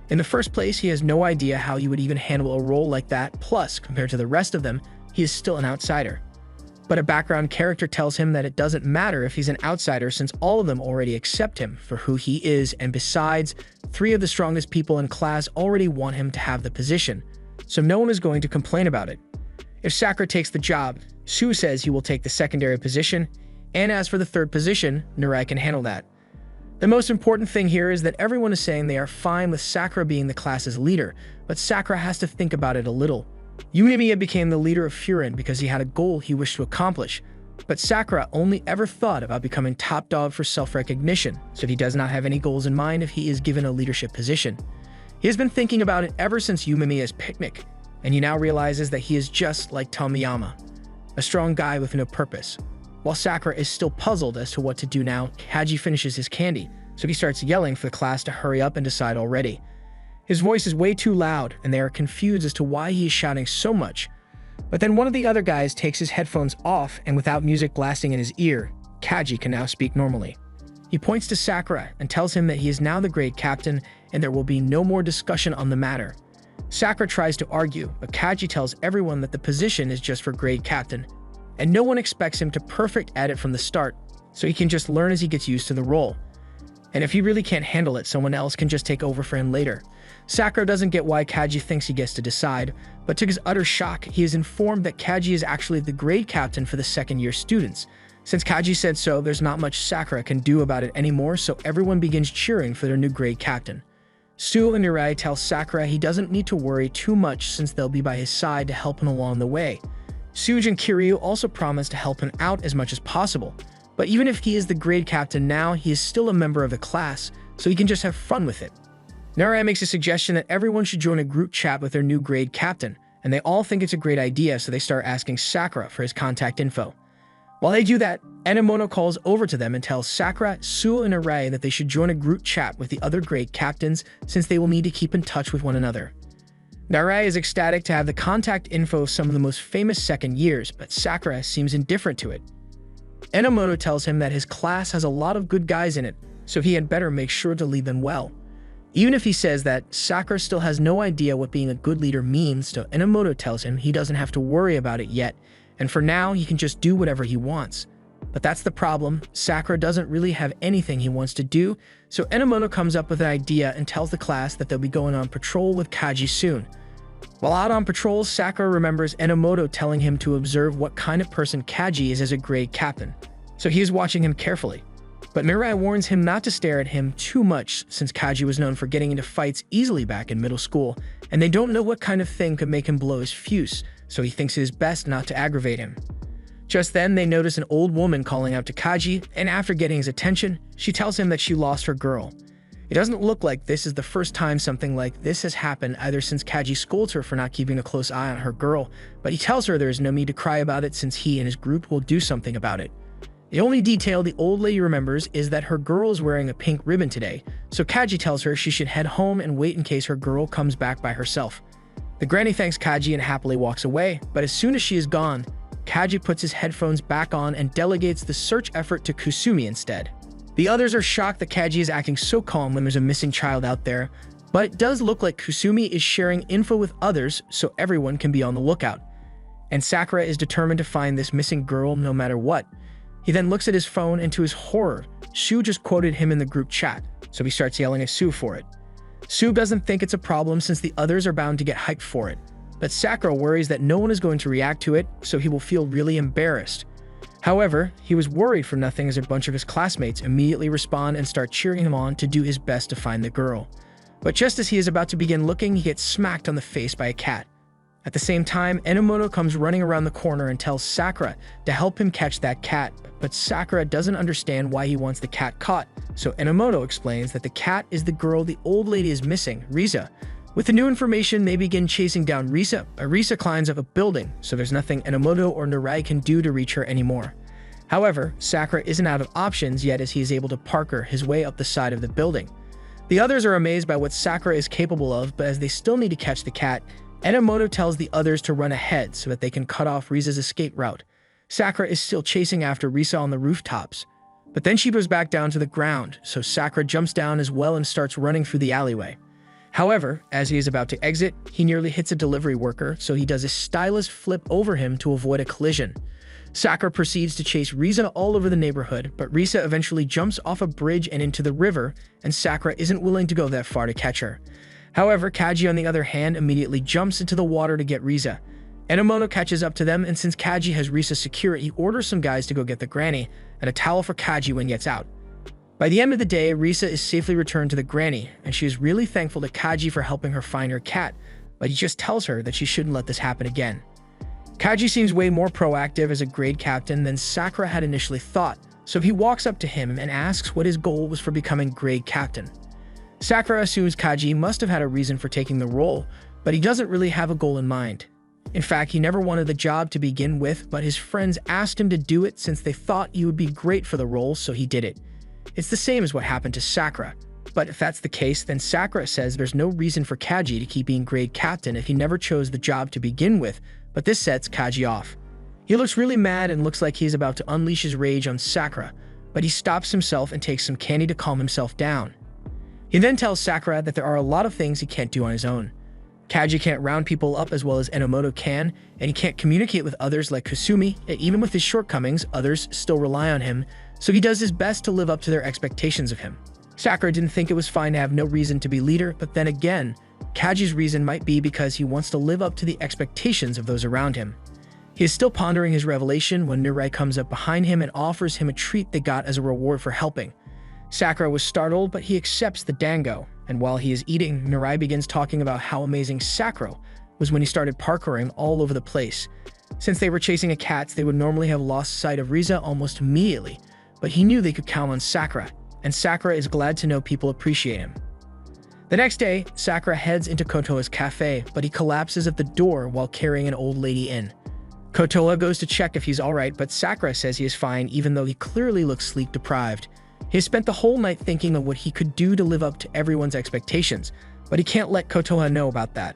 In the first place, he has no idea how he would even handle a role like that, plus, compared to the rest of them, he is still an outsider. But a background character tells him that it doesn't matter if he's an outsider since all of them already accept him for who he is, and besides, 3 of the strongest people in class already want him to have the position, so no one is going to complain about it. If Sakura takes the job, Sue says he will take the secondary position, and as for the third position, Mirai can handle that. The most important thing here is that everyone is saying they are fine with Sakura being the class's leader, but Sakura has to think about it a little. Yumimiya became the leader of Furin because he had a goal he wished to accomplish, but Sakura only ever thought about becoming top dog for self-recognition, so he does not have any goals in mind if he is given a leadership position. He has been thinking about it ever since Yumimiya's picnic, and he now realizes that he is just like Tomiyama, a strong guy with no purpose. While Sakura is still puzzled as to what to do now, Kaji finishes his candy, so he starts yelling for the class to hurry up and decide already. His voice is way too loud, and they are confused as to why he is shouting so much. But then one of the other guys takes his headphones off, and without music blasting in his ear, Kaji can now speak normally. He points to Sakura and tells him that he is now the grade captain, and there will be no more discussion on the matter. Sakura tries to argue, but Kaji tells everyone that the position is just for grade captain, and no one expects him to perfect at it from the start, so he can just learn as he gets used to the role. And if he really can't handle it, someone else can just take over for him later. Sakura doesn't get why Kaji thinks he gets to decide, but to his utter shock, he is informed that Kaji is actually the grade captain for the second-year students. Since Kaji said so, there's not much Sakura can do about it anymore, so everyone begins cheering for their new grade captain. Sue and Mirai tell Sakura he doesn't need to worry too much since they'll be by his side to help him along the way. Suge and Kiryu also promise to help him out as much as possible, but even if he is the grade captain now, he is still a member of the class, so he can just have fun with it. Mirai makes a suggestion that everyone should join a group chat with their new grade captain, and they all think it's a great idea, so they start asking Sakura for his contact info. While they do that, Enomoto calls over to them and tells Sakura, Sue, and Mirai that they should join a group chat with the other grade captains since they will need to keep in touch with one another. Mirai is ecstatic to have the contact info of some of the most famous second years, but Sakura seems indifferent to it. Enomoto tells him that his class has a lot of good guys in it, so he had better make sure to lead them well. Even if he says that, Sakura still has no idea what being a good leader means, so Enomoto tells him he doesn't have to worry about it yet, and for now he can just do whatever he wants. But that's the problem. Sakura doesn't really have anything he wants to do, so Enomoto comes up with an idea and tells the class that they'll be going on patrol with Kaji soon. While out on patrol, Sakura remembers Enomoto telling him to observe what kind of person Kaji is as a grade captain, so he is watching him carefully. But Mirai warns him not to stare at him too much since Kaji was known for getting into fights easily back in middle school, and they don't know what kind of thing could make him blow his fuse, so he thinks it is best not to aggravate him. Just then, they notice an old woman calling out to Kaji, and after getting his attention, she tells him that she lost her girl. It doesn't look like this is the first time something like this has happened, either since Kaji scolds her for not keeping a close eye on her girl, but he tells her there is no need to cry about it since he and his group will do something about it. The only detail the old lady remembers is that her girl is wearing a pink ribbon today, so Kaji tells her she should head home and wait in case her girl comes back by herself. The granny thanks Kaji and happily walks away, but as soon as she is gone, Kaji puts his headphones back on and delegates the search effort to Kusumi instead. The others are shocked that Kaji is acting so calm when there's a missing child out there, but it does look like Kusumi is sharing info with others so everyone can be on the lookout. And Sakura is determined to find this missing girl no matter what. He then looks at his phone and to his horror, Sue just quoted him in the group chat, so he starts yelling at Sue for it. Sue doesn't think it's a problem since the others are bound to get hyped for it, but Sakura worries that no one is going to react to it, so he will feel really embarrassed. However, he was worried for nothing as a bunch of his classmates immediately respond and start cheering him on to do his best to find the girl. But just as he is about to begin looking, he gets smacked on the face by a cat. At the same time, Enomoto comes running around the corner and tells Sakura to help him catch that cat, but Sakura doesn't understand why he wants the cat caught, so Enomoto explains that the cat is the girl the old lady is missing, Risa. With the new information, they begin chasing down Risa, but Risa climbs up a building, so there's nothing Enomoto or Mirai can do to reach her anymore. However, Sakura isn't out of options yet as he is able to parkour his way up the side of the building. The others are amazed by what Sakura is capable of, but as they still need to catch the cat, Enomoto tells the others to run ahead so that they can cut off Risa's escape route. Sakura is still chasing after Risa on the rooftops, but then she goes back down to the ground, so Sakura jumps down as well and starts running through the alleyway. However, as he is about to exit, he nearly hits a delivery worker, so he does a stylish flip over him to avoid a collision. Sakura proceeds to chase Risa all over the neighborhood, but Risa eventually jumps off a bridge and into the river, and Sakura isn't willing to go that far to catch her. However, Kaji, on the other hand, immediately jumps into the water to get Risa. Enomoto catches up to them, and since Kaji has Risa secure, he orders some guys to go get the granny and a towel for Kaji when he gets out. By the end of the day, Risa is safely returned to the granny, and she is really thankful to Kaji for helping her find her cat, but he just tells her that she shouldn't let this happen again. Kaji seems way more proactive as a grade captain than Sakura had initially thought, so he walks up to him and asks what his goal was for becoming grade captain. Sakura assumes Kaji must have had a reason for taking the role, but he doesn't really have a goal in mind. In fact, he never wanted the job to begin with, but his friends asked him to do it since they thought he would be great for the role, so he did it. It's the same as what happened to Sakura. But if that's the case, then Sakura says there's no reason for Kaji to keep being grade captain if he never chose the job to begin with, but this sets Kaji off. He looks really mad and looks like he's about to unleash his rage on Sakura, but he stops himself and takes some candy to calm himself down. He then tells Sakura that there are a lot of things he can't do on his own. Kaji can't round people up as well as Enomoto can, and he can't communicate with others like Kusumi, and even with his shortcomings, others still rely on him, so he does his best to live up to their expectations of him. Sakura didn't think it was fine to have no reason to be leader, but then again, Kaji's reason might be because he wants to live up to the expectations of those around him. He is still pondering his revelation when Mirai comes up behind him and offers him a treat they got as a reward for helping. Sakura was startled, but he accepts the dango, and while he is eating, Mirai begins talking about how amazing Sakura was when he started parkouring all over the place. Since they were chasing a cat, they would normally have lost sight of Risa almost immediately, but he knew they could count on Sakura, and Sakura is glad to know people appreciate him. The next day, Sakura heads into Kotoa's cafe, but he collapses at the door while carrying an old lady in. Kotoa goes to check if he's alright, but Sakura says he is fine even though he clearly looks sleep-deprived. He has spent the whole night thinking of what he could do to live up to everyone's expectations, but he can't let Kotoa know about that.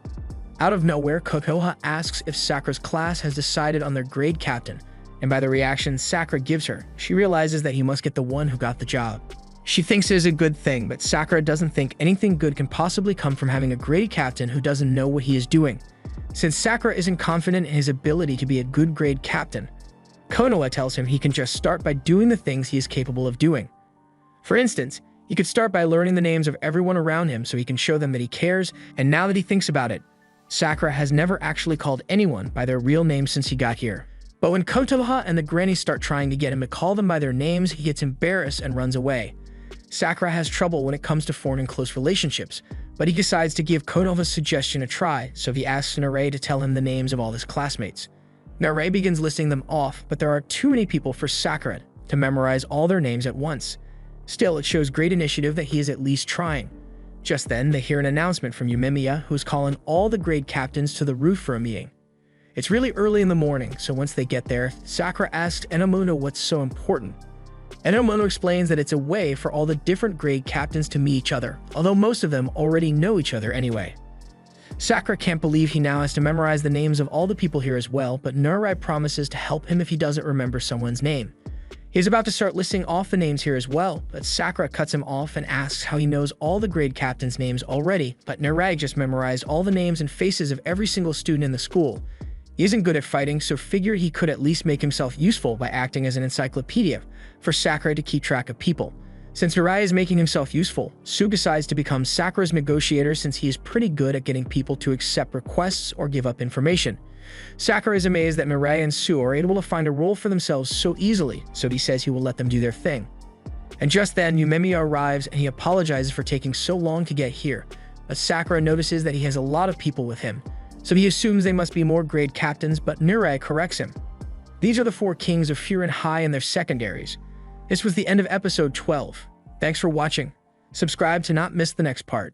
Out of nowhere, Kotoa asks if Sakura's class has decided on their grade captain, and by the reaction Sakura gives her, she realizes that he must get the one who got the job. She thinks it is a good thing, but Sakura doesn't think anything good can possibly come from having a grade captain who doesn't know what he is doing. Since Sakura isn't confident in his ability to be a good grade captain, Konoha tells him he can just start by doing the things he is capable of doing. For instance, he could start by learning the names of everyone around him so he can show them that he cares, and now that he thinks about it, Sakura has never actually called anyone by their real name since he got here. But when Konoha and the granny start trying to get him to call them by their names, he gets embarrassed and runs away. Sakura has trouble when it comes to forming close relationships, but he decides to give Konoha's suggestion a try, so he asks Narei to tell him the names of all his classmates. Narei begins listing them off, but there are too many people for Sakura to memorize all their names at once. Still, it shows great initiative that he is at least trying. Just then, they hear an announcement from Yumemiya, who's calling all the grade captains to the roof for a meeting. It's really early in the morning, so once they get there, Sakura asks Enemono what's so important. Enemono explains that it's a way for all the different grade captains to meet each other, although most of them already know each other anyway. Sakura can't believe he now has to memorize the names of all the people here as well, but Narei promises to help him if he doesn't remember someone's name. He's about to start listing off the names here as well, but Sakura cuts him off and asks how he knows all the grade captains' names already, but Narei just memorized all the names and faces of every single student in the school. He isn't good at fighting, so figured he could at least make himself useful by acting as an encyclopedia for Sakura to keep track of people. Since Narei is making himself useful, Su decides to become Sakura's negotiator since he is pretty good at getting people to accept requests or give up information. Sakura is amazed that Narei and Su are able to find a role for themselves so easily, so he says he will let them do their thing. And just then, Yumemiya arrives and he apologizes for taking so long to get here, but Sakura notices that he has a lot of people with him, so he assumes they must be more grade captains, but Narei corrects him. These are the 4 kings of Furin High and their secondaries. This was the end of episode 12. Thanks for watching. Subscribe to not miss the next part.